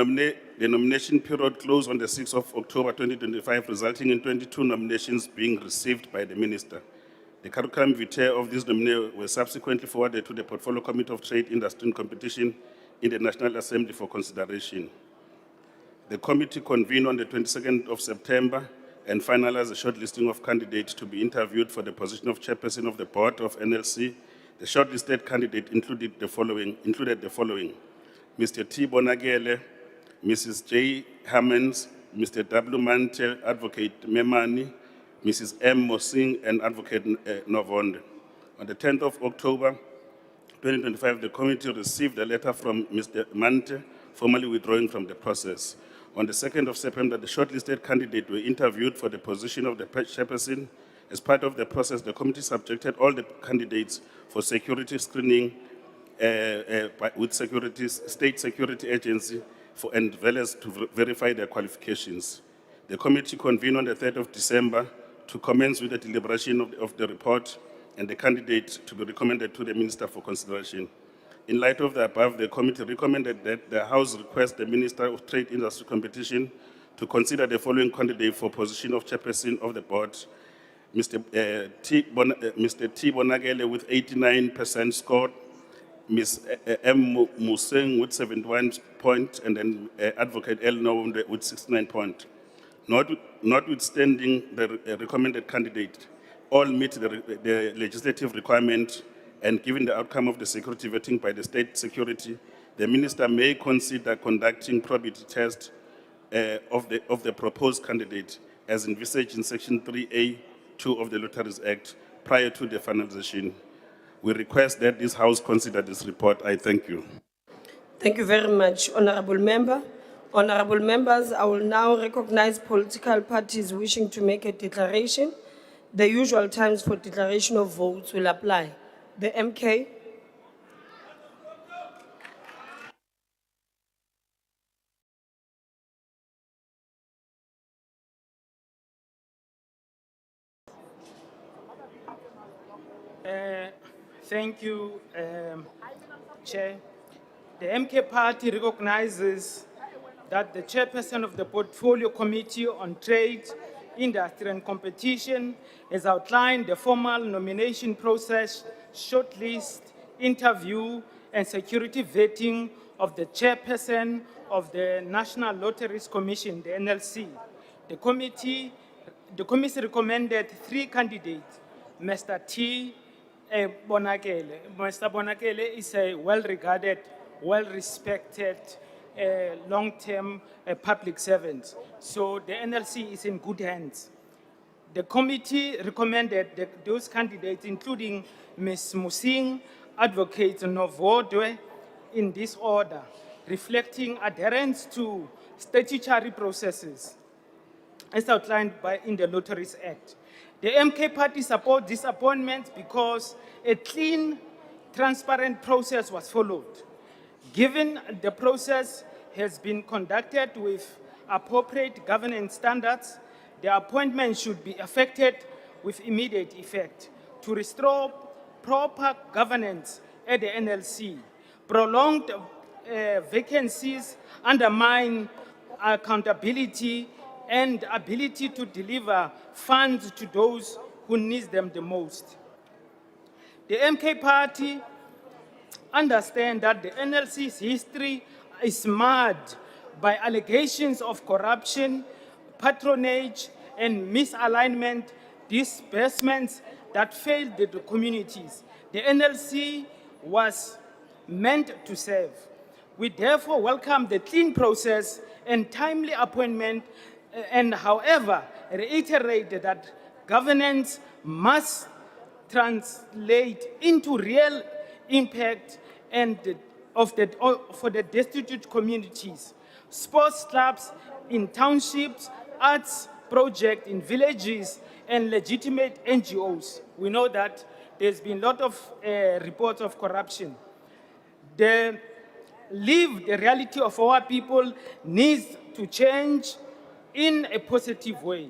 nomination period closed on the 6th of October 2025, resulting in 22 nominations being received by the Minister. The curriculum vitae of these nominees were subsequently forwarded to the Portfolio Committee of Trade, Industry and Competition in the National Assembly for consideration. The committee convened on the 22nd of September and finalized the shortlisting of candidates to be interviewed for the position of chairperson of the board of NLC. The shortlisted candidate included the following: Mr. T. Bonagele, Mrs. J. Hammonds, Mr. W. Mantel, Advocate Memani, Mrs. M. Mosing, and Advocate Novonde. On the 10th of October 2025, the committee received a letter from Mr. Mante, formally withdrawing from the process. On the 2nd of September, the shortlisted candidates were interviewed for the position of the chairperson. As part of the process, the committee subjected all the candidates for security screening with state security agency and valors to verify their qualifications. The committee convened on the 3rd of December to commence with the deliberation of the report and the candidate to be recommended to the Minister for consideration. In light of the above, the committee recommended that the House request the Minister of Trade, Industry and Competition to consider the following candidate for position of chairperson of the board: Mr. T. Bonagele with 89% scored, Ms. M. Museng with 71 points, and then Advocate L. Novonde with 69 points. Notwithstanding the recommended candidate, all meet the legislative requirement, and given the outcome of the security vetting by the state security, the minister may consider conducting probity test of the proposed candidate as envisaged in Section 3A(2) of the Lotteries Act prior to the finalization. We request that this House consider this report. I thank you. Thank you very much, Honorable Member. Honorable members, I will now recognize political parties wishing to make a declaration. The usual times for declaration of votes will apply. The MK. Thank you, Chair. The MK Party recognizes that the chairperson of the Portfolio Committee on Trade, Industry and Competition has outlined the formal nomination process, shortlist, interview, and security vetting of the chairperson of the National Lotteries Commission, the NLC. The committee recommended 3 candidates: Mr. T. Bonagele. Mr. Bonagele is a well-regarded, well-respected, long-term public servant. So the NLC is in good hands. The committee recommended those candidates, including Ms. Musing, Advocate Novonde, in this order, reflecting adherence to statutory processes as outlined in the Lotteries Act. The MK Party supports this appointment because a clean, transparent process was followed. Given the process has been conducted with appropriate governance standards, the appointment should be effected with immediate effect to restore proper governance at the NLC. Prolonged vacancies undermine accountability and ability to deliver funds to those who need them the most. The MK Party understands that the NLC's history is marred by allegations of corruption, patronage, and misalignment disbursements that failed the communities the NLC was meant to serve. We therefore welcome the clean process and timely appointment, and however, reiterate that governance must translate into real impact for the destitute communities. Sports clubs in townships, arts projects in villages, and legitimate NGOs. We know that there's been a lot of reports of corruption. The lived reality of our people needs to change in a positive way.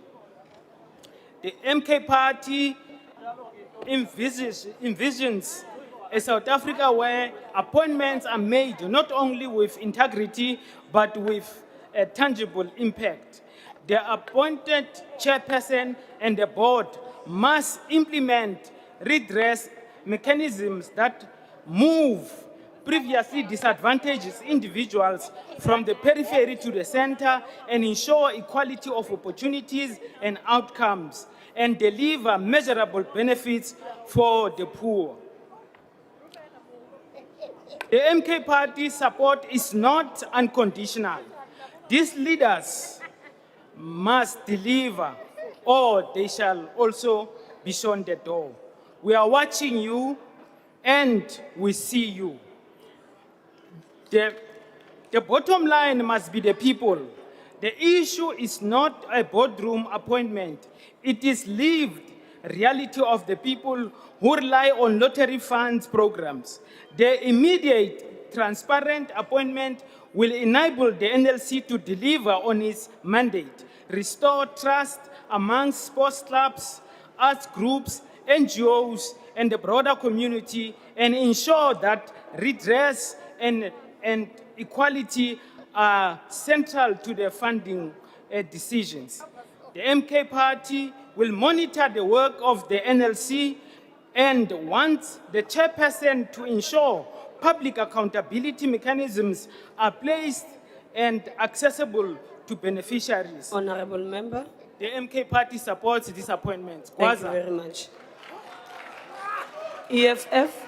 The MK Party envisions a South Africa where appointments are made not only with integrity, but with a tangible impact. The appointed chairperson and the board must implement redress mechanisms that move previously disadvantaged individuals from the periphery to the center and ensure equality of opportunities and outcomes and deliver measurable benefits for the poor. The MK Party's support is not unconditional. These leaders must deliver or they shall also be shown the door. We are watching you and we see you. The bottom line must be the people. The issue is not a boardroom appointment. It is lived reality of the people who rely on lottery funds programs. The immediate, transparent appointment will enable the NLC to deliver on its mandate, restore trust amongst sports clubs, arts groups, NGOs, and the broader community, and ensure that redress and equality are central to the funding decisions. The MK Party will monitor the work of the NLC and wants the chairperson to ensure public accountability mechanisms are placed and accessible to beneficiaries. Honorable Member. The MK Party supports this appointment. Thank you very much. EFF.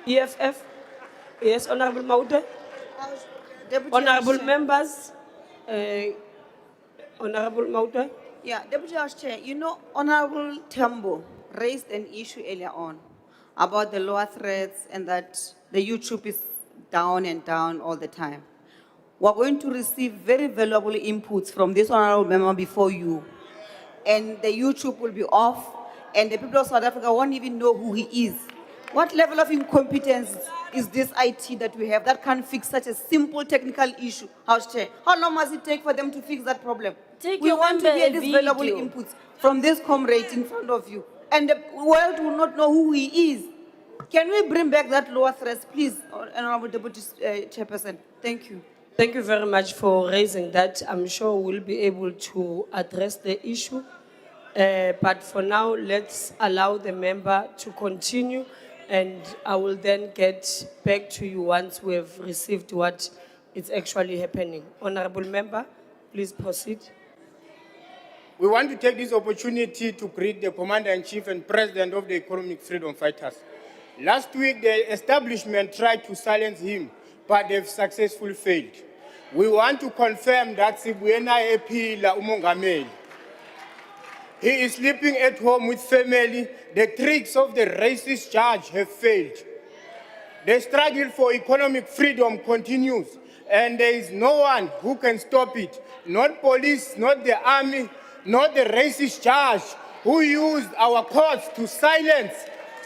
EFF. Yes, Honorable Maude. Honorable members. Honorable Maude. Yeah, Deputy House Chair, you know, Honorable Tembo raised an issue earlier on about the lower threats and that the YouTube is down and down all the time. We're going to receive very valuable inputs from this honorable member before you. And the YouTube will be off, and the people of South Africa won't even know who he is. What level of incompetence is this IT that we have that can't fix such a simple technical issue, House Chair? How long must it take for them to fix that problem? We want to hear these valuable inputs from this comrade in front of you. And the world will not know who he is. Can we bring back that lower threats, please, Honorable Deputy Chairperson? Thank you. Thank you very much for raising that. I'm sure we'll be able to address the issue. But for now, let's allow the member to continue, and I will then get back to you once we've received what is actually happening. Honorable Member, please proceed. We want to take this opportunity to greet the Commander-in-Chief and President of the Economic Freedom Fighters. Last week, the establishment tried to silence him, but they've successfully failed. We want to confirm that Sibuena Epila Umongameli. He is sleeping at home with family. The tricks of the racist judge have failed. The struggle for economic freedom continues, and there is no one who can stop it. Not police, not the army, not the racist judge who used our courts to silence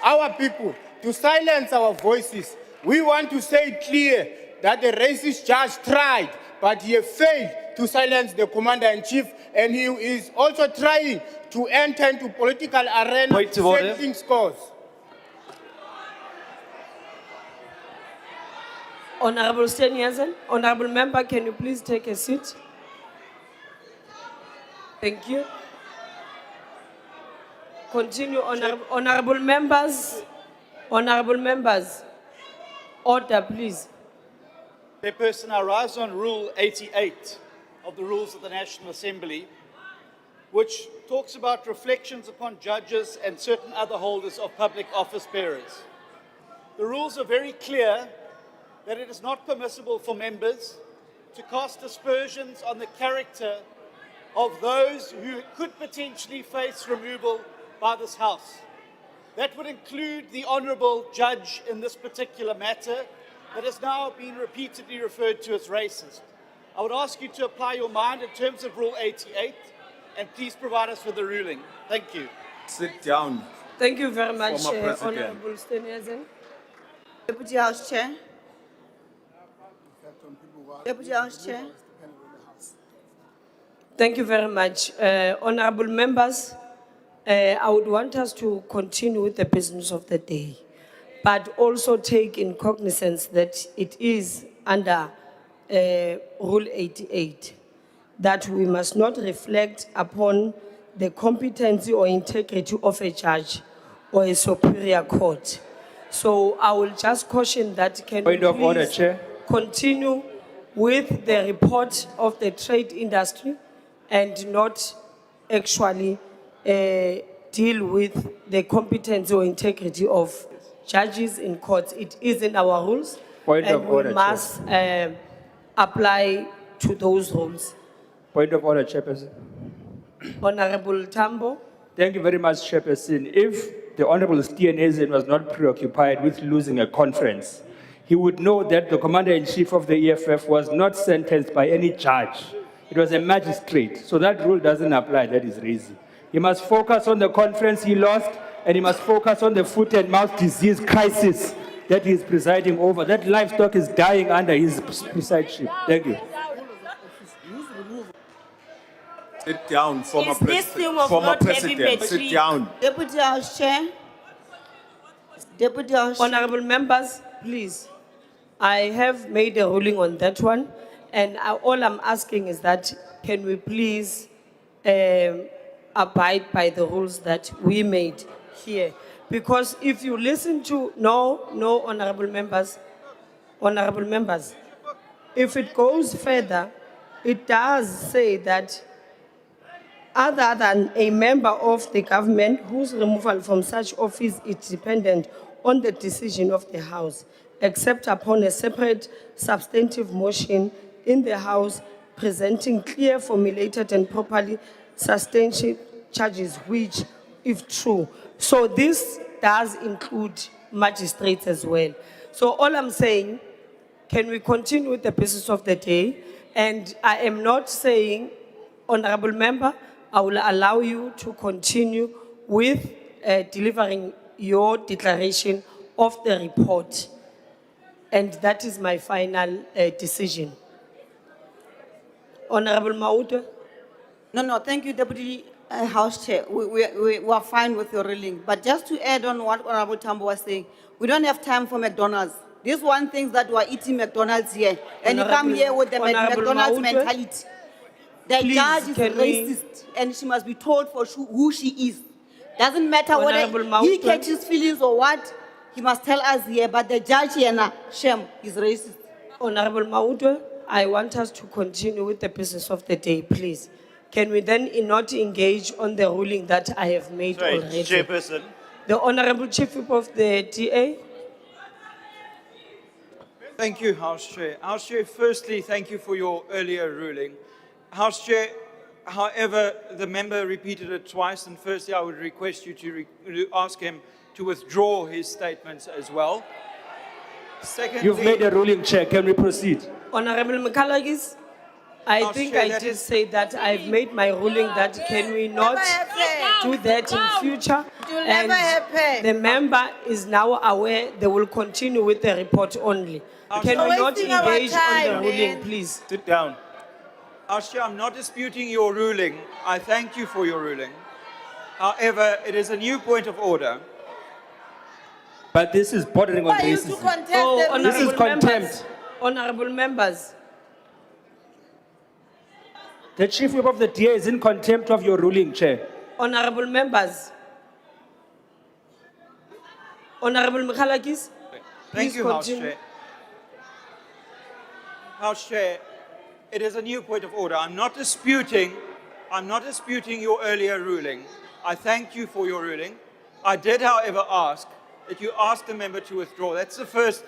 our people, to silence our voices. We want to say it clear that the racist judge tried, but he failed to silence the Commander-in-Chief, and he is also trying to enter into political arena, settling scores. Honorable Steniazen, Honorable Member, can you please take a seat? Thank you. Continue, honorable members. Honorable members, order, please. Chairperson, I rise on Rule 88 of the Rules of the National Assembly, which talks about reflections upon judges and certain other holders of public office bearers. The rules are very clear that it is not permissible for members to cast aspersions on the character of those who could potentially face removal by this House. That would include the Honourable Judge in this particular matter that has now been repeatedly referred to as racist. I would ask you to apply your mind in terms of Rule 88 and please provide us with the ruling. Thank you. Sit down. Thank you very much, Former President. Honorable Steenhuisen. Deputy House Chair. Deputy House Chair. Thank you very much. Honorable members, I would want us to continue with the business of the day, but also take in cognizance that it is under Rule 88 that we must not reflect upon the competency or integrity of a judge or a superior court. So I will just caution that can Point we of order, please Chair. continue with the report of the trade industry and not actually deal with the competence or integrity of judges in courts. It is in our rules. Point and of order, we must apply to those rules. Point of order, Chairperson. Honorable Tambo. Thank you very much, Chairperson. If the Honorable Steenhuisen was not preoccupied with losing a conference, he would know that the Commander-in-Chief of the EFF was not sentenced by any judge. It was a magistrate. So that rule doesn't apply, that is raising. He must focus on the conference he lost, and he must focus on the foot and mouth disease crisis that he is presiding over. That livestock is dying under his presideship. Thank you. Sit down, former Is this President. thing of Former not having President, battery? sit down. Deputy House Chair. Deputy House. Honorable members, please. I have made a ruling on that one, and all I'm asking is that can we please abide by the rules that we made here? Because if you listen to, no, honorable members, if it goes further, it does say that other than a member of the government whose removal from such office is dependent on the decision of the House, except upon a separate substantive motion in the House presenting clear, formulated, and properly substantiated charges, which, if true. So this does include magistrates as well. So all I'm saying, can we continue with the business of the day? And I am not saying, honorable member, I will allow you to continue with delivering your declaration of the report. And that is my final decision. Honorable Maude. No, thank you, Deputy House Chair. We are fine with your ruling. But just to add on what Honorable Tambo was saying, we don't have time for McDonald's. This one thinks that we are eating McDonald's here. And you come here with the McDonald's mentality. The judge is racist and she must be told for who she is. Doesn't matter whether he catches feelings or what, he must tell us here. But the judge here now, shame, is racist. Honorable Maude, I want us to continue with the business of the day, please. Can we then not engage on the ruling that I have made already? Chairperson. The Honorable Chief Whip of the DA. Thank you, House Chair. House Chair, firstly, thank you for your earlier ruling. House Chair, however, the member repeated it twice, and firstly, I would request you to ask him to withdraw his statements as well. Secondly, you've made a ruling, Chair. Can we proceed? Honorable Mkalagis, I think I did say that I've made my ruling that can we not do that in future? And the member is now aware they will continue with the report only. Can we not engage on the ruling, please? Sit down. House Chair, I'm not disputing your ruling. I thank you for your ruling. However, it is a new point of order. But this is bordering on racism. This is contempt. Honorable members. The Chief Whip of the DA is in contempt of your ruling, Chair. Honorable members. Honorable Mkalagis. Thank you, House Chair. House Chair, it is a new point of order. I'm not disputing your earlier ruling. I thank you for your ruling. I did, however, ask that you ask the member to withdraw. That's the first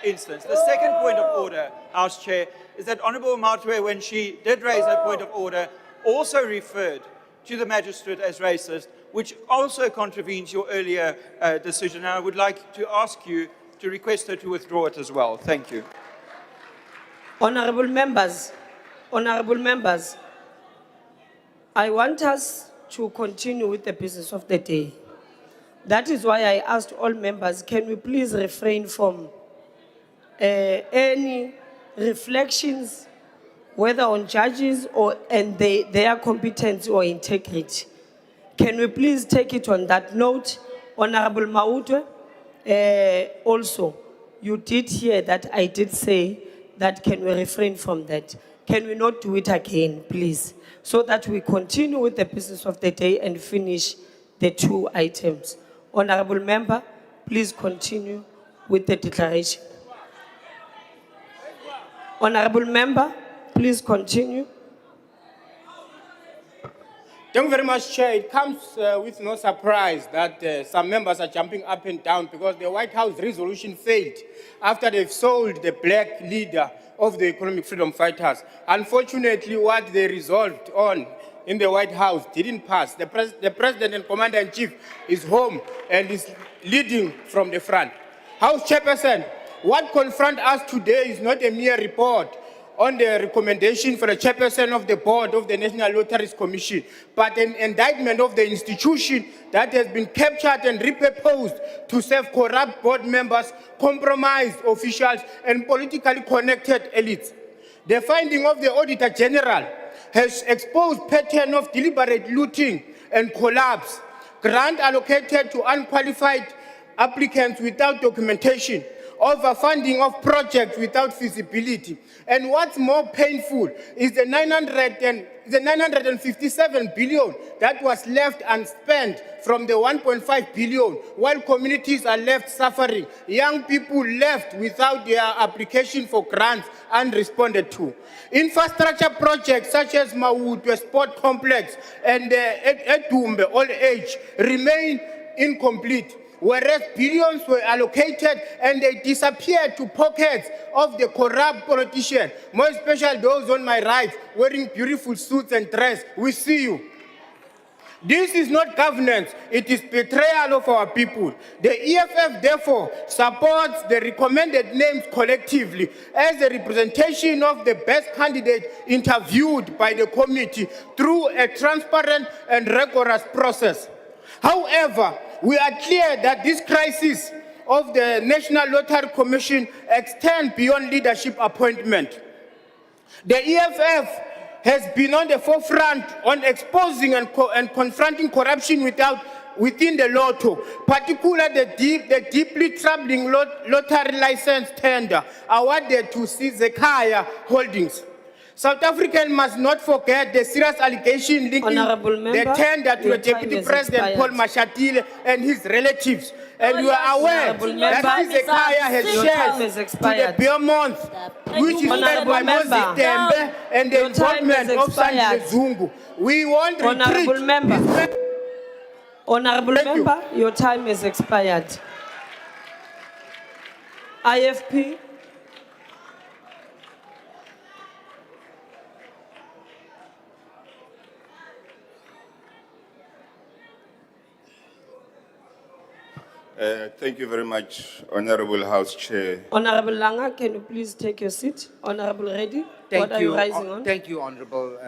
instance. The second point of order, House Chair, is that Honourable Matwe, when she did raise her point of order, also referred to the magistrate as racist, which also contravenes your earlier decision. And I would like to ask you to request her to withdraw it as well. Thank you. Honorable members, I want us to continue with the business of the day. That is why I asked all members, can we please refrain from any reflections, whether on judges or and their competence or integrity. Can we please take it on that note? Honorable Mautwe, also, you did hear that I did say that can we refrain from that? Can we not do it again, please? So that we continue with the business of the day and finish the 2 items. Honorable Member, please continue with the declaration. Honorable Member, please continue. Thank you very much, Chair. It comes with no surprise that some members are jumping up and down because the White House resolution failed after they've sold the black leader of the economic freedom fighters. Unfortunately, what they resolved on in the White House didn't pass. The President and Commander-in-Chief is home and is leading from the front. House Chairperson, what confronts us today is not a mere report on the recommendation for the chairperson of the board of the National Lotteries Commission, but an indictment of the institution that has been captured and repurposed to serve corrupt board members, compromised officials, and politically connected elites. The finding of the Auditor General has exposed pattern of deliberate looting and collapse, grant allocated to unqualified applicants without documentation, overfunding of projects without feasibility. And what's more painful is the 957 billion that was left unspent from the 1.5 billion, while communities are left suffering. Young people left without their application for grants unresponded to. Infrastructure projects such as Mawutwe Sport Complex and Edumbe Old Age remain incomplete, whereas billions were allocated and they disappeared to pockets of the corrupt politicians, more especially those on my right, wearing beautiful suits and dress. We see you. This is not governance, it is betrayal of our people. The EFF, therefore, supports the recommended names collectively as a representation of the best candidate interviewed by the committee through a transparent and rigorous process. However, we are clear that this crisis of the National Lottery Commission extends beyond leadership appointment. The EFF has been on the forefront on exposing and confronting corruption within the lotto, particularly the deeply troubling lottery license tender awarded to Zekaya Holdings. South Africans must not forget the serious allegation linking the tender to the Deputy President Paul Mashatile and his relatives. And we are aware that Zekaya has shares to the Beaumont, which is led by Moses Tembe and the involvement of Sanjay Zungu. We want to retreat. Honorable Member, your time has expired. IFP. Thank you very much, Honorable House Chair. Honorable Langa, can you please take your seat? Honorable Reddy, what are you rising on? Thank you, Honorable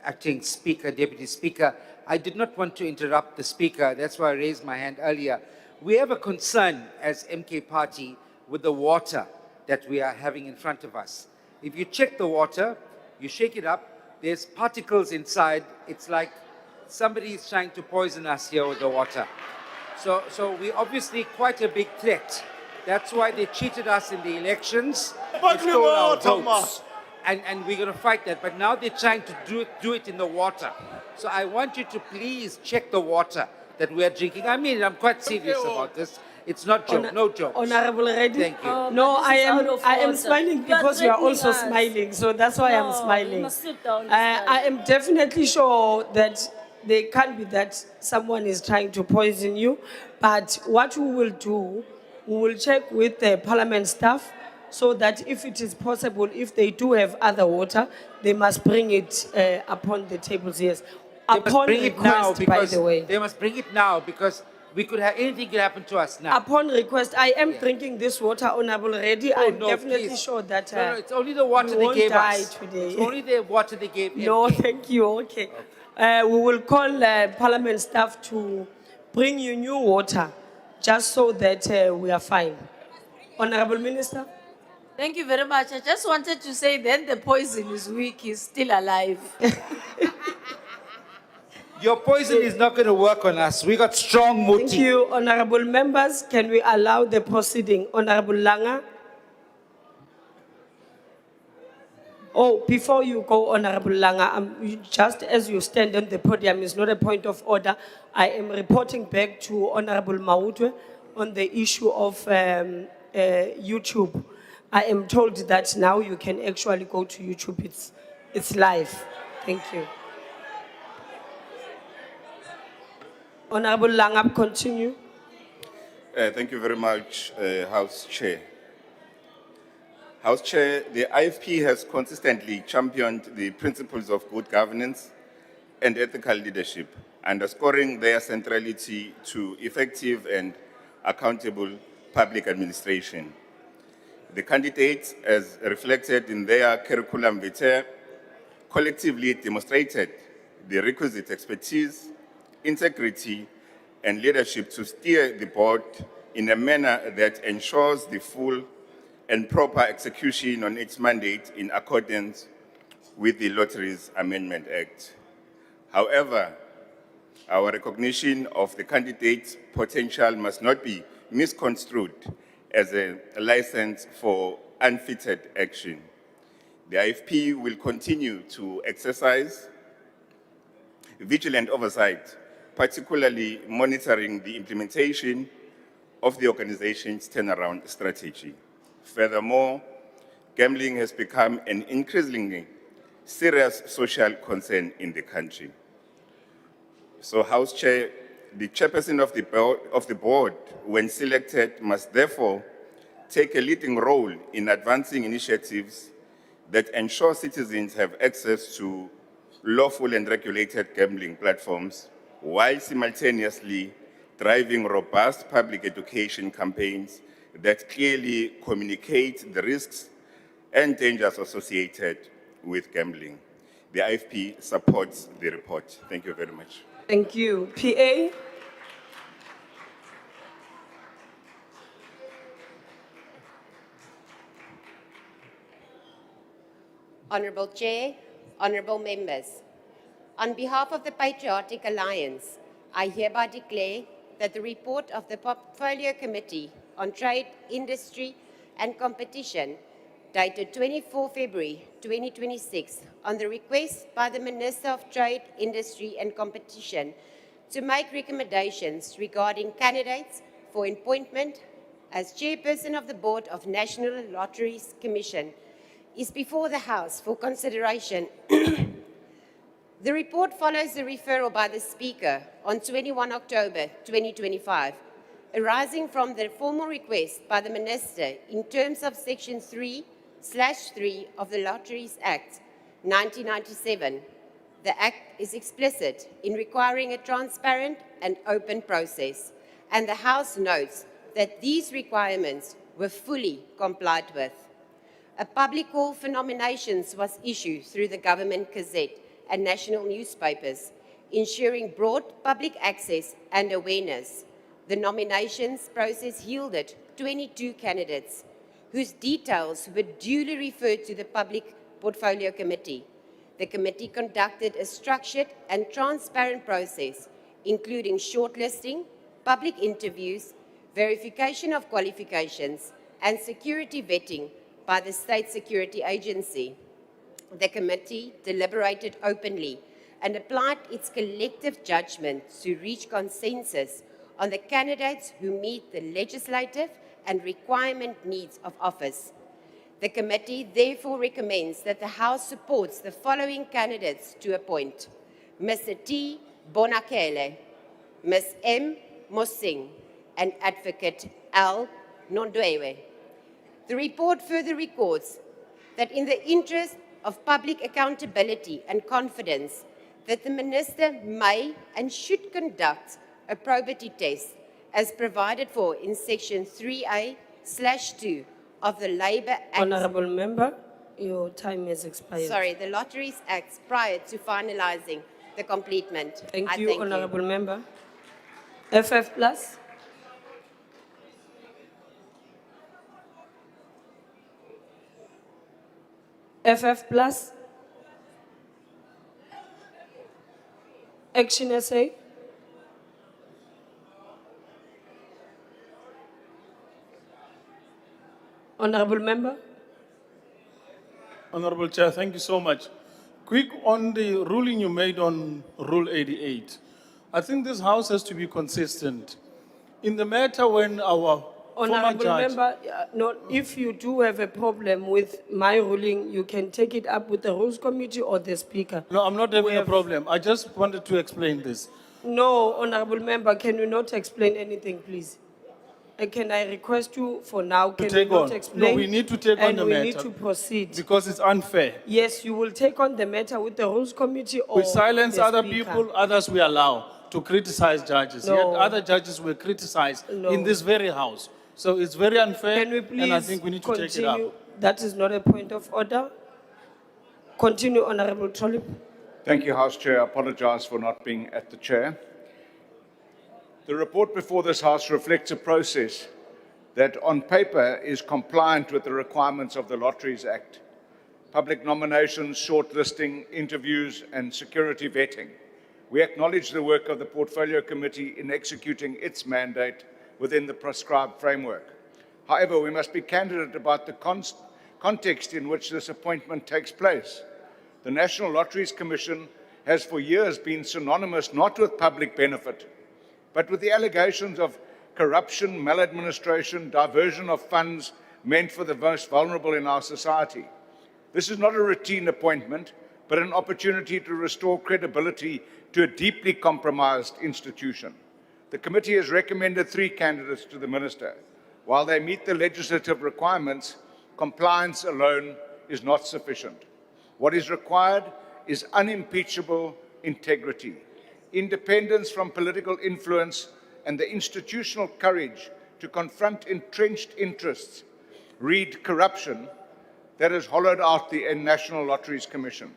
Acting Speaker, Deputy Speaker. I did not want to interrupt the Speaker. That's why I raised my hand earlier. We have a concern as MK Party with the water that we are having in front of us. If you check the water, you shake it up, there's particles inside. It's like somebody is trying to poison us here with the water. So we're obviously quite a big threat. That's why they cheated us in the elections. They stole our votes. And we're going to fight that. But now they're trying to do it in the water. So I want you to please check the water that we are drinking. I mean, I'm quite serious about this. It's not joke, no joke. Honorable Reddy. Thank you. No, I am smiling because you are also smiling. So that's why I'm smiling. I am definitely sure that there can't be that someone is trying to poison you. But what we will do, we will check with the parliament staff so that if it is possible, if they do have other water, they must bring it upon the tables, yes. Upon request, by the way. They must bring it now because we could have anything could happen to us now. Upon request, I am drinking this water, Honorable Reddy. Oh, I'm no, definitely please. sure that No, it's only the water they gave us. Today. It's only the water they gave. No, MK. thank you. Okay. We will call parliament staff to bring you new water just so that we are fine. Honorable Minister? Thank you very much. I just wanted to say then the poison is weak, he's still alive. Your poison is not going to work on us. We got strong motive. Thank you, honorable members. Can we allow the proceeding? Honorable Langa? Oh, before you go, Honorable Langa, just as you stand on the podium, it's not a point of order. I am reporting back to Honorable Mautwe on the issue of YouTube. I am told that now you can actually go to YouTube. It's live. Thank you. Honorable Langa, continue. Thank you very much, House Chair. House Chair, the IFP has consistently championed the principles of good governance and ethical leadership, underscoring their centrality to effective and accountable public administration. The candidates, as reflected in their curriculum vitae, collectively demonstrated the requisite expertise, integrity, and leadership to steer the board in a manner that ensures the full and proper execution on its mandate in accordance with the Lotteries Amendment Act. However, our recognition of the candidate's potential must not be misconstrued as a license for unfitted action. The IFP will continue to exercise vigilant oversight, particularly monitoring the implementation of the organization's turnaround strategy. Furthermore, gambling has become an increasingly serious social concern in the country. So, House Chair, the chairperson of the board, when selected, must therefore take a leading role in advancing initiatives that ensure citizens have access to lawful and regulated gambling platforms, while simultaneously driving robust public education campaigns that clearly communicate the risks and dangers associated with gambling. The IFP supports the report. Thank you very much. Thank you. PA? Honorable Chair, honorable members, on behalf of the Patriotic Alliance, I hereby declare that the report of the Portfolio Committee on Trade, Industry and Competition, dated 24 February 2026, on the request by the Minister of Trade, Industry and Competition to make recommendations regarding candidates for appointment as Chairperson of the Board of National Lotteries Commission, is before the House for consideration. The report follows the referral by the Speaker on 21 October 2025, arising from the formal request by the Minister in terms of Section 3/3 of the Lotteries Act 1997. The Act is explicit in requiring a transparent and open process, and the House notes that these requirements were fully complied with. A public call for nominations was issued through the Government Gazette and national newspapers, ensuring broad public access and awareness. The nominations process yielded 22 candidates, whose details were duly referred to the Public Portfolio Committee. The committee conducted a structured and transparent process, including shortlisting, public interviews, verification of qualifications, and security vetting by the State Security Agency. The committee deliberated openly and applied its collective judgment to reach consensus on the candidates who meet the legislative and requirement needs of office. The committee therefore recommends that the House supports the following candidates to appoint: Mr. T. Bonakele, Ms. M. Mosing, and Advocate L. Nondwewe. The report further records that in the interest of public accountability and confidence, that the Minister may and should conduct a probity test as provided for in Section 3A/2 of the Labour Act. Honorable Member, your time has expired. Sorry, the Lotteries Act prior to finalising the completement. Thank you, Honorable Member. FF Plus? FF Plus, Action SA, Honorable Member. Honorable Chair, thank you so much. Quick on the ruling you made on Rule 88. I think this House has to be consistent. In the matter when our former Honorable judge... Member, no, if you do have a problem with my ruling, you can take it up with the Rules Committee or the Speaker. No, I'm not having We a have- problem. I just wanted to explain this. No, Honorable Member, can you not explain anything, please? Can I request you for now, To can you take not on. explain? No, we need to take on and the we matter. need to proceed. Because it's unfair. Yes, you will take on the matter with the Rules Committee or We silence the other Speaker. people, others we allow to criticize judges. No. Yet other judges were criticized No. in this very House. So it's very unfair, Can we please and I think we need to continue? take it up. That is not a point of order. Continue, Honorable Trolip. Thank you, House Chair. I apologize for not being at the chair. The report before this House reflects a process that on paper is compliant with the requirements of the Lotteries Act. Public nominations, shortlisting, interviews, and security vetting. We acknowledge the work of the Portfolio Committee in executing its mandate within the prescribed framework. However, we must be candid about the context in which this appointment takes place. The National Lotteries Commission has for years been synonymous not with public benefit, but with the allegations of corruption, maladministration, diversion of funds meant for the most vulnerable in our society. This is not a routine appointment, but an opportunity to restore credibility to a deeply compromised institution. The committee has recommended 3 candidates to the minister. While they meet the legislative requirements, compliance alone is not sufficient. What is required is unimpeachable integrity, independence from political influence, and the institutional courage to confront entrenched interests, read corruption, that has hollowed out the National Lotteries Commission.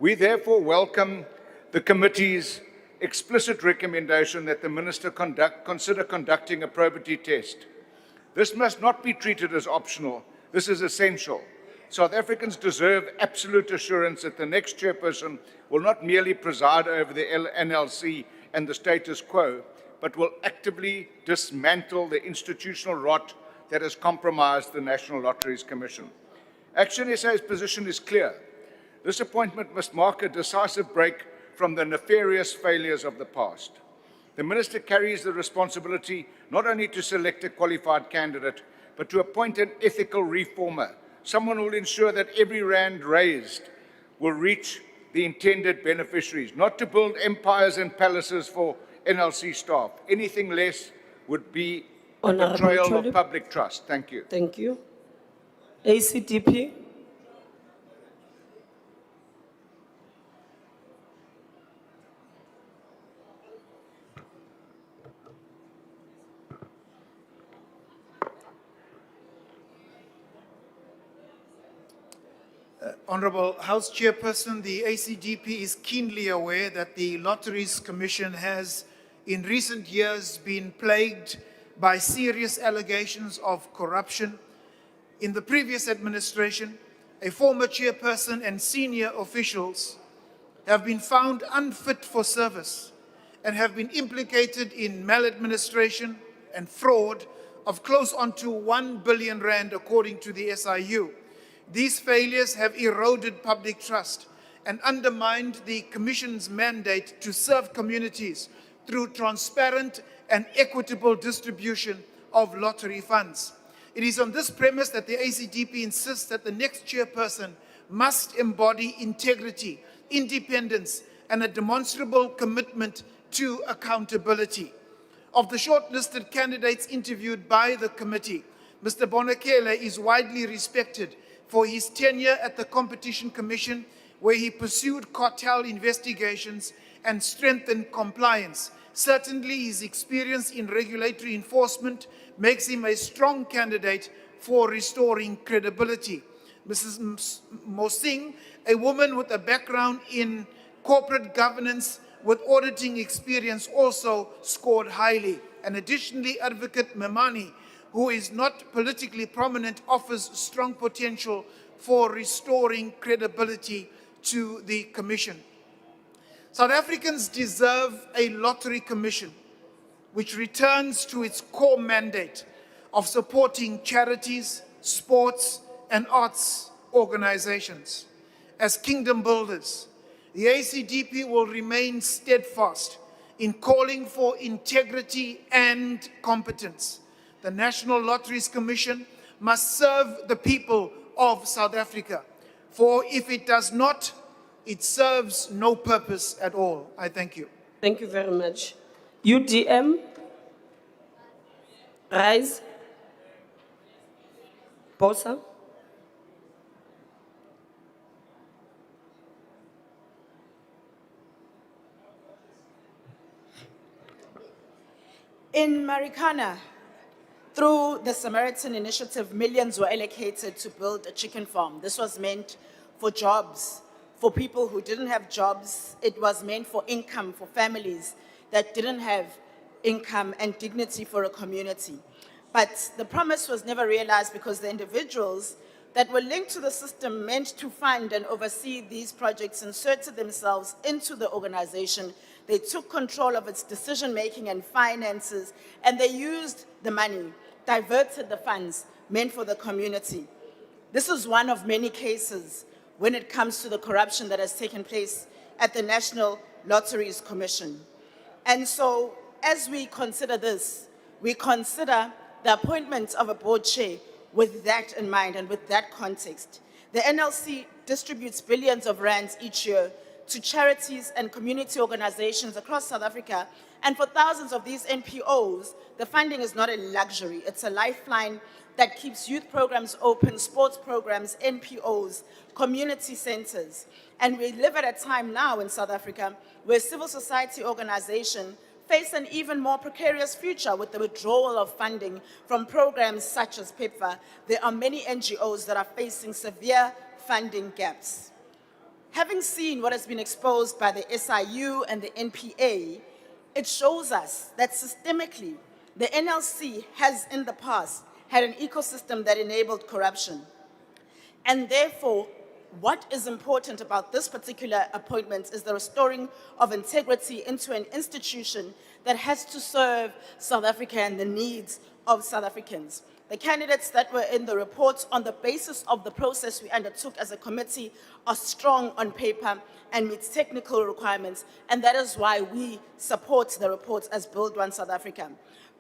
We therefore welcome the committee's explicit recommendation that the minister consider conducting a probity test. This must not be treated as optional. This is essential. South Africans deserve absolute assurance that the next chairperson will not merely preside over the NLC and the status quo, but will actively dismantle the institutional rot that has compromised the National Lotteries Commission. Action SA's position is clear. This appointment must mark a decisive break from the nefarious failures of the past. The minister carries the responsibility not only to select a qualified candidate, but to appoint an ethical reformer, someone who will ensure that every rand raised will reach the intended beneficiaries, not to build empires and palaces for NLC staff. Anything less would be a Honourable betrayal Trolip. of public trust. Thank you. Thank you. ACDP. Honourable House Chairperson, the ACDP is keenly aware that the Lotteries Commission has in recent years been plagued by serious allegations of corruption. In the previous administration, a former chairperson and senior officials have been found unfit for service and have been implicated in maladministration and fraud of close on to 1 billion rand, according to the SIU. These failures have eroded public trust and undermined the Commission's mandate to serve communities through transparent and equitable distribution of lottery funds. It is on this premise that the ACDP insists that the next chairperson must embody integrity, independence, and a demonstrable commitment to accountability. Of the shortlisted candidates interviewed by the committee, Mr. Bonakele is widely respected for his tenure at the Competition Commission, where he pursued cartel investigations and strengthened compliance. Certainly, his experience in regulatory enforcement makes him a strong candidate for restoring credibility. Mrs. Mosing, a woman with a background in corporate governance with auditing experience, also scored highly. And additionally, Advocate Memani, who is not politically prominent, offers strong potential for restoring credibility to the Commission. South Africans deserve a lottery commission which returns to its core mandate of supporting charities, sports, and arts organizations. As kingdom builders, the ACDP will remain steadfast in calling for integrity and competence. The National Lotteries Commission must serve the people of South Africa, for if it does not, it serves no purpose at all. I thank you. Thank you very much. UDM, rise. Bosa. In Marikana, through the Samaritan Initiative, millions were allocated to build a chicken farm. This was meant for jobs, for people who didn't have jobs. It was meant for income, for families that didn't have income and dignity for a community. But the promise was never realized because the individuals that were linked to the system meant to fund and oversee these projects inserted themselves into the organization. They took control of its decision-making and finances, and they used the money, diverted the funds meant for the community. This is one of many cases when it comes to the corruption that has taken place at the National Lotteries Commission. And so, as we consider this, we consider the appointment of a board chair with that in mind and with that context. The NLC distributes billions of rands each year to charities and community organizations across South Africa. And for thousands of these NPOs, the funding is not a luxury. It's a lifeline that keeps youth programs open, sports programs, NPOs, community centers. And we live at a time now in South Africa where civil society organizations face an even more precarious future with the withdrawal of funding from programs such as PEPFAR. There are many NGOs that are facing severe funding gaps. Having seen what has been exposed by the SIU and the NPA, it shows us that systemically, the NLC has in the past had an ecosystem that enabled corruption. And therefore, what is important about this particular appointment is the restoring of integrity into an institution that has to serve South Africa and the needs of South Africans. The candidates that were in the report on the basis of the process we undertook as a committee are strong on paper and meet technical requirements, and that is why we support the report as Build One South Africa.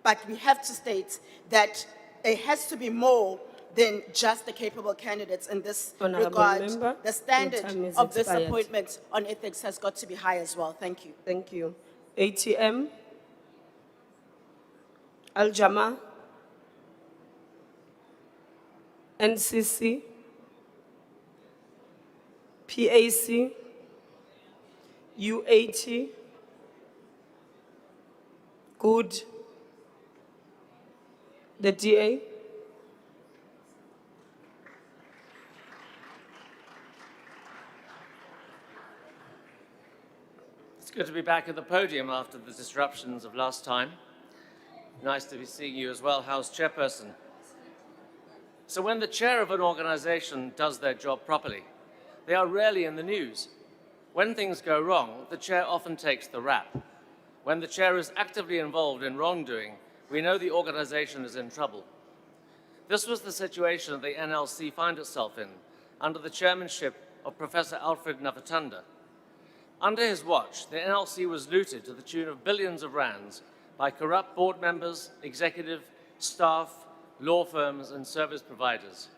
But we have to state that it has to be more than just the capable candidates in this regard. Member, the standard of this expired. appointment on ethics has got to be high as well. Thank you. Thank you. ATM, Al-Jama, NCC, PAC, UAT, Good, the DA. It's good to be back at the podium after the disruptions of last time. Nice to be seeing you as well, House Chairperson. So when the chair of an organization does their job properly, they are rarely in the news. When things go wrong, the chair often takes the rap. When the chair is actively involved in wrongdoing, we know the organization is in trouble. This was the situation that the NLC found itself in under the chairmanship of Professor Alfred Navatanda. Under his watch, the NLC was looted to the tune of billions of rands by corrupt board members, executive, staff, law firms, and service providers.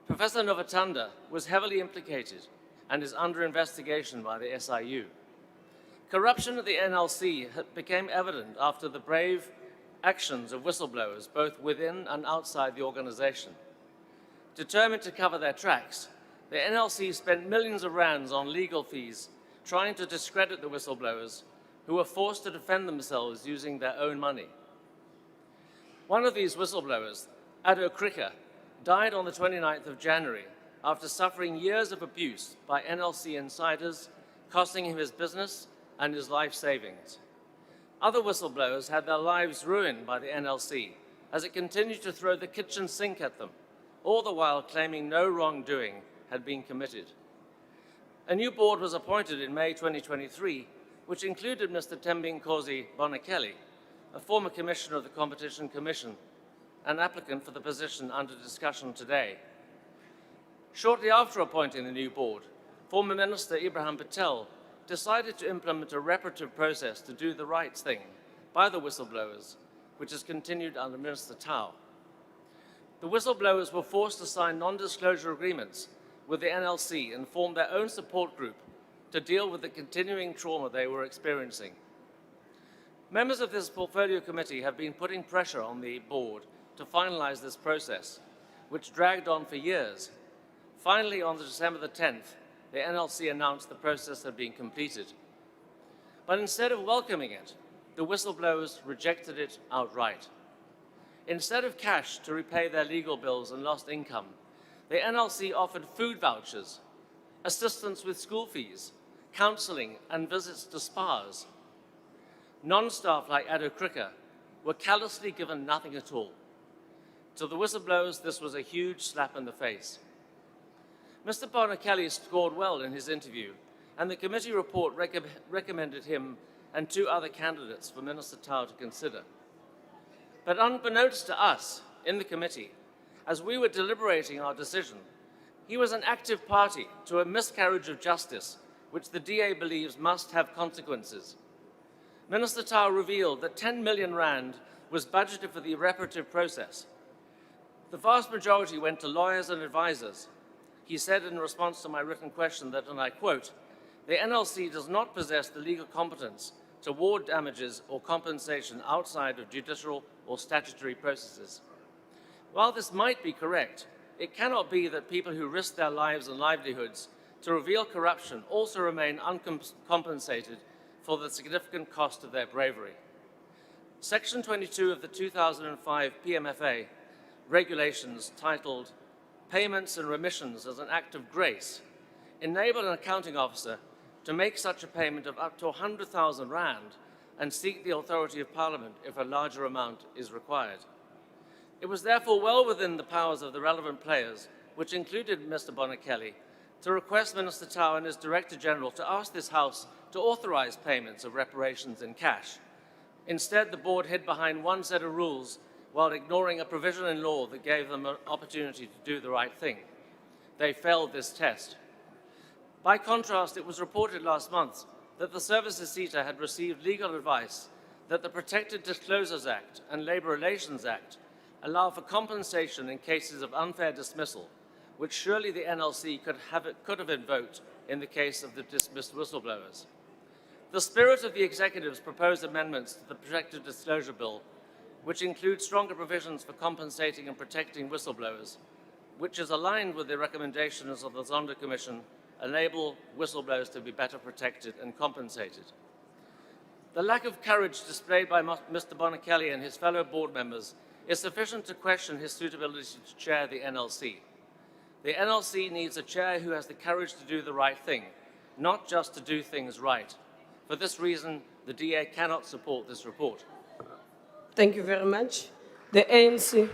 Professor Navatanda was heavily implicated and is under investigation by the SIU. Corruption at the NLC became evident after the brave actions of whistleblowers, both within and outside the organization. Determined to cover their tracks, the NLC spent millions of rands on legal fees trying to discredit the whistleblowers who were forced to defend themselves using their own money. One of these whistleblowers, Addo Krika, died on the 29th of January after suffering years of abuse by NLC insiders, costing him his business and his life savings. Other whistleblowers had their lives ruined by the NLC as it continued to throw the kitchen sink at them, all the while claiming no wrongdoing had been committed. A new board was appointed in May 2023, which included Mr. Tembinkosi Bonakeli, a former commissioner of the Competition Commission, an applicant for the position under discussion today. Shortly after appointing the new board, former Minister Ibrahim Patel decided to implement a reparative process to do the right thing by the whistleblowers, which has continued under Minister Tao. The whistleblowers were forced to sign non-disclosure agreements with the NLC and form their own support group to deal with the continuing trauma they were experiencing. Members of this portfolio committee have been putting pressure on the board to finalize this process, which dragged on for years. Finally, on December the 10th, the NLC announced the process had been completed. But instead of welcoming it, the whistleblowers rejected it outright. Instead of cash to repay their legal bills and lost income, the NLC offered food vouchers, assistance with school fees, counseling, and visits to spas. Non-staff like Ado Krika were callously given nothing at all. To the whistleblowers, this was a huge slap in the face. Mr. Bonakeli scored well in his interview, and the committee report recommended him and 2 other candidates for Minister Tao to consider. But unbeknownst to us in the committee, as we were deliberating our decision, he was an active party to a miscarriage of justice, which the DA believes must have consequences. Minister Tao revealed that 10 million rand was budgeted for the reparative process. The vast majority went to lawyers and advisors. He said in response to my written question that, and I quote, "The NLC does not possess the legal competence to award damages or compensation outside of judicial or statutory processes." While this might be correct, it cannot be that people who risk their lives and livelihoods to reveal corruption also remain uncompensated for the significant cost of their bravery. Section 22 of the 2005 PMFA regulations, titled Payments and Remissions as an Act of Grace, enable an accounting officer to make such a payment of up to 100,000 rand and seek the authority of Parliament if a larger amount is required. It was therefore well within the powers of the relevant players, which included Mr. Bonakeli, to request Minister Tao and his Director General to ask this House to authorize payments of reparations in cash. Instead, the board hid behind one set of rules while ignoring a provision in law that gave them an opportunity to do the right thing. They failed this test. By contrast, it was reported last month that the Services CETA had received legal advice that the Protected Disclosures Act and Labour Relations Act allow for compensation in cases of unfair dismissal, which surely the NLC could have invoked in the case of the dismissed whistleblowers. The spirit of the Executive's proposed amendments to the Protected Disclosure Bill, which includes stronger provisions for compensating and protecting whistleblowers, which is aligned with the recommendations of the Zondo Commission, enable whistleblowers to be better protected and compensated. The lack of courage displayed by Mr. Bonakeli and his fellow board members is sufficient to question his suitability to chair the NLC. The NLC needs a chair who has the courage to do the right thing, not just to do things right. For this reason, the DA cannot support this report. Thank you very much. The ANC.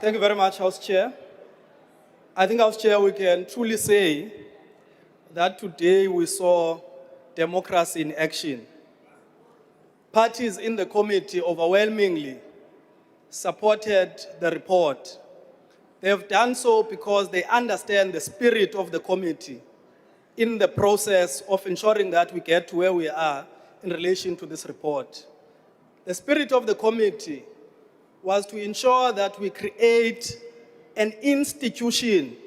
Thank you very much, House Chair. I think, House Chair, we can truly say that today we saw democracy in action. Parties in the committee overwhelmingly supported the report. They have done so because they understand the spirit of the committee in the process of ensuring that we get to where we are in relation to this report. The spirit of the committee was to ensure that we create an institution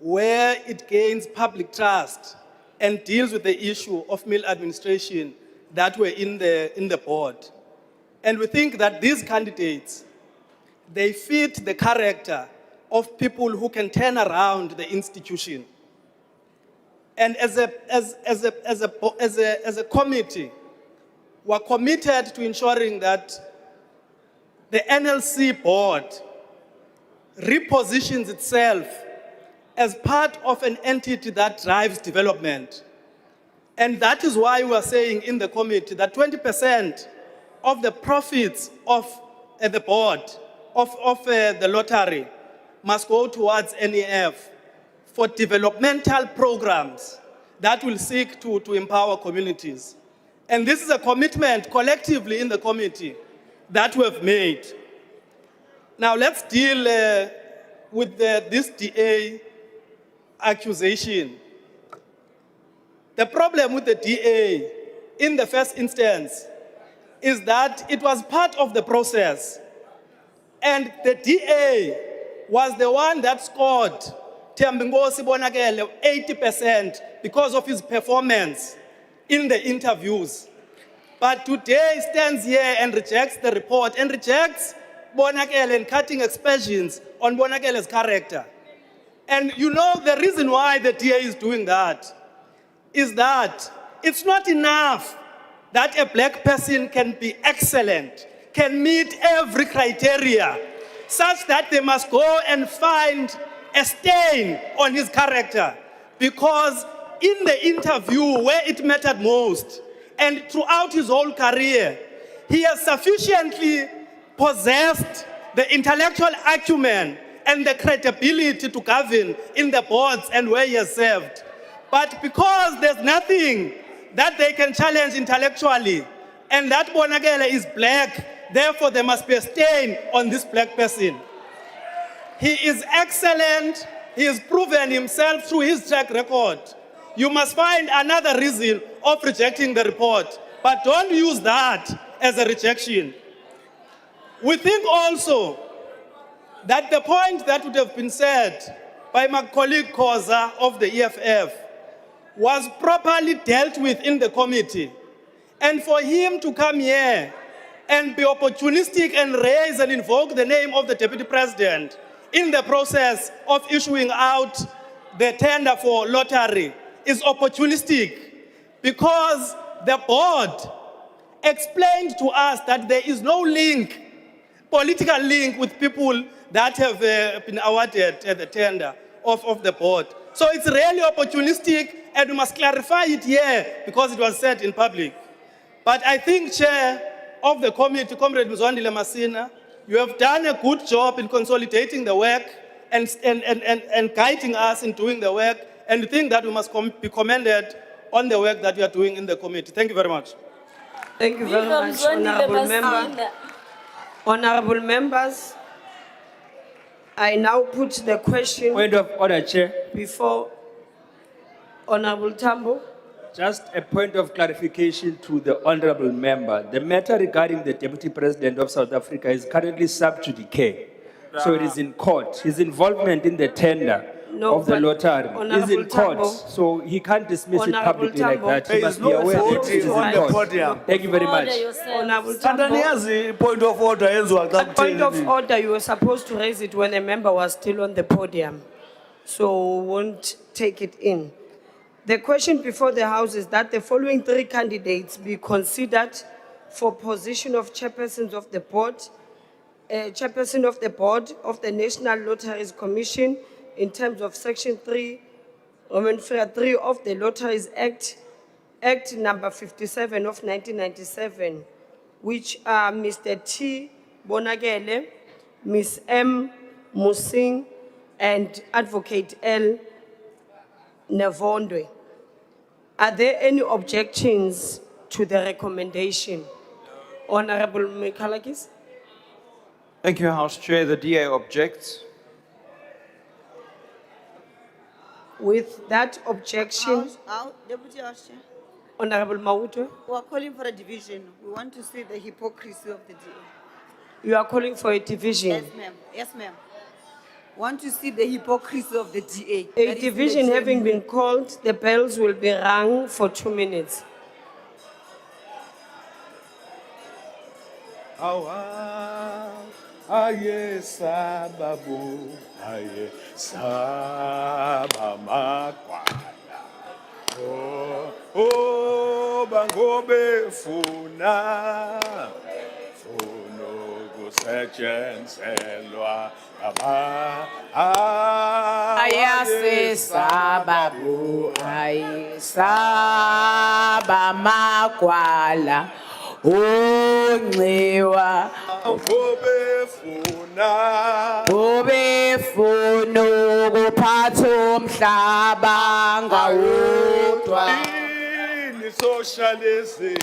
where it gains public trust and deals with the issue of maladministration that were in the board. And we think that these candidates, they fit the character of people who can turn around the institution. And as a committee, we're committed to ensuring that the NLC board repositions itself as part of an entity that drives development And that is why we are saying in the committee that 20% of the profits of the board, of the lottery, must go towards NEF for developmental programs that will seek to empower communities. And this is a commitment collectively in the committee that we have made. Now let's deal with this DA accusation. The problem with the DA in the first instance is that it was part of the process. And the DA was the one that scored Thembinkosi Bonakele 80% because of his performance in the interviews. But today he stands here and rejects the report and rejects Bonakele and cutting aspersions on Bonakele's character. And you know the reason why the DA is doing that is that it's not enough that a black person can be excellent, can meet every criteria, such that they must go and find a stain on his character. Because in the interview where it mattered most, and throughout his whole career, he has sufficiently possessed the intellectual acumen and the credibility to govern in the boards and where he has served. But because there's nothing that they can challenge intellectually, and that Bonakele is black, therefore there must be a stain on this black person. He is excellent. He has proven himself through his track record. You must find another reason of rejecting the report, but don't use that as a rejection. We think also that the point that would have been said by my colleague Khoza of the EFF was properly dealt with in the committee. And for him to come here and be opportunistic and raise and invoke the name of the Deputy President in the process of issuing out the tender for lottery is opportunistic, because the board explained to us that there is no link, political link, with people that have been awarded the tender of the board. So it's really opportunistic, and we must clarify it here because it was said in public. But I think, Chair of the committee, Comrade Mzwandile Masina, you have done a good job in consolidating the work and guiding us in doing the work, and I think that we must be commended on the work that you are doing in the committee. Thank you very much. Thank you very much, Honorable Member. Honorable members, I now put the question. Point of order, Chair. Before Honorable Tambo. Just a point of clarification to the honorable member. The matter regarding the Deputy President of South Africa is currently sub judice. So it is in court. His involvement in the tender of the lottery is in court. So he can't dismiss it publicly like that. He must be aware that it is in court. Thank you very much. Honorable Tambo. Point of order. At point of order, you were supposed to raise it when a member was still on the podium. So we won't take it in. The question before the House is that the following three candidates be considered for position of chairpersons of the board, chairperson of the board of the National Lotteries Commission in terms of Section 3, Roman 3 of the Lotteries Act, Act number 57 of 1997, which are Mr. T. Bonakele, Ms. M. Musing, and Advocate L. Nevondwe. Are there any objections to the recommendation? Honorable Mikalakis? Thank you, House Chair. The DA objects. With that objection, Deputy House Chair, Honorable Mauto, we are calling for a division. We want to see the hypocrisy of the DA. you are calling for a division. Yes, ma'am. Yes, ma'am. Want to see the hypocrisy of the DA. A division having been called, the bells will be rung for 2 minutes. Aye sababu, aye sabamakwana. Oh, bangobe funa, funo kusetyenzelwa Ayasesababu, ayesaba magwala, unxiwa, ubefuna ukuphatha umhlaba ngawodwa. Socialism.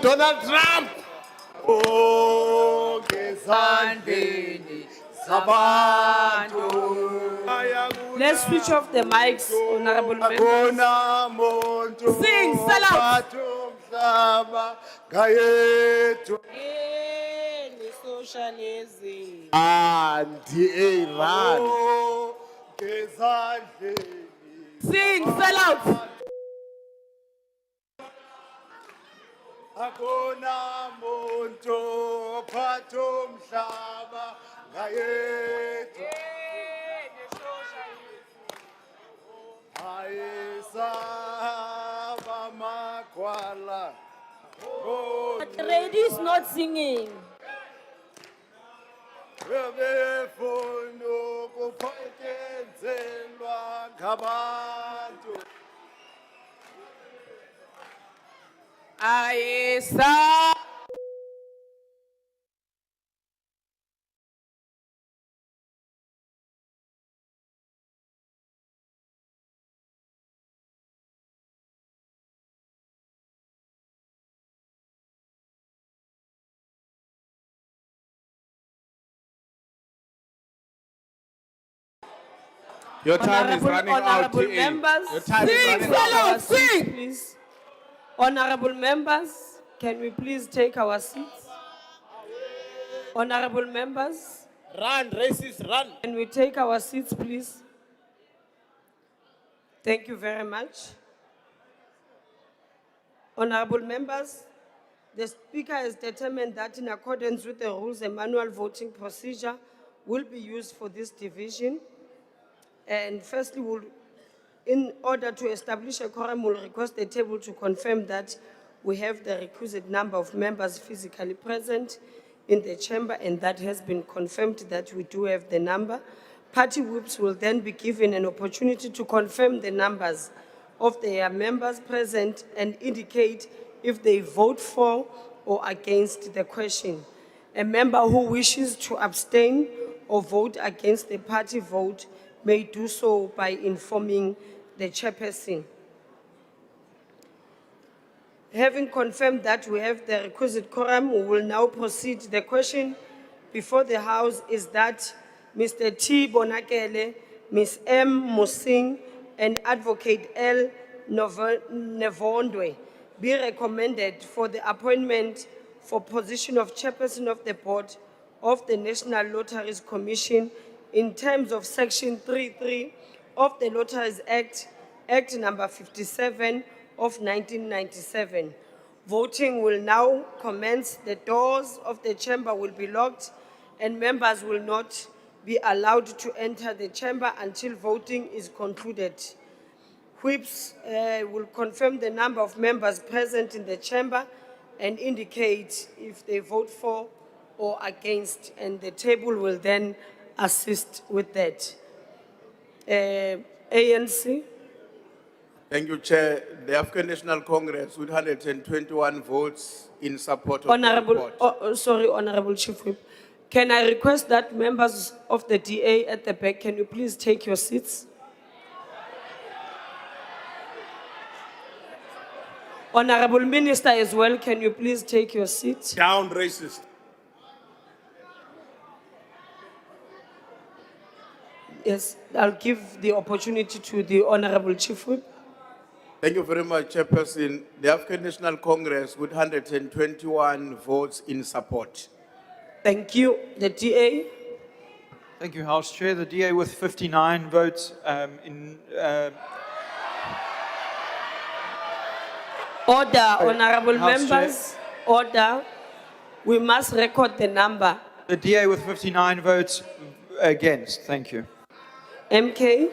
Donald Trump. Ngezandleni zabantu. Let's switch off the mics, honorable members. Sing, sell out. Socialism. Anti-Iran. Sing, sell out. Akona muntu ophatha umhlaba ngayedwa. Ayesaba magwala. The lady is not singing. Bebefuna ukuphathenzelwa ngabantu. Ayesa. Your time is running out. Honorable TA. members, Your time is running take out. our seats, please. Honorable members, can we please take our seats? Honorable members, Run, racist, run. can we take our seats, please? Thank you very much. Honorable members, the Speaker has determined that in accordance with the rules, a manual voting procedure will be used for this division. And firstly, in order to establish a quorum, we'll request the table to confirm that we have the requisite number of members physically present in the chamber, and that has been confirmed that we do have the number. Party whips will then be given an opportunity to confirm the numbers of their members present and indicate if they vote for or against the question. A member who wishes to abstain or vote against the party vote may do so by informing the chairperson. Having confirmed that we have the requisite quorum, we will now proceed. The question before the House is that Mr. T. Bonakele, Ms. M. Musing, and Advocate L. Nevondwe be recommended for the appointment for position of chairperson of the board of the National Lotteries Commission in terms of Section 3.3 of the Lotteries Act, Act number 57 of 1997. Voting will now commence. The doors of the chamber will be locked and members will not be allowed to enter the chamber until voting is concluded. Whips will confirm the number of members present in the chamber and indicate if they vote for or against, and the table will then assist with that. ANC. Thank you, Chair. The African National Congress with 121 votes in support of Honorable, the report. sorry, Honorable Chief Whip. Can I request that members of the DA at the back, can you please take your seats? Honorable Minister as well, can you please take your seat? Down racist. Yes, I'll give the opportunity to the Honorable Chief Whip. Thank you very much, Chairperson. The African National Congress with 121 votes in support. Thank you. The DA. Thank you, House Chair. The DA with 59 votes Order, honorable House Chair. members. Order. We must record the number. The DA with 59 votes against. Thank you. MK.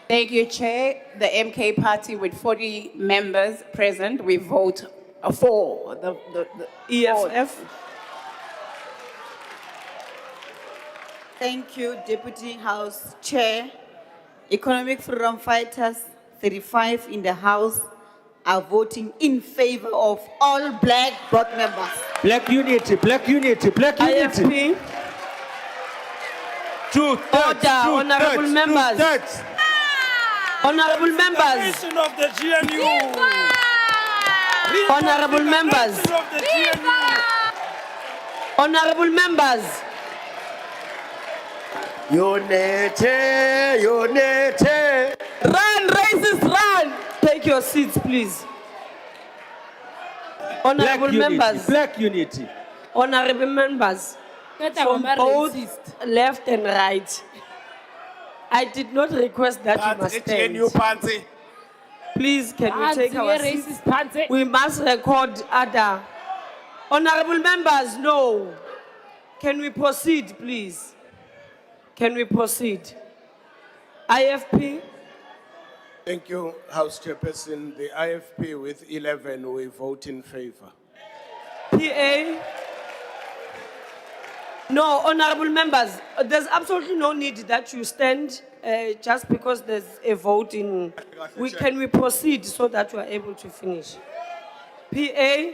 Thank you, Chair. The MK party with 40 members present, we vote for the EFF. Thank you, Deputy House Chair. Economic Freedom Fighters, 35 in the House, are voting in favor of all black board members. Black unity, black unity, black unity. IFP. Order, honorable members. Honorable members. Restoration of the GNU. Honorable members. Restoration of the GNU. Honorable members. Unity, unity. Run, racist, run. Take your seats, please. Honorable members. Black unity. Honorable members. From both left and right. I did not request that you must stand. Please, can we take our seats? We must record other. Honorable members, no. Can we proceed, please? Can we proceed? IFP? Thank you, House Chairperson. The IFP with 11 will vote in favor. PA? No, honorable members, there's absolutely no need that you stand just because there's a vote in. Can we proceed so that we are able to finish? PA?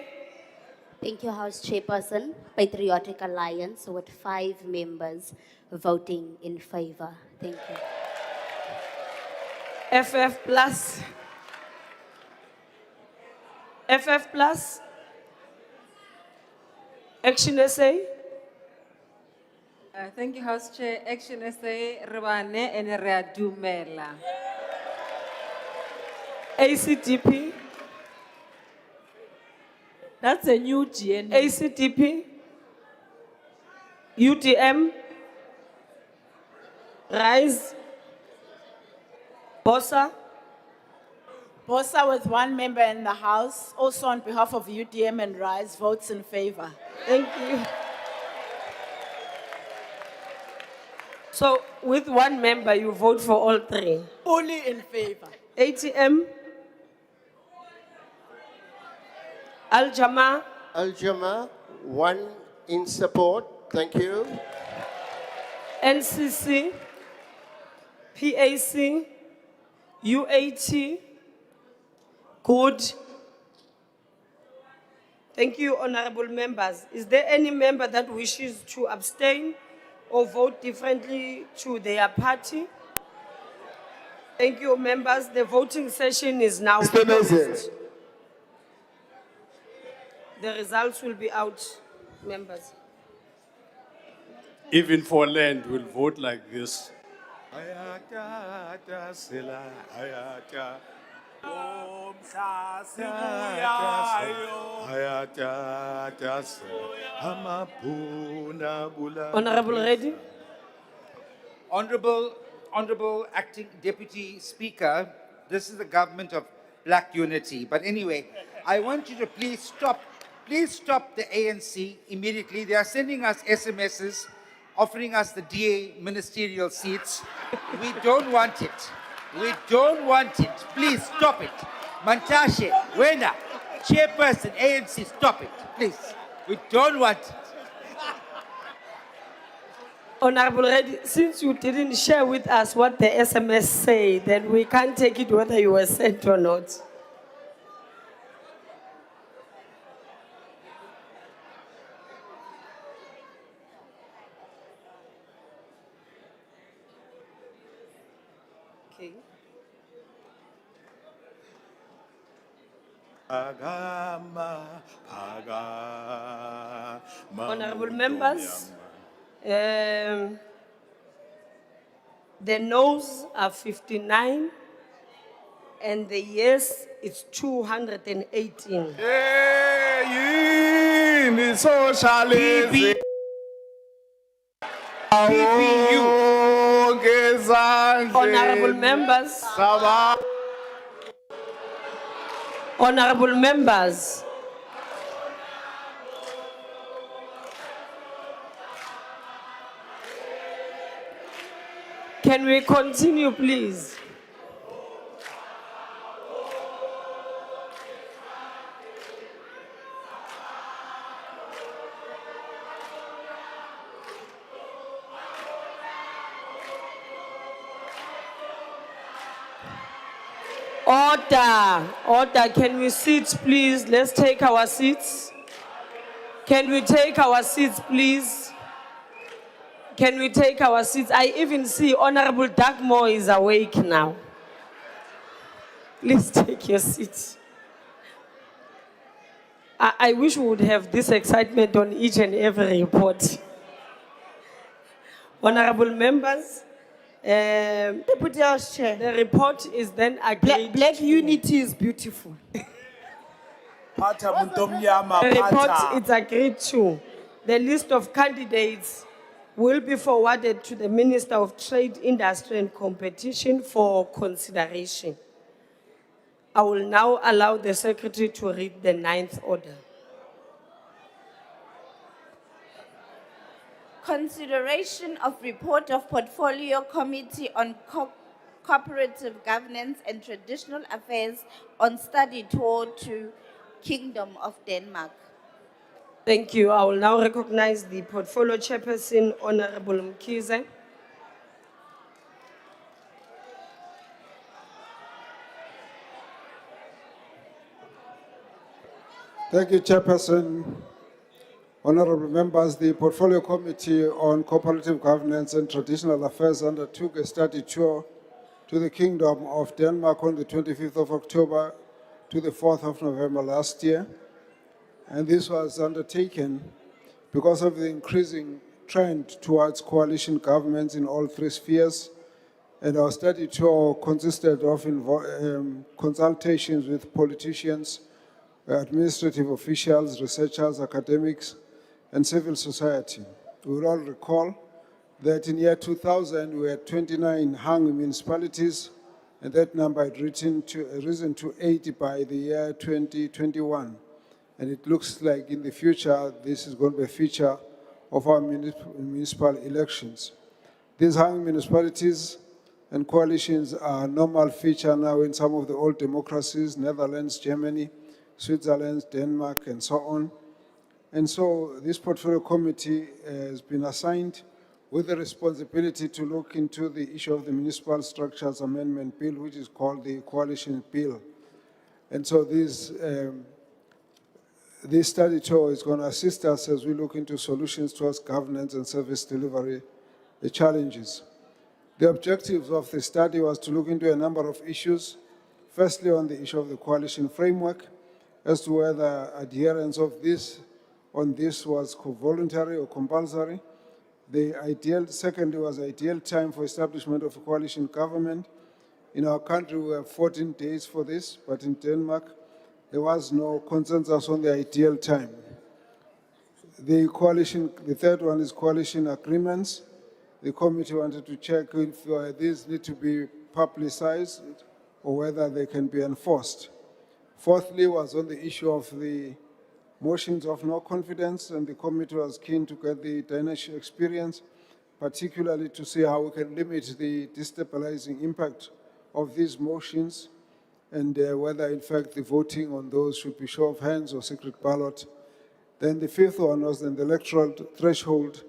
Thank you, House Chairperson. Patriotic Alliance with 5 members voting in favor. Thank you. FF plus? FF plus? Action SA? Thank you, House Chair. Action SA, Rebane and Readumela. ACTP? That's a new GN. ACTP? UTM? Rise? Bossa? Bossa with 1 member in the House, also on behalf of UDM and RISE, votes in favor. Thank you. So with 1 member, you vote for all 3? Fully in favor. ATM? Al-Jama? Al-Jama, 1 in support. Thank you. NCC? PAC? UAT? Good. Thank you, honorable members. Is there any member that wishes to abstain or vote differently to their party? Thank you, members. The voting session is now closed. The results will be out, members. Even for land, we'll vote like this. Honorable Reddy? Honorable Acting Deputy Speaker, this is the government of black unity. But anyway, I want you to please stop the ANC immediately. They are sending us SMSs, offering us the DA ministerial seats. We don't want it. We don't want it. Please stop it. Mantashe, Wena, Chairperson, ANC, stop it. Please. We don't want it. Honorable Reddy, since you didn't share with us what the SMS say, then we can't take it whether you were sent or not. Okay. Honorable members, the noes are 59 and the yes is 218. Socialism. Honorable members. Honorable members. Can we continue, please? Order, can we sit, please? Let's take our seats. Can we take our seats, please? Can we take our seats? I even see Honorable Dagmore is awake now. Please take your seat. I wish we would have this excitement on each and every report. Honorable members, Deputy House Chair. the report is then agreed. Black unity is beautiful. The report is agreed to. The list of candidates will be forwarded to the Minister of Trade, Industry and Competition for consideration. I will now allow the Secretary to read the 9th order. Consideration of report of Portfolio Committee on Cooperative Governance and Traditional Affairs on study tour to Kingdom of Denmark. Thank you. I will now recognize the Portfolio Chairperson, Honorable Mkhize. Thank you, Chairperson. Honorable members, the Portfolio Committee on Cooperative Governance and Traditional Affairs undertook a study tour to the Kingdom of Denmark on the 25th of October to the 4th of November last year. And this was undertaken because of the increasing trend towards coalition governments in all three spheres. And our study tour consisted of consultations with politicians, administrative officials, researchers, academics, and civil society. We will all recall that in year 2000, we had 29 hung municipalities, and that number had risen to 80 by the year 2021. And it looks like in the future, this is going to be a feature of our municipal elections. These hung municipalities and coalitions are a normal feature now in some of the old democracies, Netherlands, Germany, Switzerland, Denmark, and so on. And so this Portfolio Committee has been assigned with the responsibility to look into the issue of the Municipal Structures Amendment Bill, which is called the Coalition Bill. And so this study tour is going to assist us as we look into solutions towards governance and service delivery challenges. The objectives of the study was to look into a number of issues. Firstly, on the issue of the coalition framework, as to whether adherence of this was voluntary or compulsory. Secondly, was ideal time for establishment of a coalition government. In our country, we have 14 days for this, but in Denmark, there was no consensus on the ideal time. The third one is coalition agreements. The committee wanted to check if these need to be publicized or whether they can be enforced. Fourthly was on the issue of the motions of no confidence, and the committee was keen to get the Danish experience, particularly to see how we can limit the destabilizing impact of these motions and whether, in fact, the voting on those should be show of hands or secret ballot. Then the fifth one was then the electoral threshold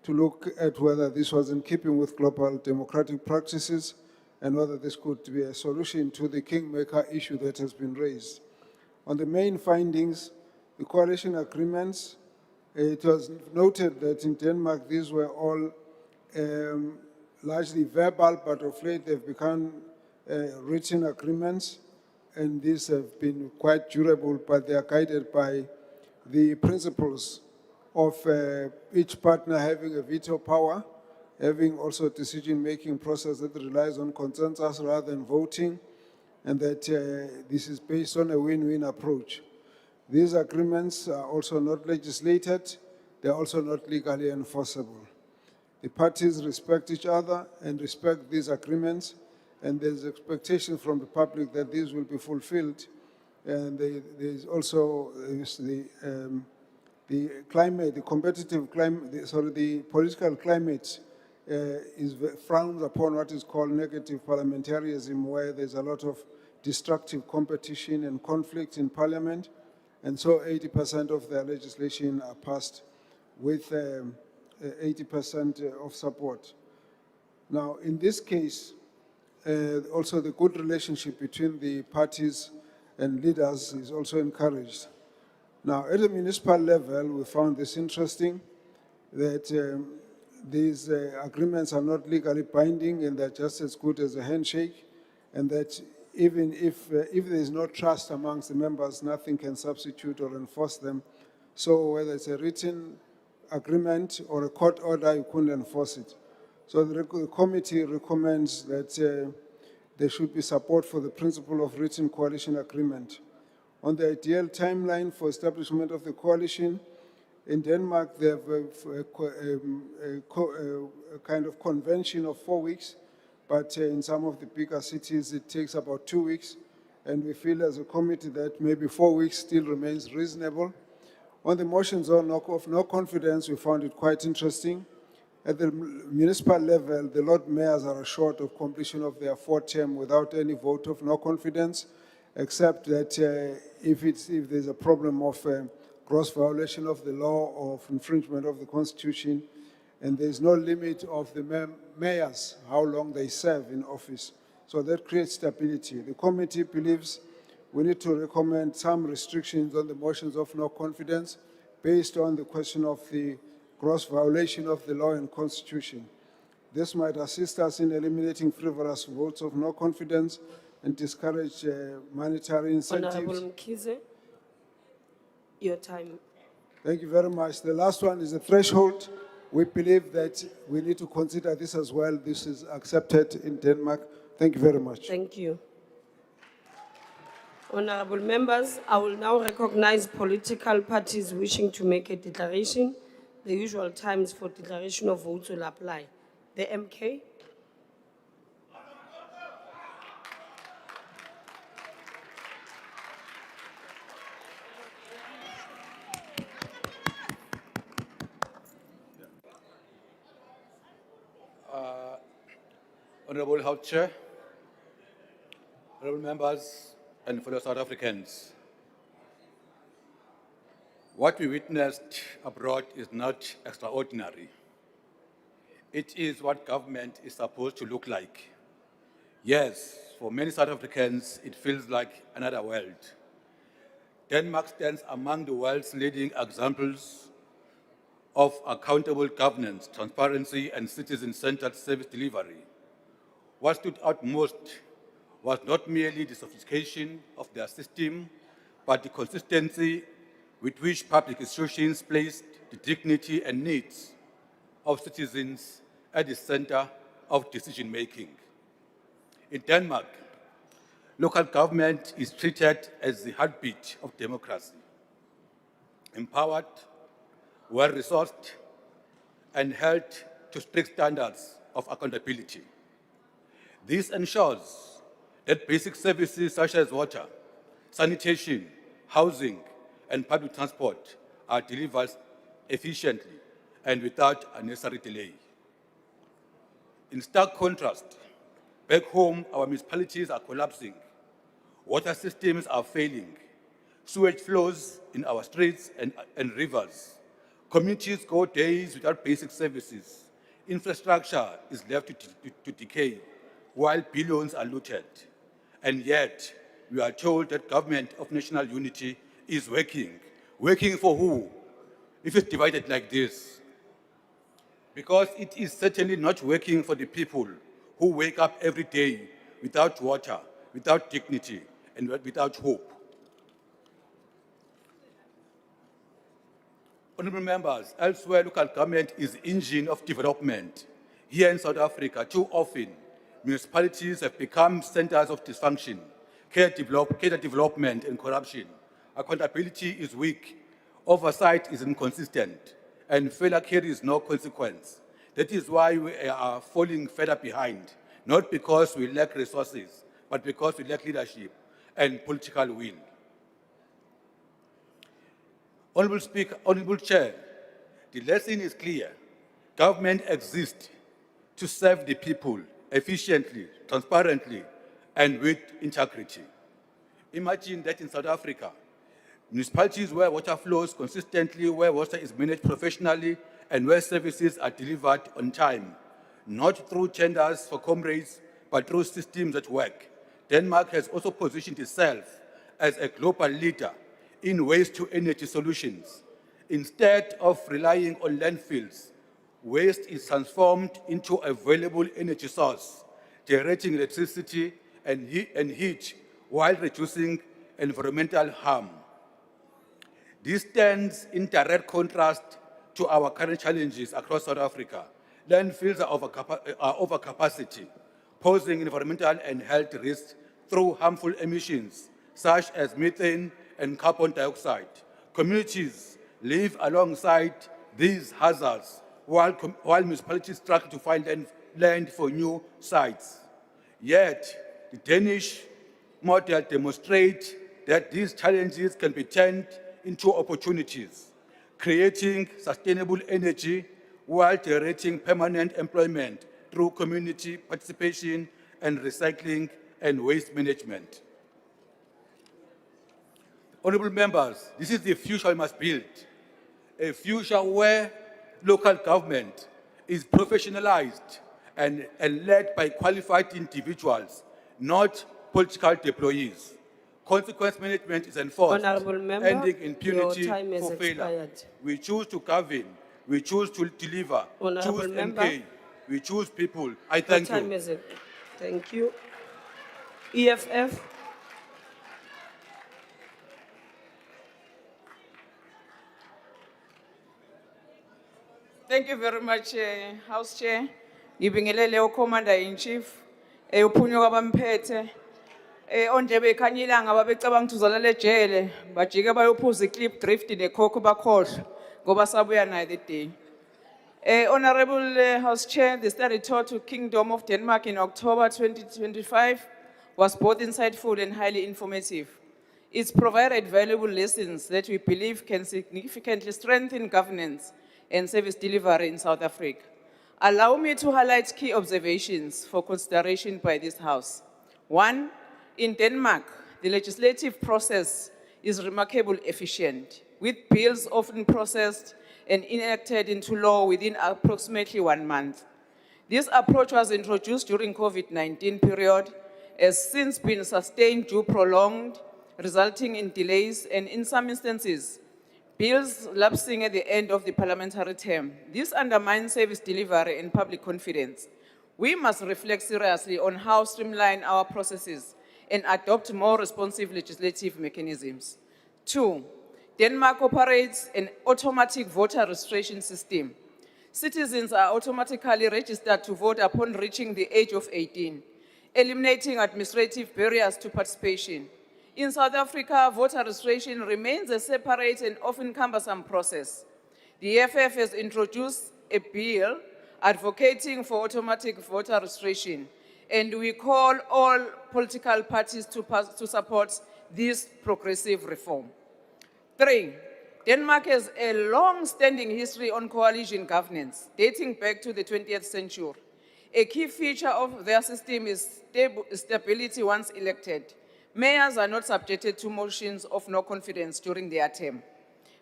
to look at whether this was in keeping with global democratic practices and whether this could be a solution to the kingmaker issue that has been raised. On the main findings, the coalition agreements, it was noted that in Denmark these were all largely verbal, but of late they've become written agreements, and these have been quite durable, but they are guided by the principles of each partner having a veto power, having also a decision-making process that relies on consensus rather than voting, and that this is based on a win-win approach. These agreements are also not legislated. They're also not legally enforceable. The parties respect each other and respect these agreements, and there's expectation from the public that these will be fulfilled. And there's also the climate, the competitive climate, the political climate is frowned upon what is called negative parliamentarism, where there's a lot of destructive competition and conflict in parliament. And so 80% of their legislation are passed with 80% of support. Now, in this case, Also, the good relationship between the parties and leaders is also encouraged. Now, at the municipal level, we found this interesting, that these agreements are not legally binding and they're just as good as a handshake, and that even if there is no trust amongst the members, nothing can substitute or enforce them. So whether it's a written agreement or a court order, you couldn't enforce it. So the committee recommends that there should be support for the principle of written coalition agreement. On the ideal timeline for establishment of the coalition, in Denmark, they have a kind of convention of 4 weeks, but in some of the bigger cities, it takes about 2 weeks. And we feel as a committee that maybe 4 weeks still remains reasonable. On the motions of no confidence, we found it quite interesting. At the municipal level, the Lord Mayors are assured of completion of their 4th term without any vote of no confidence, except that if there's a problem of gross violation of the law or of infringement of the Constitution, and there's no limit of the mayors, how long they serve in office. So that creates stability. The committee believes we need to recommend some restrictions on the motions of no confidence based on the question of the gross violation of the law and Constitution. This might assist us in eliminating frivolous votes of no confidence and discourage monetary incentives. Honorable Mkhize, your time. Thank you very much. The last one is the threshold. We believe that we need to consider this as well. This is accepted in Denmark. Thank you very much. Thank you. Honorable members, I will now recognize political parties wishing to make a declaration. The usual times for declaration of votes will apply. The MK. Honorable House Chair, honorable members, and fellow South Africans. What we witnessed abroad is not extraordinary. It is what government is supposed to look like. Yes, for many South Africans, it feels like another world. Denmark stands among the world's leading examples of accountable governance, transparency, and citizen-centered service delivery. What stood out most was not merely the sophistication of their system, but the consistency with which public institutions placed the dignity and needs of citizens at the center of decision-making. In Denmark, local government is treated as the heartbeat of democracy, empowered, well-resourced, and held to strict standards of accountability. This ensures that basic services such as water, sanitation, housing, and public transport are delivered efficiently and without unnecessary delay. In stark contrast, back home, our municipalities are collapsing, water systems are failing, sewage flows in our streets and rivers, communities go days without basic services, infrastructure is left to decay, while billions are looted. And yet, we are told that government of national unity is working. Working for who, if it's divided like this? Because it is certainly not working for the people who wake up every day without water, without dignity, and without hope. Honorable members, elsewhere local government is the engine of development. Here in South Africa, too often, municipalities have become centers of dysfunction, cadre development, and corruption. Accountability is weak, oversight is inconsistent, and failure carries no consequence. That is why we are falling further behind, not because we lack resources, but because we lack leadership and political will. Honorable Speaker, Honorable Chair, the lesson is clear. Government exists to serve the people efficiently, transparently, and with integrity. Imagine that in South Africa, municipalities where water flows consistently, where water is managed professionally, and where services are delivered on time, not through tenders for comrades, but through systems that work. Denmark has also positioned itself as a global leader in waste-to-energy solutions. Instead of relying on landfills, waste is transformed into a valuable energy source, generating electricity and heat while reducing environmental harm. This stands in direct contrast to our current challenges across South Africa. Landfills are overcapacity, posing environmental and health risks through harmful emissions such as methane and carbon dioxide. Communities live alongside these hazards while municipalities struggle to find land for new sites. Yet, the Danish model demonstrates that these challenges can be turned into opportunities, creating sustainable energy while generating permanent employment through community participation and recycling and waste management. Honorable members, this is the future we must build, a future where local government is professionalized and led by qualified individuals, not political deployees. Consequence management is enforced, Honorable member, ending impunity your time has for failure. expired. We choose to govern, we choose to deliver, Honorable choose member, MK, we choose people. I Your thank time you. is up. Thank you. EFF. Thank you very much, House Chair. Ngibingelele uCommander-in-Chief, uphunyuka bamphethe. Ondlebe ekhanyilanga babecabanga ukuthi uzolala ejele, bajike bayophuza iClip Drift nekhokho bakhohlwa ngoba sabuya naye the day. Honorable House Chair, the study tour to Kingdom of Denmark in October 2025 was both insightful and highly informative. It's provided valuable lessons that we believe can significantly strengthen governance and service delivery in South Africa. Allow me to highlight key observations for consideration by this House. One, in Denmark, the legislative process is remarkably efficient, with bills often processed and enacted into law within approximately 1 month. This approach was introduced during COVID-19 period, has since been sustained due prolonged, resulting in delays and in some instances, bills lapsing at the end of the parliamentary term. This undermines service delivery and public confidence. We must reflect seriously on how to streamline our processes and adopt more responsive legislative mechanisms. Two, Denmark operates an automatic voter registration system. Citizens are automatically registered to vote upon reaching the age of 18, eliminating administrative barriers to participation. In South Africa, voter registration remains a separate and often cumbersome process. The EFF has introduced a bill advocating for automatic voter registration, and we call all political parties to support this progressive reform. Three, Denmark has a long-standing history on coalition governance, dating back to the 20th century. A key feature of their system is stability once elected. Mayors are not subjected to motions of no confidence during their term.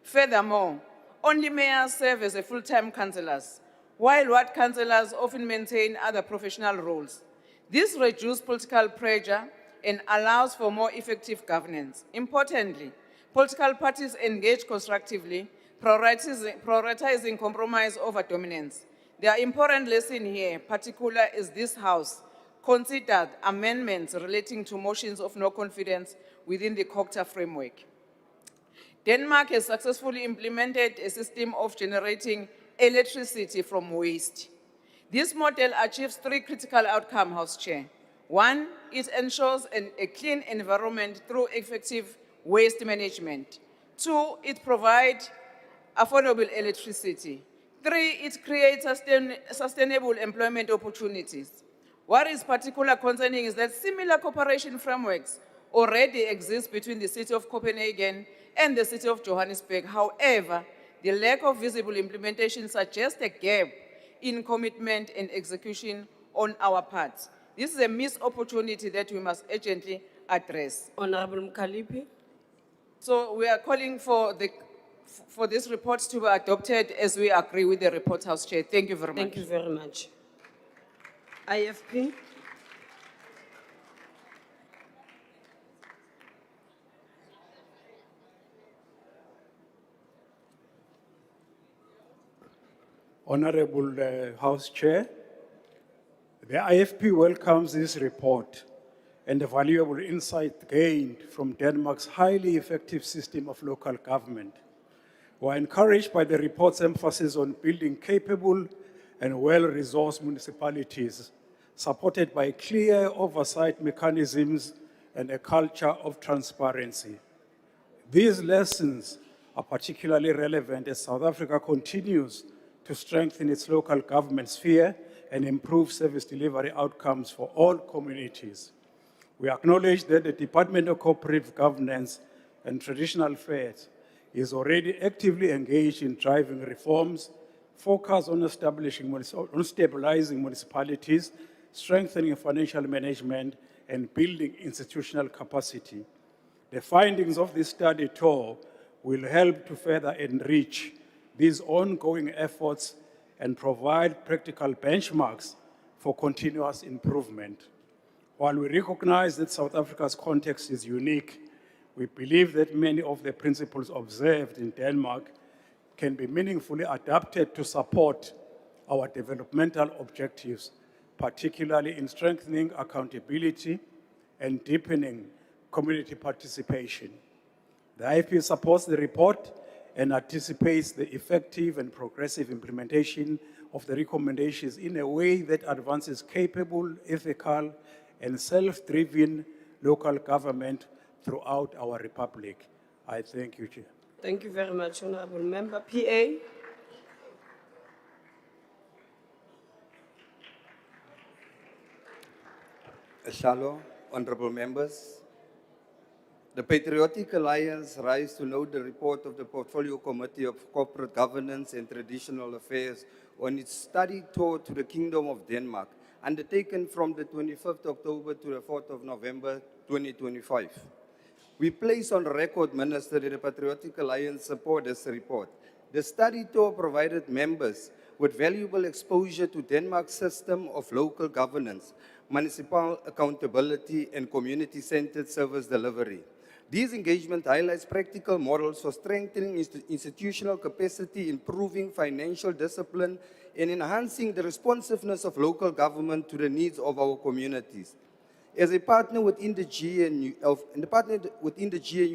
Furthermore, only mayors serve as full-time councillors, while ward councillors often maintain other professional roles. This reduces political pressure and allows for more effective governance. Importantly, political parties engage constructively, prioritizing compromise over dominance. The important lesson here, particular, is this House considered amendments relating to motions of no confidence within the COCTA framework. Denmark has successfully implemented a system of generating electricity from waste. This model achieves three critical outcomes, House Chair. One, it ensures a clean environment through effective waste management. Two, it provides affordable electricity. Three, it creates sustainable employment opportunities. What is particularly concerning is that similar cooperation frameworks already exist between the city of Copenhagen and the city of Johannesburg. However, the lack of visible implementation suggests a gap in commitment and execution on our part. This is a missed opportunity that we must urgently address. Honorable Mkalipi. So we are calling for this report to be adopted as we agree with the report, House Chair. Thank you very much. Thank you very much. IFP. Honorable House Chair, the IFP welcomes this report and the valuable insight gained from Denmark's highly effective system of local government. We are encouraged by the report's emphasis on building capable and well-resourced municipalities, supported by clear oversight mechanisms and a culture of transparency. These lessons are particularly relevant as South Africa continues to strengthen its local government sphere and improve service delivery outcomes for all communities. We acknowledge that the Department of Cooperative Governance and Traditional Affairs is already actively engaged in driving reforms focused on stabilizing municipalities, strengthening financial management, and building institutional capacity. The findings of this study tour will help to further enrich these ongoing efforts and provide practical benchmarks for continuous improvement. While we recognize that South Africa's context is unique, we believe that many of the principles observed in Denmark can be meaningfully adapted to support our developmental objectives, particularly in strengthening accountability and deepening community participation. The IFP supports the report and anticipates the effective and progressive implementation of the recommendations in a way that advances capable, ethical, and self-driven local government throughout our republic. I thank you, Chair. Thank you very much, Honorable Member. PA. Shalom, honorable members. The Patriotic Alliance rise to note the report of the Portfolio Committee of Corporate Governance and Traditional Affairs on its study tour to the Kingdom of Denmark, undertaken from the 25th October to the 4th of November 2025. We place on record, Minister, that the Patriotic Alliance support this report. The study tour provided members with valuable exposure to Denmark's system of local governance, municipal accountability, and community-centered service delivery. These engagement highlights practical models for strengthening institutional capacity, improving financial discipline, and enhancing the responsiveness of local government to the needs of our communities. As a partner within the GNU,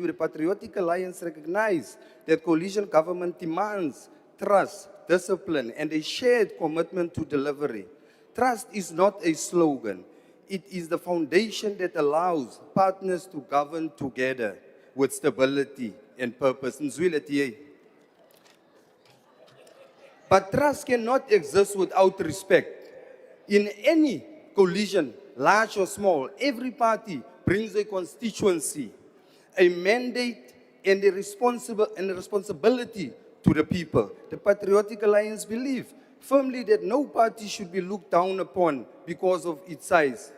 the Patriotic Alliance recognizes that coalition government demands trust, discipline, and a shared commitment to delivery. Trust is not a slogan. It is the foundation that allows partners to govern together with stability and purpose. But trust cannot exist without respect. In any coalition, large or small, every party brings a constituency, a mandate, and a responsibility to the people. The Patriotic Alliance believes firmly that no party should be looked down upon because of its size.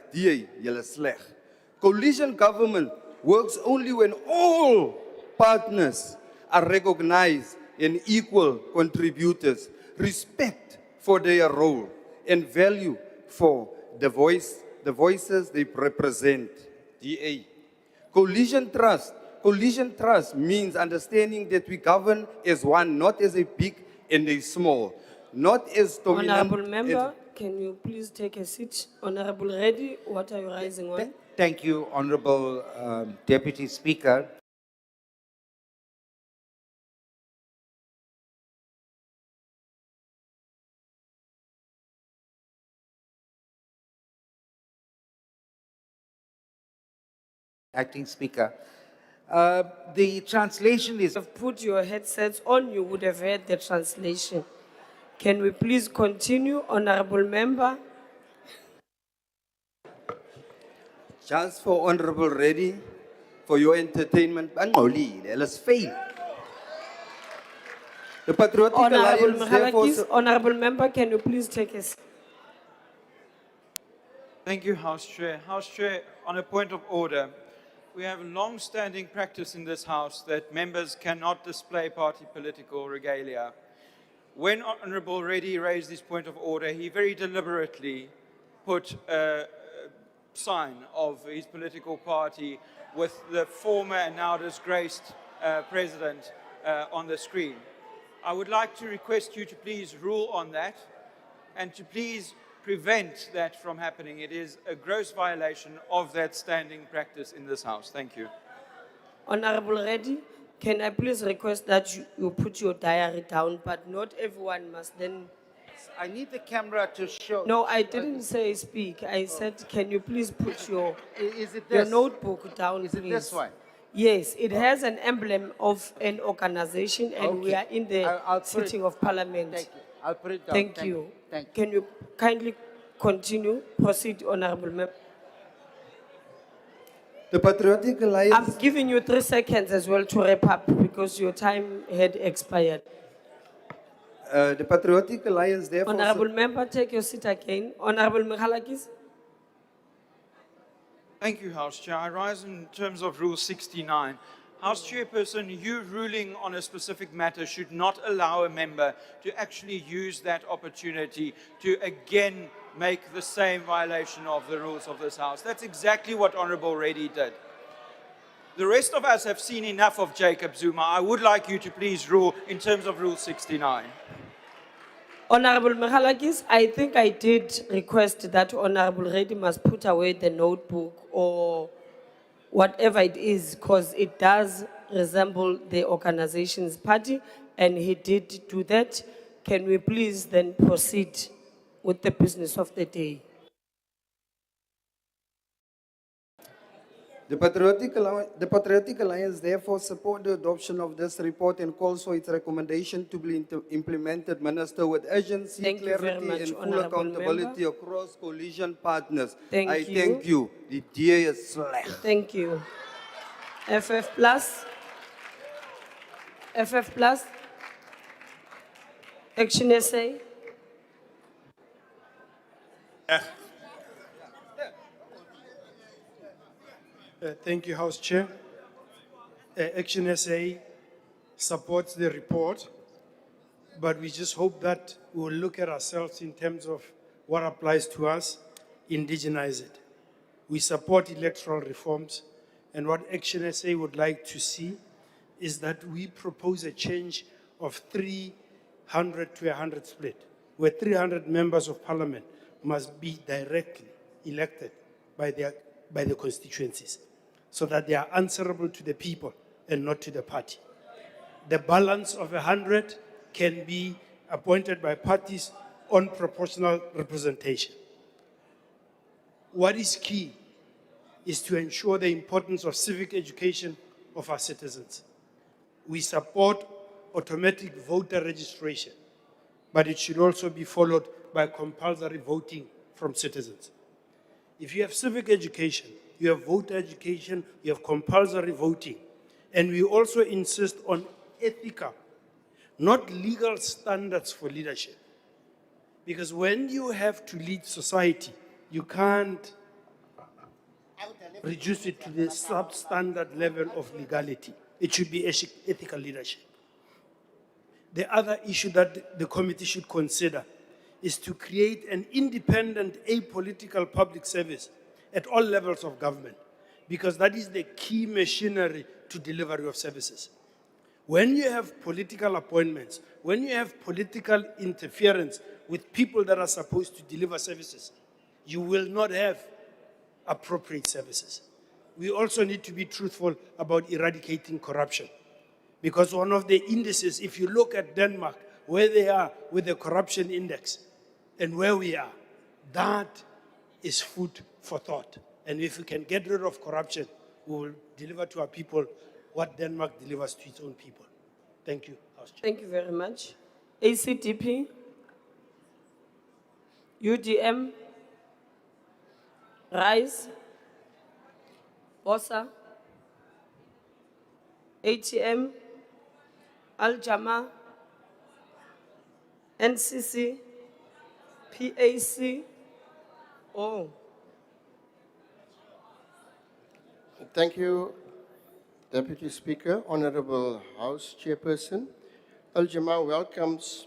Coalition government works only when all partners are recognized and equal contributors, respect for their role, and value for the voices they represent. DA. Coalition trust means understanding that we govern as one, not as a big and a small, not as dominant. Honorable Member, can you please take a seat? Honorable Reddy, what are you rising on? Thank you, Honorable Deputy Speaker. Acting Speaker. The translation is... If you put your headsets on, you would have heard the translation. Can we please continue, Honorable Member? Just for Honorable Reddy, for your entertainment, let's fail. The Patriotic Honorable Alliance, therefore... Mhalakis, Honorable Member, can you please take a seat? Thank you, House Chair. House Chair, on a point of order, we have a long-standing practice in this House that members cannot display party political regalia. When Honorable Reddy raised this point of order, he very deliberately put a sign of his political party with the former and now disgraced president on the screen. I would like to request you to please rule on that and to please prevent that from happening. It is a gross violation of that standing practice in this House. Thank you. Honorable Reddy, can I please request that you put your diary down, but not everyone must then. I need the camera to show. No, I didn't say speak. I said, can you please put your, Is it your this? notebook down, Is it please? this one? Yes, it has an emblem of an organization and we Okay. are in the I'll put it- sitting of parliament. Thank you. I'll put it down. Thank you. Thank you. Can you kindly continue? Proceed, Honorable Member. The Patriotic Alliance. I'm giving you 3 seconds as well to wrap up because your time had expired. The Patriotic Alliance therefore. Honorable Member, take your seat again. Honorable Michalakis. Thank you, House Chair. I rise in terms of Rule 69. House Chairperson, you ruling on a specific matter should not allow a member to actually use that opportunity to again make the same violation of the rules of this House. That's exactly what Honorable Reddy did. The rest of us have seen enough of Jacob Zuma. I would like you to please rule in terms of Rule 69. Honorable Michalakis, I think I did request that Honorable Reddy must put away the notebook or whatever it is, because it does resemble the organization's party, and he did do that. Can we please then proceed with the business of the day? The Patriotic Alliance therefore support the adoption of this report and calls for its recommendation to be implemented, Minister, with urgency, Thank you very clarity much, and full Honorable accountability Member. across coalition partners. Thank I you. thank you. The day is slack. Thank you. FF plus. FF plus. Action SA. Thank you, House Chair. Action SA supports the report, but we just hope that we will look at ourselves in terms of what applies to us, indigenize it. We support electoral reforms, and what Action SA would like to see is that we propose a change of 300 to 100 split, where 300 members of parliament must be directly elected by the constituencies, so that they are answerable to the people and not to the party. The balance of 100 can be appointed by parties on proportional representation. What is key is to ensure the importance of civic education of our citizens. We support automatic voter registration, but it should also be followed by compulsory voting from citizens. If you have civic education, you have voter education, you have compulsory voting, and we also insist on ethical, not legal standards for leadership. Because when you have to lead society, you can't reduce it to the substandard level of legality. It should be ethical leadership. The other issue that the committee should consider is to create an independent, apolitical public service at all levels of government, because that is the key machinery to delivery of services. When you have political appointments, when you have political interference with people that are supposed to deliver services, you will not have appropriate services. We also need to be truthful about eradicating corruption, because one of the indices, if you look at Denmark, where they are with the corruption index and where we are, that is food for thought. And if we can get rid of corruption, we will deliver to our people what Denmark delivers to its own people. Thank you, House Chair. Thank you very much. ACDP, UDM, RISE, BOSA, ATM, Al-Jama, NCC, PAC. Oh. Thank you, Deputy Speaker, Honorable House Chairperson. Al-Jama welcomes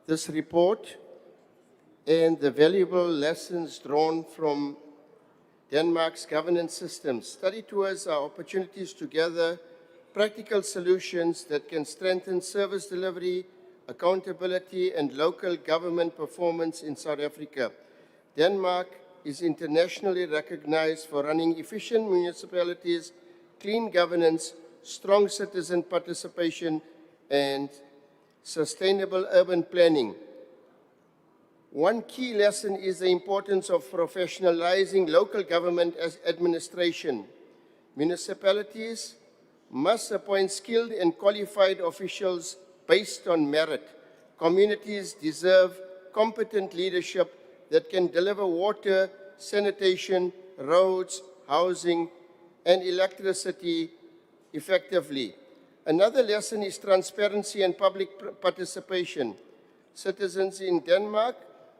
this report and the valuable lessons drawn from Denmark's governance system. Study tours are opportunities to gather practical solutions that can strengthen service delivery accountability, and local government performance in South Africa. Denmark is internationally recognized for running efficient municipalities, clean governance, strong citizen participation, and sustainable urban planning. One key lesson is the importance of professionalizing local government as administration. Municipalities must appoint skilled and qualified officials based on merit. Communities deserve competent leadership that can deliver water, sanitation, roads, housing, and electricity effectively. Another lesson is transparency and public participation. Citizens in Denmark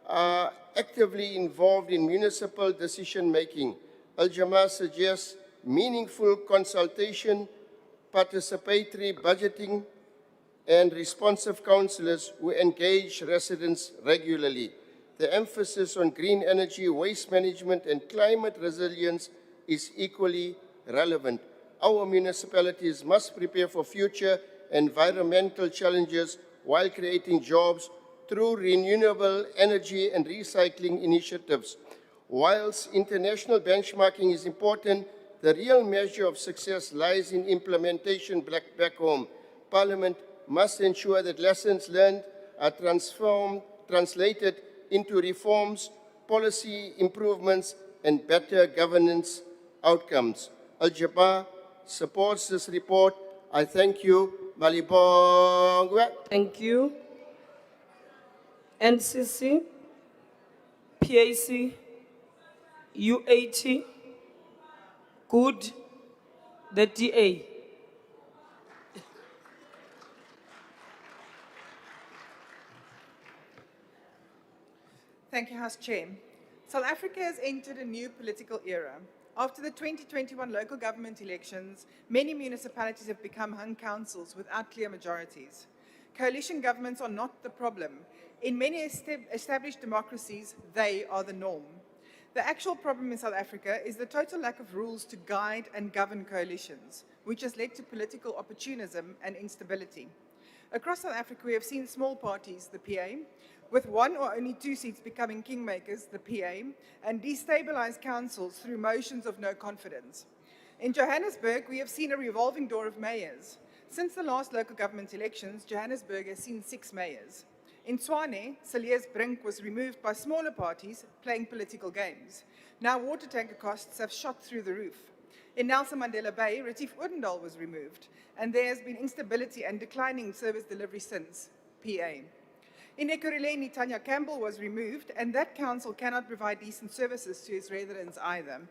are actively involved in municipal decision-making. Al-Jamaa suggests meaningful consultation, participatory budgeting, and responsive councillors who engage residents regularly. The emphasis on green energy, waste management, and climate resilience is equally relevant. Our municipalities must prepare for future environmental challenges while creating jobs through renewable energy and recycling initiatives. Whilst international benchmarking is important, the real measure of success lies in implementation back home. Parliament must ensure that lessons learned are translated into reforms, policy improvements, and better governance outcomes. Al-Jamaa supports this report. I thank you. Malibongwe. Thank you. NCC, PAC, UAT, good, the DA. Thank you, House Chair. South Africa has entered a new political era. After the 2021 local government elections, many municipalities have become hung councils without clear majorities. Coalition governments are not the problem. In many established democracies, they are the norm. The actual problem in South Africa is the total lack of rules to guide and govern coalitions, which has led to political opportunism and instability. Across South Africa, we have seen small parties, the PA, with one or only two seats becoming kingmakers, the PA, and destabilized councils through motions of no confidence. In Johannesburg, we have seen a revolving door of mayors. Since the last local government elections, Johannesburg has seen 6 mayors. In Tshwane, Cilliers Brink was removed by smaller parties playing political games. Now water tanker costs have shot through the roof. In Nelson Mandela Bay, Retief Odendaal was removed, and there has been instability and declining service delivery since, PA. In Ekurhuleni, Tanya Campbell was removed, and that council cannot provide decent services to its residents either.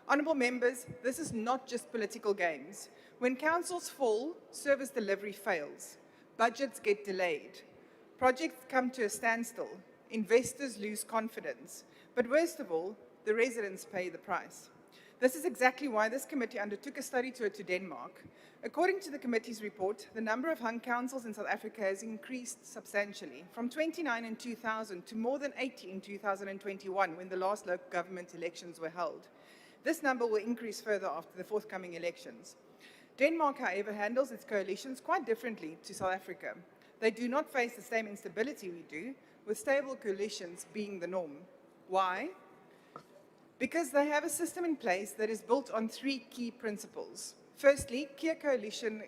Honourable members, this is not just political games. When councils fall, service delivery fails. Budgets get delayed. Projects come to a standstill. Investors lose confidence. But worst of all, the residents pay the price. This is exactly why this committee undertook a study tour to Denmark. According to the committee's report, the number of hung councils in South Africa has increased substantially, from 29 in 2000 to more than 80 in 2021, when the last local government elections were held. This number will increase further after the forthcoming elections. Denmark, however, handles its coalitions quite differently to South Africa. They do not face the same instability we do, with stable coalitions being the norm. Why? Because they have a system in place that is built on 3 key principles. Firstly, clear coalition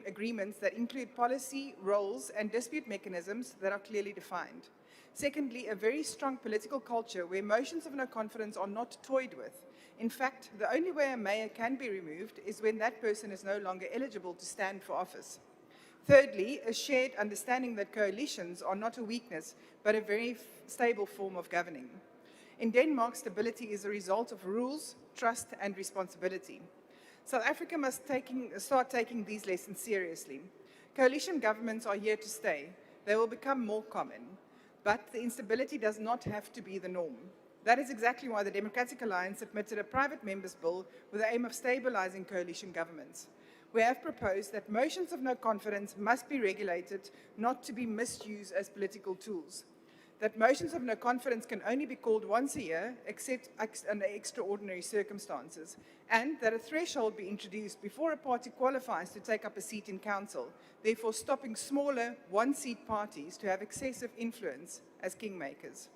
agreements that include policy, roles, and dispute mechanisms that are clearly defined. Secondly, a very strong political culture where motions of no confidence are not toyed with. In fact, the only way a mayor can be removed is when that person is no longer eligible to stand for office. Thirdly, a shared understanding that coalitions are not a weakness, but a very stable form of governing. In Denmark, stability is a result of rules, trust, and responsibility. South Africa must start taking these lessons seriously. Coalition governments are here to stay. They will become more common. But the instability does not have to be the norm. That is exactly why the Democratic Alliance submitted a private members' bill with the aim of stabilizing coalition governments. We have proposed that motions of no confidence must be regulated, not to be misused as political tools. that motions of no confidence can only be called once a year, except under extraordinary circumstances, and that a threshold be introduced before a party qualifies to take up a seat in council, therefore stopping smaller one-seat parties to have excessive influence as kingmakers.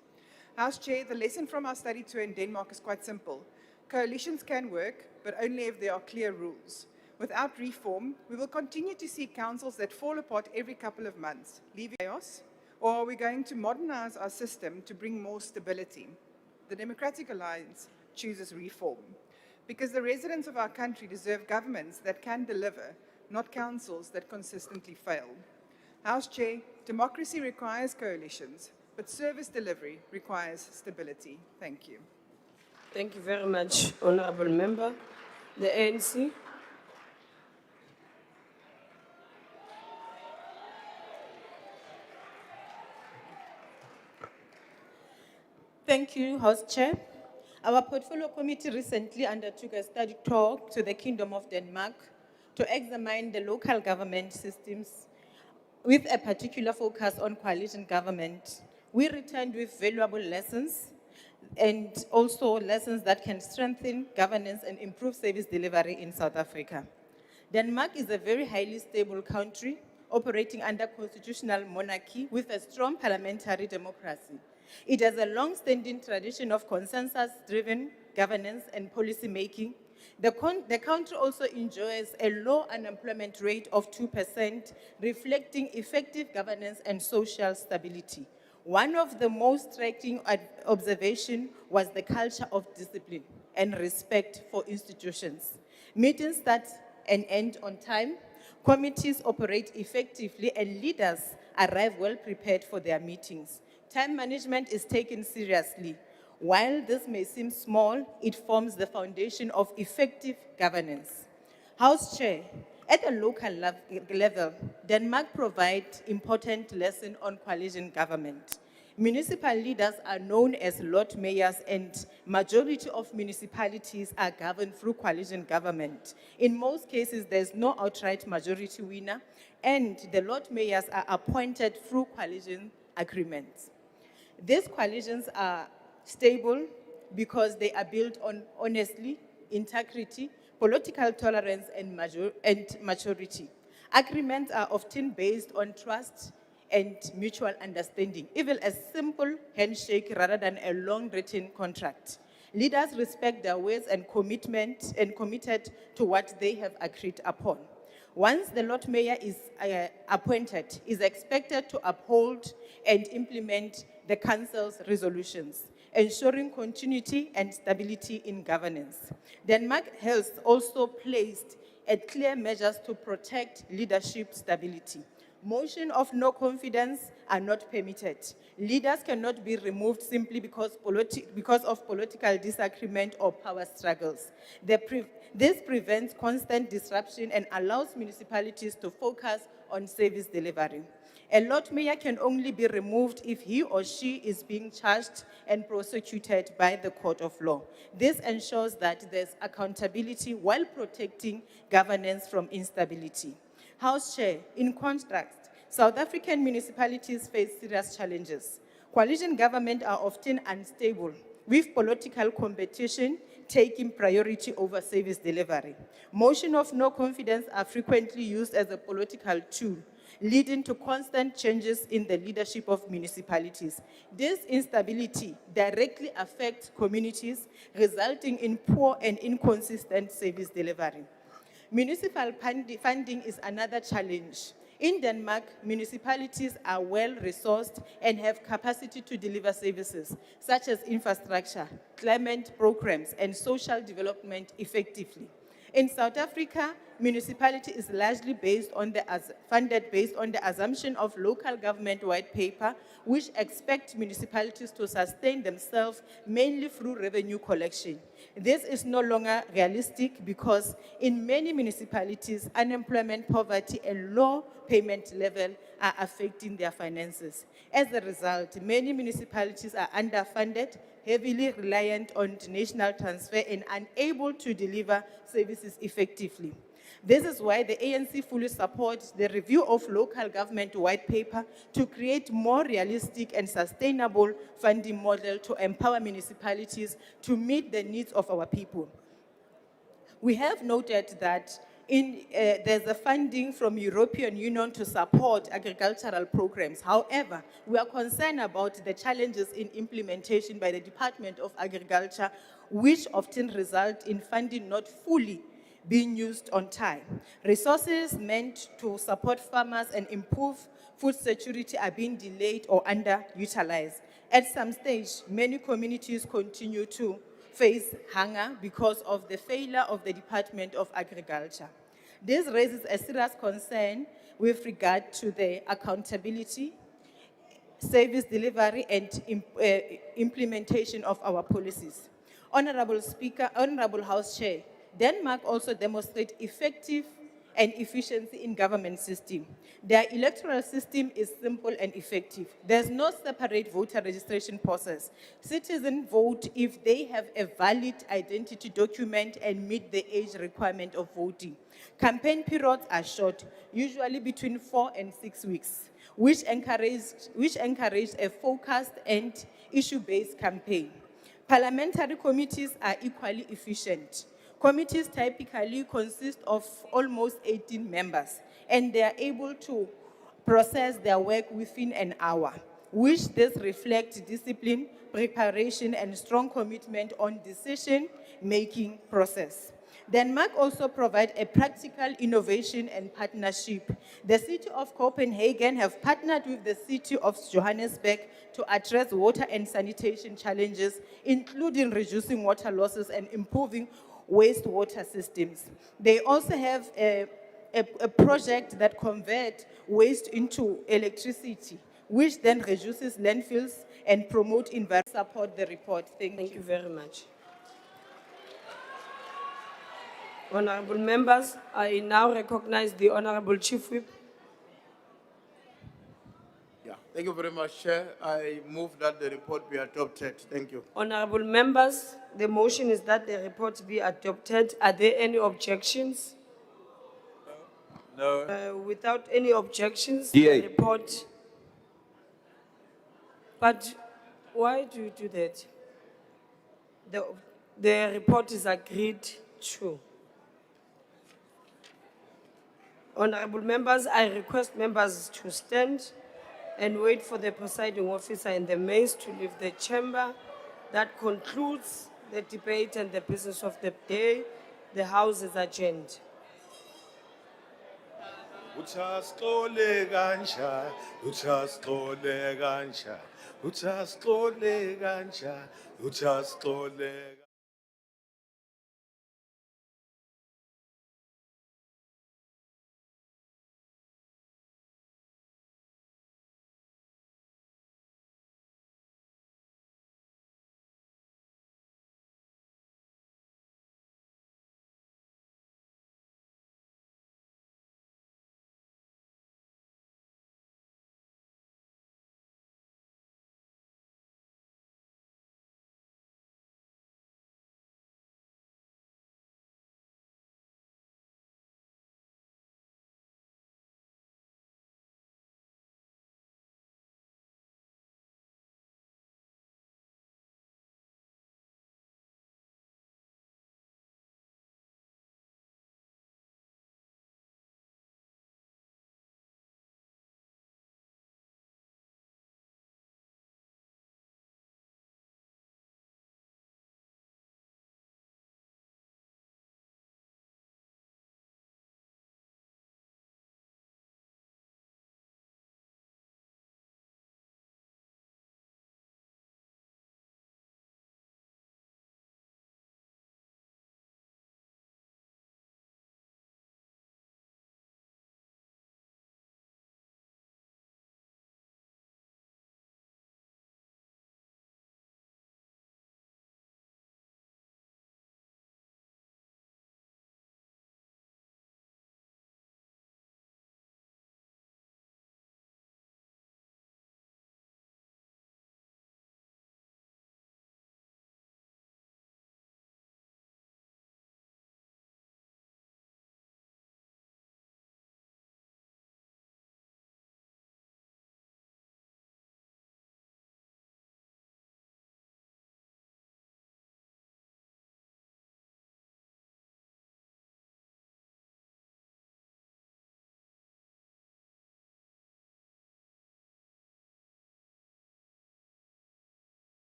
House Chair, the lesson from our study tour in Denmark is quite simple. Coalitions can work, but only if there are clear rules. Without reform, we will continue to see councils that fall apart every couple of months, leaving chaos. Or are we going to modernize our system to bring more stability? The Democratic Alliance chooses reform, because the residents of our country deserve governments that can deliver, not councils that consistently fail. House Chair, democracy requires coalitions, but service delivery requires stability. Thank you. Thank you very much, Honorable Member. The ANC. Thank you, House Chair. Our Portfolio Committee recently undertook a study tour to the Kingdom of Denmark to examine the local government systems with a particular focus on coalition government. We returned with valuable lessons and also lessons that can strengthen governance and improve service delivery in South Africa. Denmark is a very highly stable country operating under constitutional monarchy with a strong parliamentary democracy. It has a long-standing tradition of consensus-driven governance and policy making. The country also enjoys a low unemployment rate of 2%, reflecting effective governance and social stability. One of the most striking observations was the culture of discipline and respect for institutions. Meetings start and end on time, committees operate effectively, and leaders arrive well prepared for their meetings. Time management is taken seriously. While this may seem small, it forms the foundation of effective governance. House Chair, at a local level, Denmark provides important lessons on coalition government. Municipal leaders are known as Lord Mayors, and majority of municipalities are governed through coalition government. In most cases, there's no outright majority winner, and the Lord Mayors are appointed through coalition agreements. These coalitions are stable because they are built on honesty, integrity, political tolerance, and maturity. Agreements are often based on trust and mutual understanding, even a simple handshake rather than a long written contract. Leaders respect their words and committed to what they have agreed upon. Once the Lord Mayor is appointed, is expected to uphold and implement the Council's resolutions, ensuring continuity and stability in governance. Denmark has also placed clear measures to protect leadership stability. Motion of no confidence are not permitted. Leaders cannot be removed simply because of political disagreement or power struggles. This prevents constant disruption and allows municipalities to focus on service delivery. A Lord Mayor can only be removed if he or she is being charged and prosecuted by the court of law. This ensures that there's accountability while protecting governance from instability. House Chair, in contrast, South African municipalities face serious challenges. Coalition government are often unstable, with political competition taking priority over service delivery. Motion of no confidence are frequently used as a political tool, leading to constant changes in the leadership of municipalities. This instability directly affects communities, resulting in poor and inconsistent service delivery. Municipal funding is another challenge. In Denmark, municipalities are well-resourced and have capacity to deliver services, such as infrastructure, climate programs, and social development effectively. In South Africa, municipality is largely funded based on the assumption of local government white paper, which expect municipalities to sustain themselves mainly through revenue collection. This is no longer realistic because in many municipalities, unemployment, poverty, and low payment level are affecting their finances. As a result, many municipalities are underfunded, heavily reliant on national transfer, and unable to deliver services effectively. This is why the ANC fully supports the review of local government white paper to create more realistic and sustainable funding model to empower municipalities to meet the needs of our people. We have noted that there's a funding from European Union to support agricultural programs. However, we are concerned about the challenges in implementation by the Department of Agriculture, which often result in funding not fully being used on time. Resources meant to support farmers and improve food security are being delayed or underutilized. At some stage, many communities continue to face hunger because of the failure of the Department of Agriculture. This raises a serious concern with regard to the accountability, service delivery, and implementation of our policies. Honorable Speaker, Honorable House Chair, Denmark also demonstrates effective and efficiency in government system. Their electoral system is simple and effective. There's no separate voter registration process. Citizens vote if they have a valid identity document and meet the age requirement of voting. Campaign periods are short, usually between 4 and 6 weeks, which encourage a focused and issue-based campaign. Parliamentary committees are equally efficient. Committees typically consist of almost 18 members, and they are able to process their work within an hour, which this reflects discipline, preparation, and strong commitment on decision-making process. Denmark also provides a practical innovation and partnership. The city of Copenhagen have partnered with the city of Johannesburg to address water and sanitation challenges, including reducing water losses and improving wastewater systems. They also have a project that converts waste into electricity, which then reduces landfills and promote environmental support the report. Thank you very much. Honorable members, I now recognize the Honorable Chief Whip. Yeah, thank you very much, Chair. I move that the report be adopted. Thank you. Honorable members, the motion is that the report be adopted. Are there any objections? No. Without any objections, DA. the report. But why do you do that? The report is agreed to. Honorable members, I request members to stand and wait for the presiding officer and the maids to leave the chamber. That concludes the debate and the business of the day. The House is adjourned. Uthasixole kanjani, uthasixole kanjani, uthasixole kanjani, uthasixole